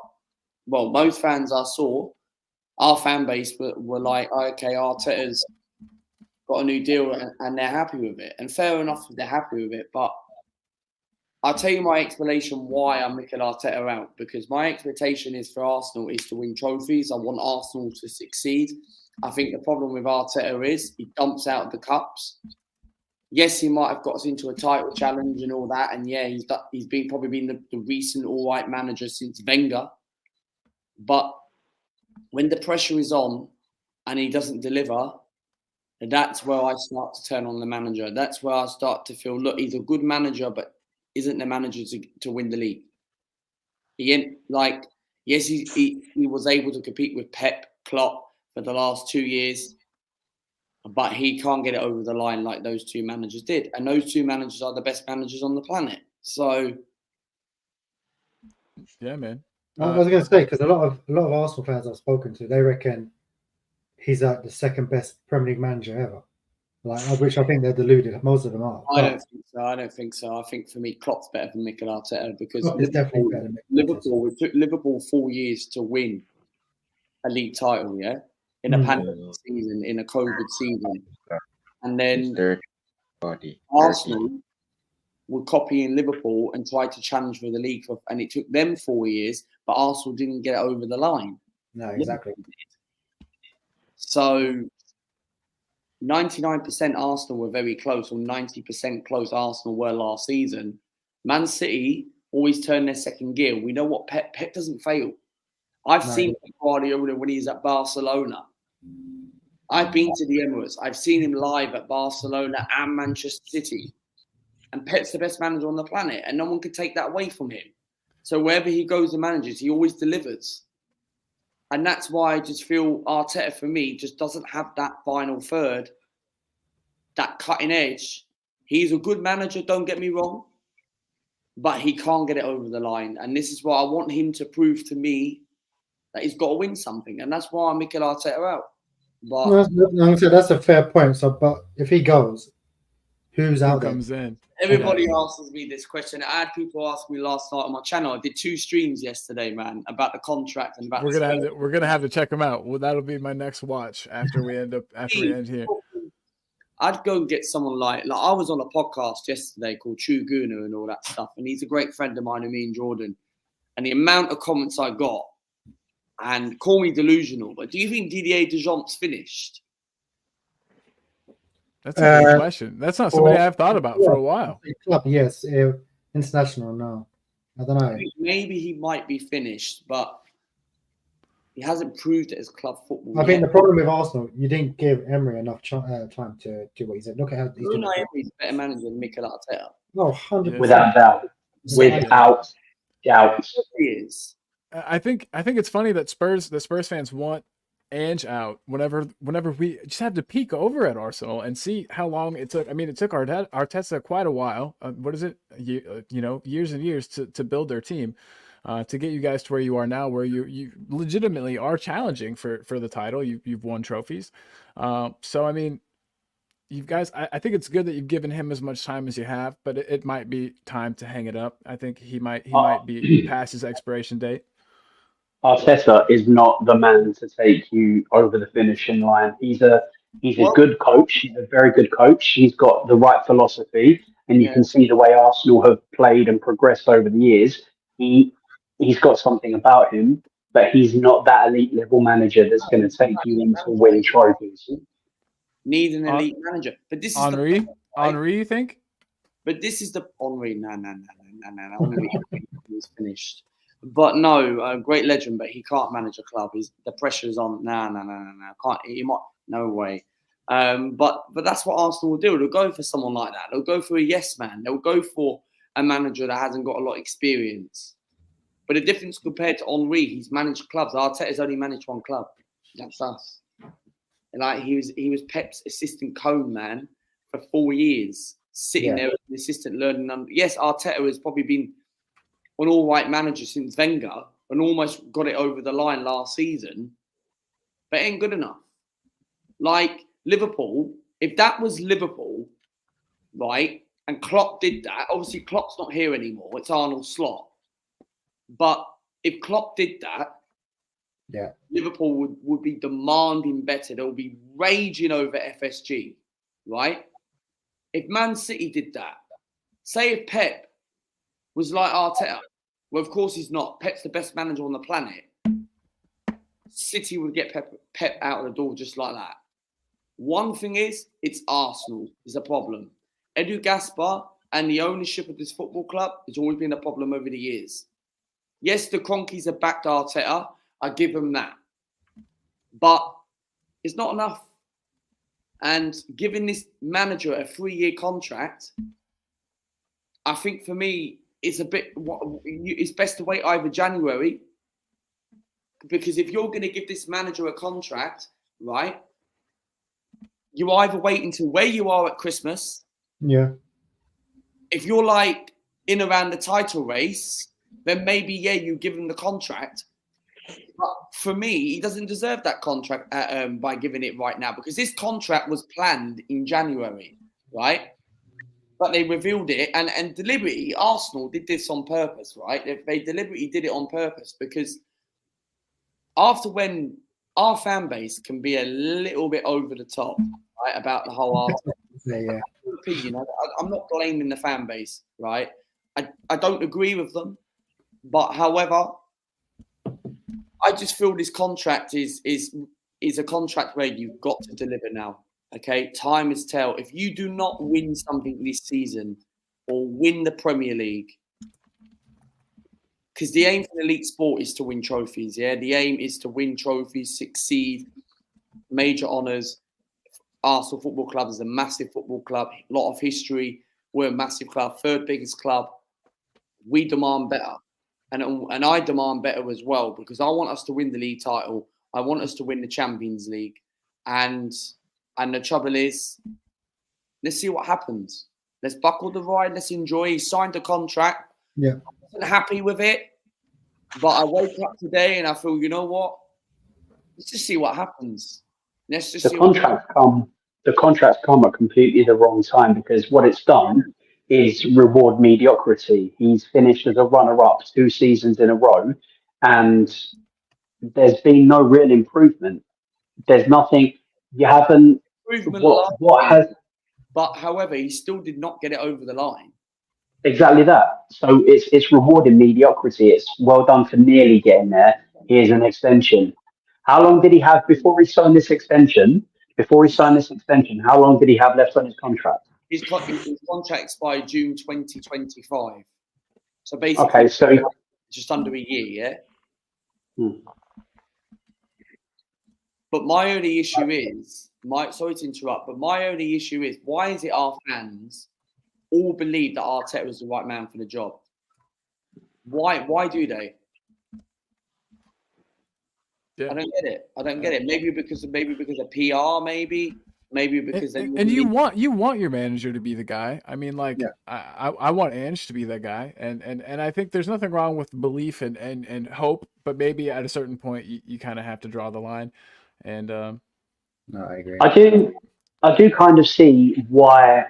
Well, most fans I saw, our fan base were like, okay, Arteta's got a new deal and they're happy with it. And fair enough, they're happy with it. But I'll tell you my explanation why I'm Mikel Arteta out. Because my expectation is for Arsenal is to win trophies. I want Arsenal to succeed. I think the problem with Arteta is he dumps out the cups. Yes, he might have got us into a title challenge and all that. And yeah, he's probably been the recent all-right manager since Wenger. But when the pressure is on and he doesn't deliver, that's where I start to turn on the manager. That's where I start to feel, look, he's a good manager, but isn't the manager to win the league. Yes, he was able to compete with Pep, Klopp for the last 2 years. But he can't get it over the line like those 2 managers did. And those 2 managers are the best managers on the planet. So, yeah, man. I was going to say, because a lot of Arsenal fans I've spoken to, they reckon he's like the second best Premier League manager ever. which I think they're deluded. Most of them are. I don't think so. I don't think so. I think for me, Klopp's better than Mikel Arteta because Klopp is definitely better than Mikel Arteta. It took Liverpool 4 years to win a league title, yeah, in a Mm. pandemic season, in a COVID season, and then 30. Arsenal were copying Liverpool and tried to challenge for the league, and it took them 4 years, but Arsenal didn't get it over the line. No, exactly. So 99% Arsenal were very close, or 90% close Arsenal were last season. Man City always turn their second gear. We know what Pep doesn't fail. I've seen Guardiola when he's at Barcelona. I've been to the Emirates. I've seen him live at Barcelona and Manchester City. And Pep's the best manager on the planet, and no one could take that away from him. So wherever he goes and manages, he always delivers. And that's why I just feel Arteta, for me, just doesn't have that final third, that cutting edge. He's a good manager, don't get me wrong, but he can't get it over the line. And this is why I want him to prove to me that he's got to win something. And that's why I Mikel Arteta out. But That's a fair point. So, but if he goes, who's Who out there? comes in? everybody asks me this question. I had people ask me last night on my channel. I did 2 streams yesterday, man, about the contract and about We're gonna have to check them out. Well, that'll be my next watch after we end here. I'd go and get someone like I was on a podcast yesterday called True Guna and all that stuff, and he's a great friend of mine, me and Jordan. And the amount of comments I got, and call me delusional, but do you think Didier Deschamps finished? That's a good question. That's not somebody I've thought about for a while. Club, yes. International, no. I don't know. Maybe he might be finished, but he hasn't proved it as club football. I think the problem with Arsenal, you didn't give Emery enough time to do what he said. Look at how he's doing. Unai Emery's a better manager than Mikel Arteta. No, 100%. Without doubt. Without doubt. He is. I think it's funny that Spurs fans want Ange out whenever we just have to peek over at Arsenal and see how long it took. I mean, it took Arteta quite a while. What is it? Years and years to build their team, to get you guys to where you are now, where you legitimately are challenging for the title. You've won trophies. So I mean, you guys, I think it's good that you've given him as much time as you have, but it might be time to hang it up. I think he might be past his expiration date. Arteta is not the man to take you over the finishing line. He's a good coach. He's a very good coach. He's got the right philosophy, and you can see the way Arsenal have played and progressed over the years. He's got something about him, but he's not that elite level manager that's going to take you into win trophies. Need an elite manager, but this is Henry. Henry, you think? But this is the Henry. No. Henry is finished. But no, great legend, but he can't manage a club. The pressure is on. No. Can't. He might. No way. But that's what Arsenal will do. They'll go for someone like that. They'll go for a yes man. They'll go for a manager that hasn't got a lot of experience. But the difference compared to Henry, he's managed clubs. Arteta's only managed one club. That's us. Like he was Pep's assistant cone man for 4 years, sitting there as an assistant learning. Yes, Arteta has probably been an all-right manager since Wenger and almost got it over the line last season, but it ain't good enough. Like Liverpool, if that was Liverpool, right, and Klopp did that, obviously Klopp's not here anymore, it's Arnold Slot. But if Klopp did that, Liverpool would be demanding better. They'll be raging over FSG, right? If Man City did that, say if Pep was like Arteta, well, of course he's not. Pep's the best manager on the planet. City would get Pep out of the door just like that. One thing is, it's Arsenal is a problem. Edu Gaspar and the ownership of this football club has always been a problem over the years. Yes, the Cronkies have backed Arteta. I give them that. But it's not enough. And giving this manager a 3-year contract, I think for me, it's best to wait either January, because if you're going to give this manager a contract, right, you either wait until where you are at Christmas. Yeah. If you're like in around the title race, then maybe, you give him the contract. But for me, he doesn't deserve that contract by giving it right now, because this contract was planned in January, right? But they revealed it, and deliberately, Arsenal did this on purpose, right? They deliberately did it on purpose, because after when our fan base can be a little bit over the top, right, about the whole Arsenal Yeah. opinion. I'm not blaming the fan base, right? I don't agree with them, but however, I just feel this contract is a contract where you've got to deliver now. Okay, time is tell. If you do not win something this season or win the Premier League, because the aim for the elite sport is to win trophies. Yeah, the aim is to win trophies, succeed, major honours. Arsenal Football Club is a massive football club, a lot of history. We're a massive club, third biggest club. We demand better, and I demand better as well, because I want us to win the league title. I want us to win the Champions League, and the trouble is, let's see what happens. Let's buckle the ride. Let's enjoy. He signed a contract. Yeah. I wasn't happy with it, but I woke up today and I feel, you know what? Let's just see what happens. Let's just The contracts come at completely the wrong time, because what it's done is reward mediocrity. He's finished as a runner-up 2 seasons in a row, and there's been no real improvement. There's nothing. You haven't. What has? But however, he still did not get it over the line. Exactly that. So it's rewarding mediocrity. It's well done for nearly getting there. Here's an extension. How long did he have before he signed this extension? How long did he have left on his contract? His contract expired June 2025. So basically, okay, so just under a year, yeah. But my only issue is, sorry to interrupt, but my only issue is, why is it our fans all believe that Arteta was the right man for the job? Why do they? Yeah. I don't get it. Maybe because of PR, maybe because and you want your manager to be the guy. I mean, like, yeah. I want Ange to be that guy, and I think there's nothing wrong with belief and hope, but maybe at a certain point you kind of have to draw the line. And no, I agree. I do kind of see why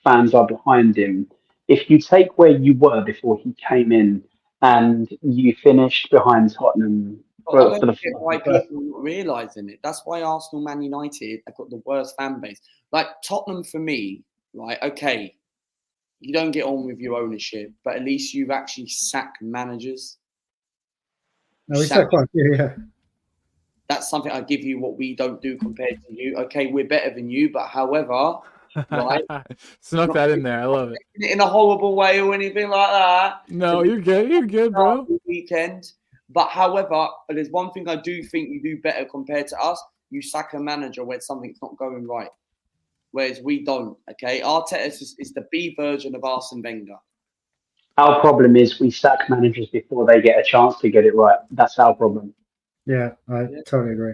fans are behind him. If you take where you were before he came in and you finished behind Tottenham. I don't get why people are not realising it. That's why Arsenal, Man United have got the worst fan base. Like Tottenham, for me, right? Okay, you don't get on with your ownership, but at least you've actually sacked managers. No, we sacked quite a few, yeah. That's something I give you what we don't do compared to you. Okay, we're better than you, but however, right? Snuck that in there. I love it. In a horrible way or anything like that. No, you're good. You're good, bro. Weekend. But however, there's one thing I do think you do better compared to us. You sack a manager where something's not going right, whereas we don't. Okay, Arteta is the B version of Arsene Wenger. Our problem is we sack managers before they get a chance to get it right. That's our problem. Yeah, I totally agree.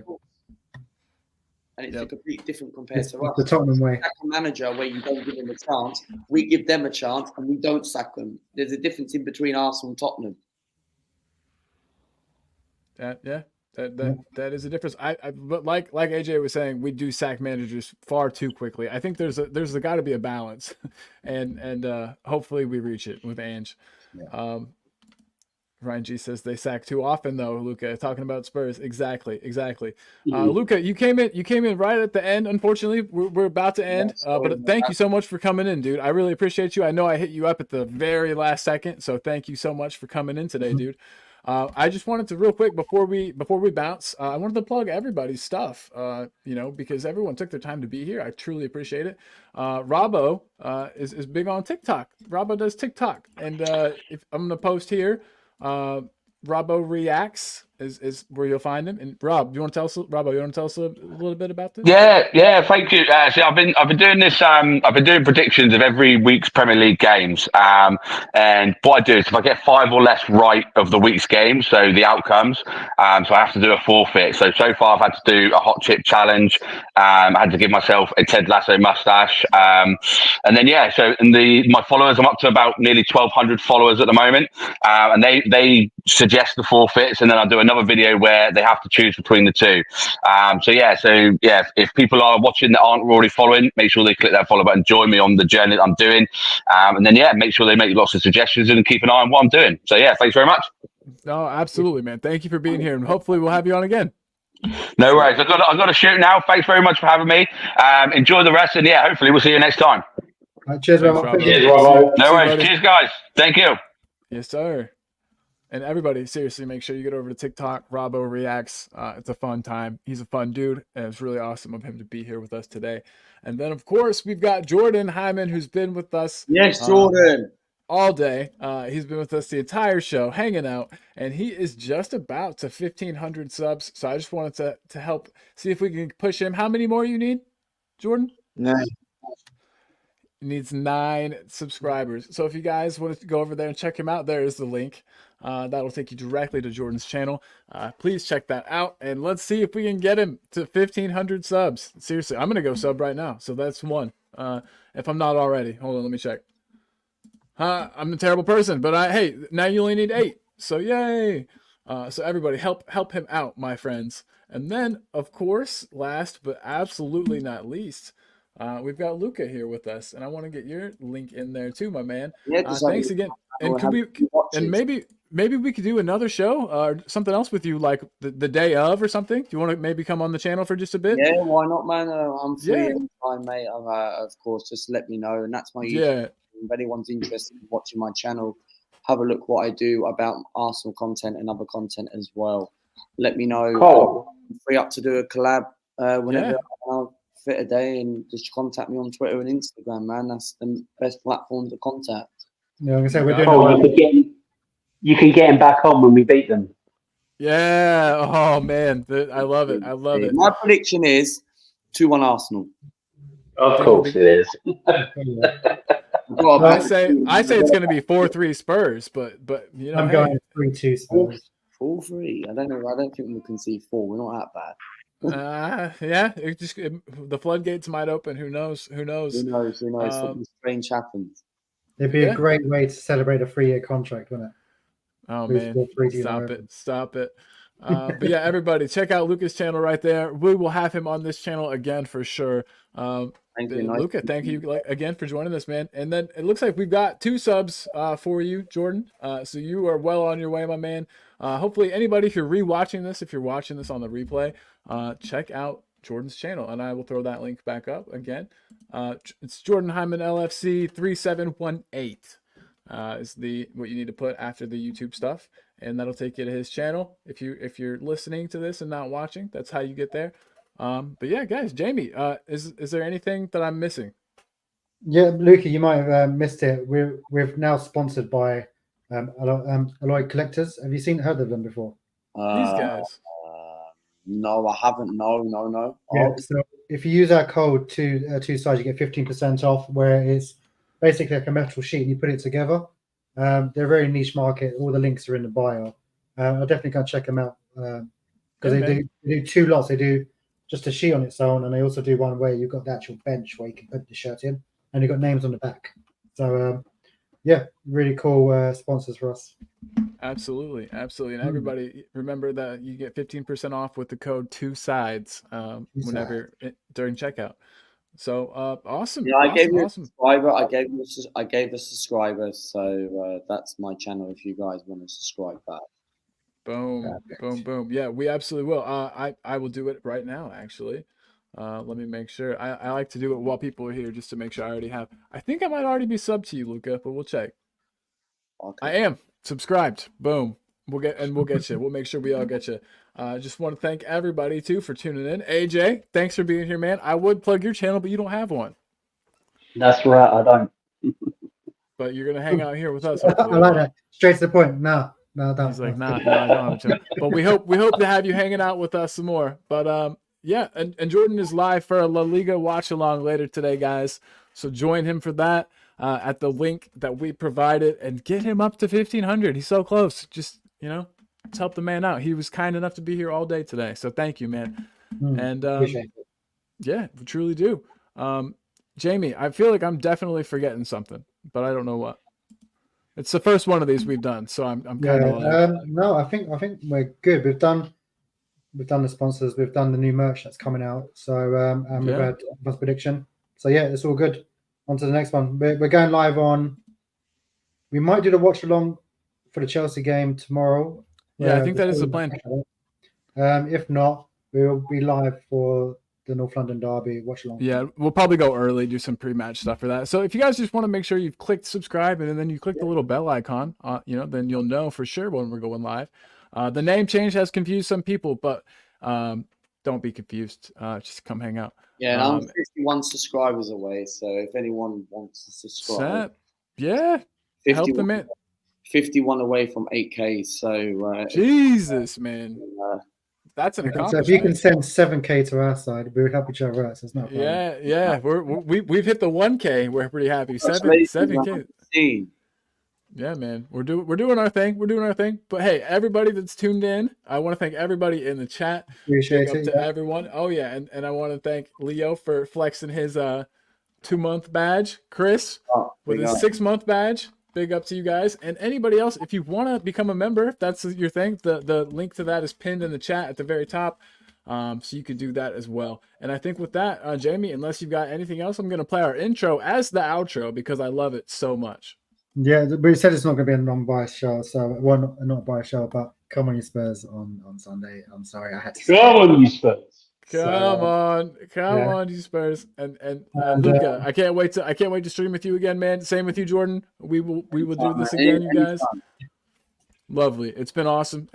And it's a completely different compared to us. The Tottenham way. Sack a manager where you don't give them a chance. We give them a chance and we don't sack them. There's a difference in between Arsenal and Tottenham. That is a difference. But like AJ was saying, we do sack managers far too quickly. I think there's got to be a balance, and hopefully we reach it with Ange. Yeah. Ryan G says they sack too often though. Luca, talking about Spurs, exactly. Mm-hmm. Luca, you came in right at the end. Unfortunately, we're about to end. But thank you so much for coming in, dude. I really appreciate you. I know I hit you up at the very last second, so thank you so much for coming in today, dude. I just wanted to real quick before we bounce, I wanted to plug everybody's stuff, because everyone took their time to be here. I truly appreciate it. Robbo is big on TikTok. Robbo does TikTok, and if I'm gonna post here, Robbo Reacts is where you'll find him. And Rob, you want to tell us a little bit about this? Yeah, thank you. So I've been doing this. I've been doing predictions of every week's Premier League games. And what I do is if I get 5 or less right of the week's games, so the outcomes, so I have to do a forfeit. So far I've had to do a hot chip challenge. I had to give myself a Ted Lasso mustache. And then my followers, I'm up to about nearly 1,200 followers at the moment. And they suggest the forfeits, and then I do another video where they have to choose between the two. If people are watching that aren't already following, make sure they click that follow button, join me on the journey that I'm doing. And then, make sure they make lots of suggestions and keep an eye on what I'm doing. So, thanks very much. No, absolutely, man. Thank you for being here, and hopefully we'll have you on again. No worries. I've got to shoot now. Thanks very much for having me. Enjoy the rest, and hopefully we'll see you next time. Cheers, Thanks, Rob. Rob. Cheers, Robbo. No worries. buddy. Cheers, guys. Thank you. Yes, sir. And everybody, seriously, make sure you get over to TikTok. Robbo Reacts. It's a fun time. He's a fun dude, and it's really awesome of him to be here with us today. And then, of course, we've got Jordan Hyman, who's been with us. Yes, Jordan. All day. He's been with us the entire show, hanging out, and he is just about to 1,500 subs. So I just wanted to help see if we can push him. How many more you need, Jordan? 9. He needs 9 subscribers. So if you guys want to go over there and check him out, there is the link. That'll take you directly to Jordan's channel. Please check that out, and let's see if we can get him to 1,500 subs. Seriously, I'm gonna go sub right now. So that's 1. If I'm not already, hold on, let me check. I'm a terrible person, but hey, now you only need 8. So yay. So everybody help him out, my friends. And then, of course, last but absolutely not least, we've got Luca here with us, and I want to get your link in there too, my man. Thanks again. And maybe we could do another show or something else with you, like the day of or something. Do you want to maybe come on the channel for just a bit? Yeah, why not, man? I'm free anytime, mate. Of course, just let me know, and that's my YouTube. If anyone's interested in watching my channel, have a look what I do about Arsenal content and other content as well. Let me know. Cool. I'm free up to do a collab whenever I'll fit a day, and just contact me on Twitter and Instagram, man. That's the best platform to contact. Yeah, I'm gonna say we're doing. Oh, you can get him back on when we beat them. Yeah. Oh man, I love it. I love it. My prediction is 2-1 Arsenal. Of course it is. I say it's going to be 4-3 Spurs, but you know, I'm going 3-2 Spurs. 4-3. I don't think we can see 4. We're not that bad. The floodgates might open. Who knows? Who knows? Something strange happens. It'd be a great way to celebrate a 3-year contract, wouldn't it? Oh man, stop it. But yeah, everybody, check out Luca's channel right there. We will have him on this channel again for sure. Thank you, Luca. Thank you again for joining us, man. And then it looks like we've got 2 subs for you, Jordan. So you are well on your way, my man. Hopefully, anybody, if you're rewatching this, if you're watching this on the replay, check out Jordan's channel, and I will throw that link back up again. It's Jordan Hyman LFC 3718 is what you need to put after the YouTube stuff, and that'll take you to his channel. If you're listening to this and not watching, that's how you get there. But yeah, guys, Jamie, is there anything that I'm missing? Yeah, Luca, you might have missed it. We're now sponsored by Alloy Collectors. Have you heard of them before? These guys. No, I haven't. No. Yeah, so if you use our code two sides, you get 15% off. Where it's basically like a metal sheet, and you put it together. They're a very niche market. All the links are in the bio. I'll definitely go check them out because they do 2 lots. They do just a sheet on its own, and they also do one where you've got the actual bench where you can put the shirt in, and you've got names on the back. So really cool sponsors for us. Absolutely. And everybody, remember that you get 15% off with the code 2sides whenever during checkout. So awesome. Yeah, I gave you awesome. a subscriber. I gave a subscriber. So that's my channel. If you guys want to subscribe back. Boom. Yeah, we absolutely will. I will do it right now, actually. Let me make sure. I like to do it while people are here just to make sure I already have. I think I might already be subbed to you, Luca, but we'll check. Okay. I am subscribed. Boom. We'll get you. We'll make sure we all get you. Just want to thank everybody too for tuning in. AJ, thanks for being here, man. I would plug your channel, but you don't have one. That's right, I don't. But you're gonna hang out here with us. I like that. Straight to the point. No, don't. He's like, nah, I don't have a channel. But we hope to have you hanging out with us some more. But yeah, and Jordan is live for a La Liga watch along later today, guys. So join him for that at the link that we provided and get him up to 1,500. He's so close. Just let's help the man out. He was kind enough to be here all day today. So thank you, man. And yeah, we truly do. Jamie, I feel like I'm definitely forgetting something, but I don't know what. It's the first one of these we've done, so I'm kind of like, no, I think we're good. We've done the sponsors, we've done the new merch that's coming out. So and we've Yeah. had advanced prediction. So yeah, it's all good. On to the next one. We're going live on. We might do the watch along for the Chelsea game tomorrow. Yeah, I think that is the plan. If not, we will be live for the North London derby watch along. Yeah, we'll probably go early, do some pre-match stuff for that. So if you guys just want to make sure you've clicked subscribe and then you click the little bell icon, then you'll know for sure when we're going live. The name change has confused some people, but don't be confused. Just come hang out. Yeah, and I'm 51 subscribers away, so if anyone wants to subscribe, yeah, help the man. 51 away from 8K. So Jesus, man, that's an So accomplishment. if you can send 7K to our side, we would help each other out. So it's not a problem. Yeah, we've hit the 1K. We're pretty happy. 7K. Yeah, man, we're doing our thing. We're doing our thing. But hey, everybody that's tuned in, I want to thank everybody in the chat. Appreciate Big it. up to everyone. Oh yeah, and I want to thank Leo for flexing his 2-month badge. Chris with his 6-month badge. Big up to you guys. And anybody else, if you want to become a member, if that's your thing, the link to that is pinned in the chat at the very top. So you could do that as well. And I think with that, Jamie, unless you've got anything else, I'm going to play our intro as the outro because I love it so much. Yeah, but he said it's not going to be a non-biased show. So, well, not biased show, but come on, you Spurs on Sunday. I'm sorry, I had to. Come on, you Spurs. Come on, you Spurs. And Luca, I can't wait to stream with you again, man. Same with you, Jordan. We will do this again, you guys. Lovely. It's been awesome.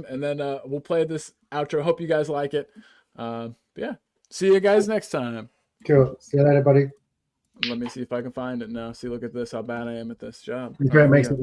And then we'll play this outro. Hope you guys like it. Yeah. See you guys next time. Cool. See you later, buddy. Let me see if I can find it now. See, look at this, how bad I am at this job. Great, makes it.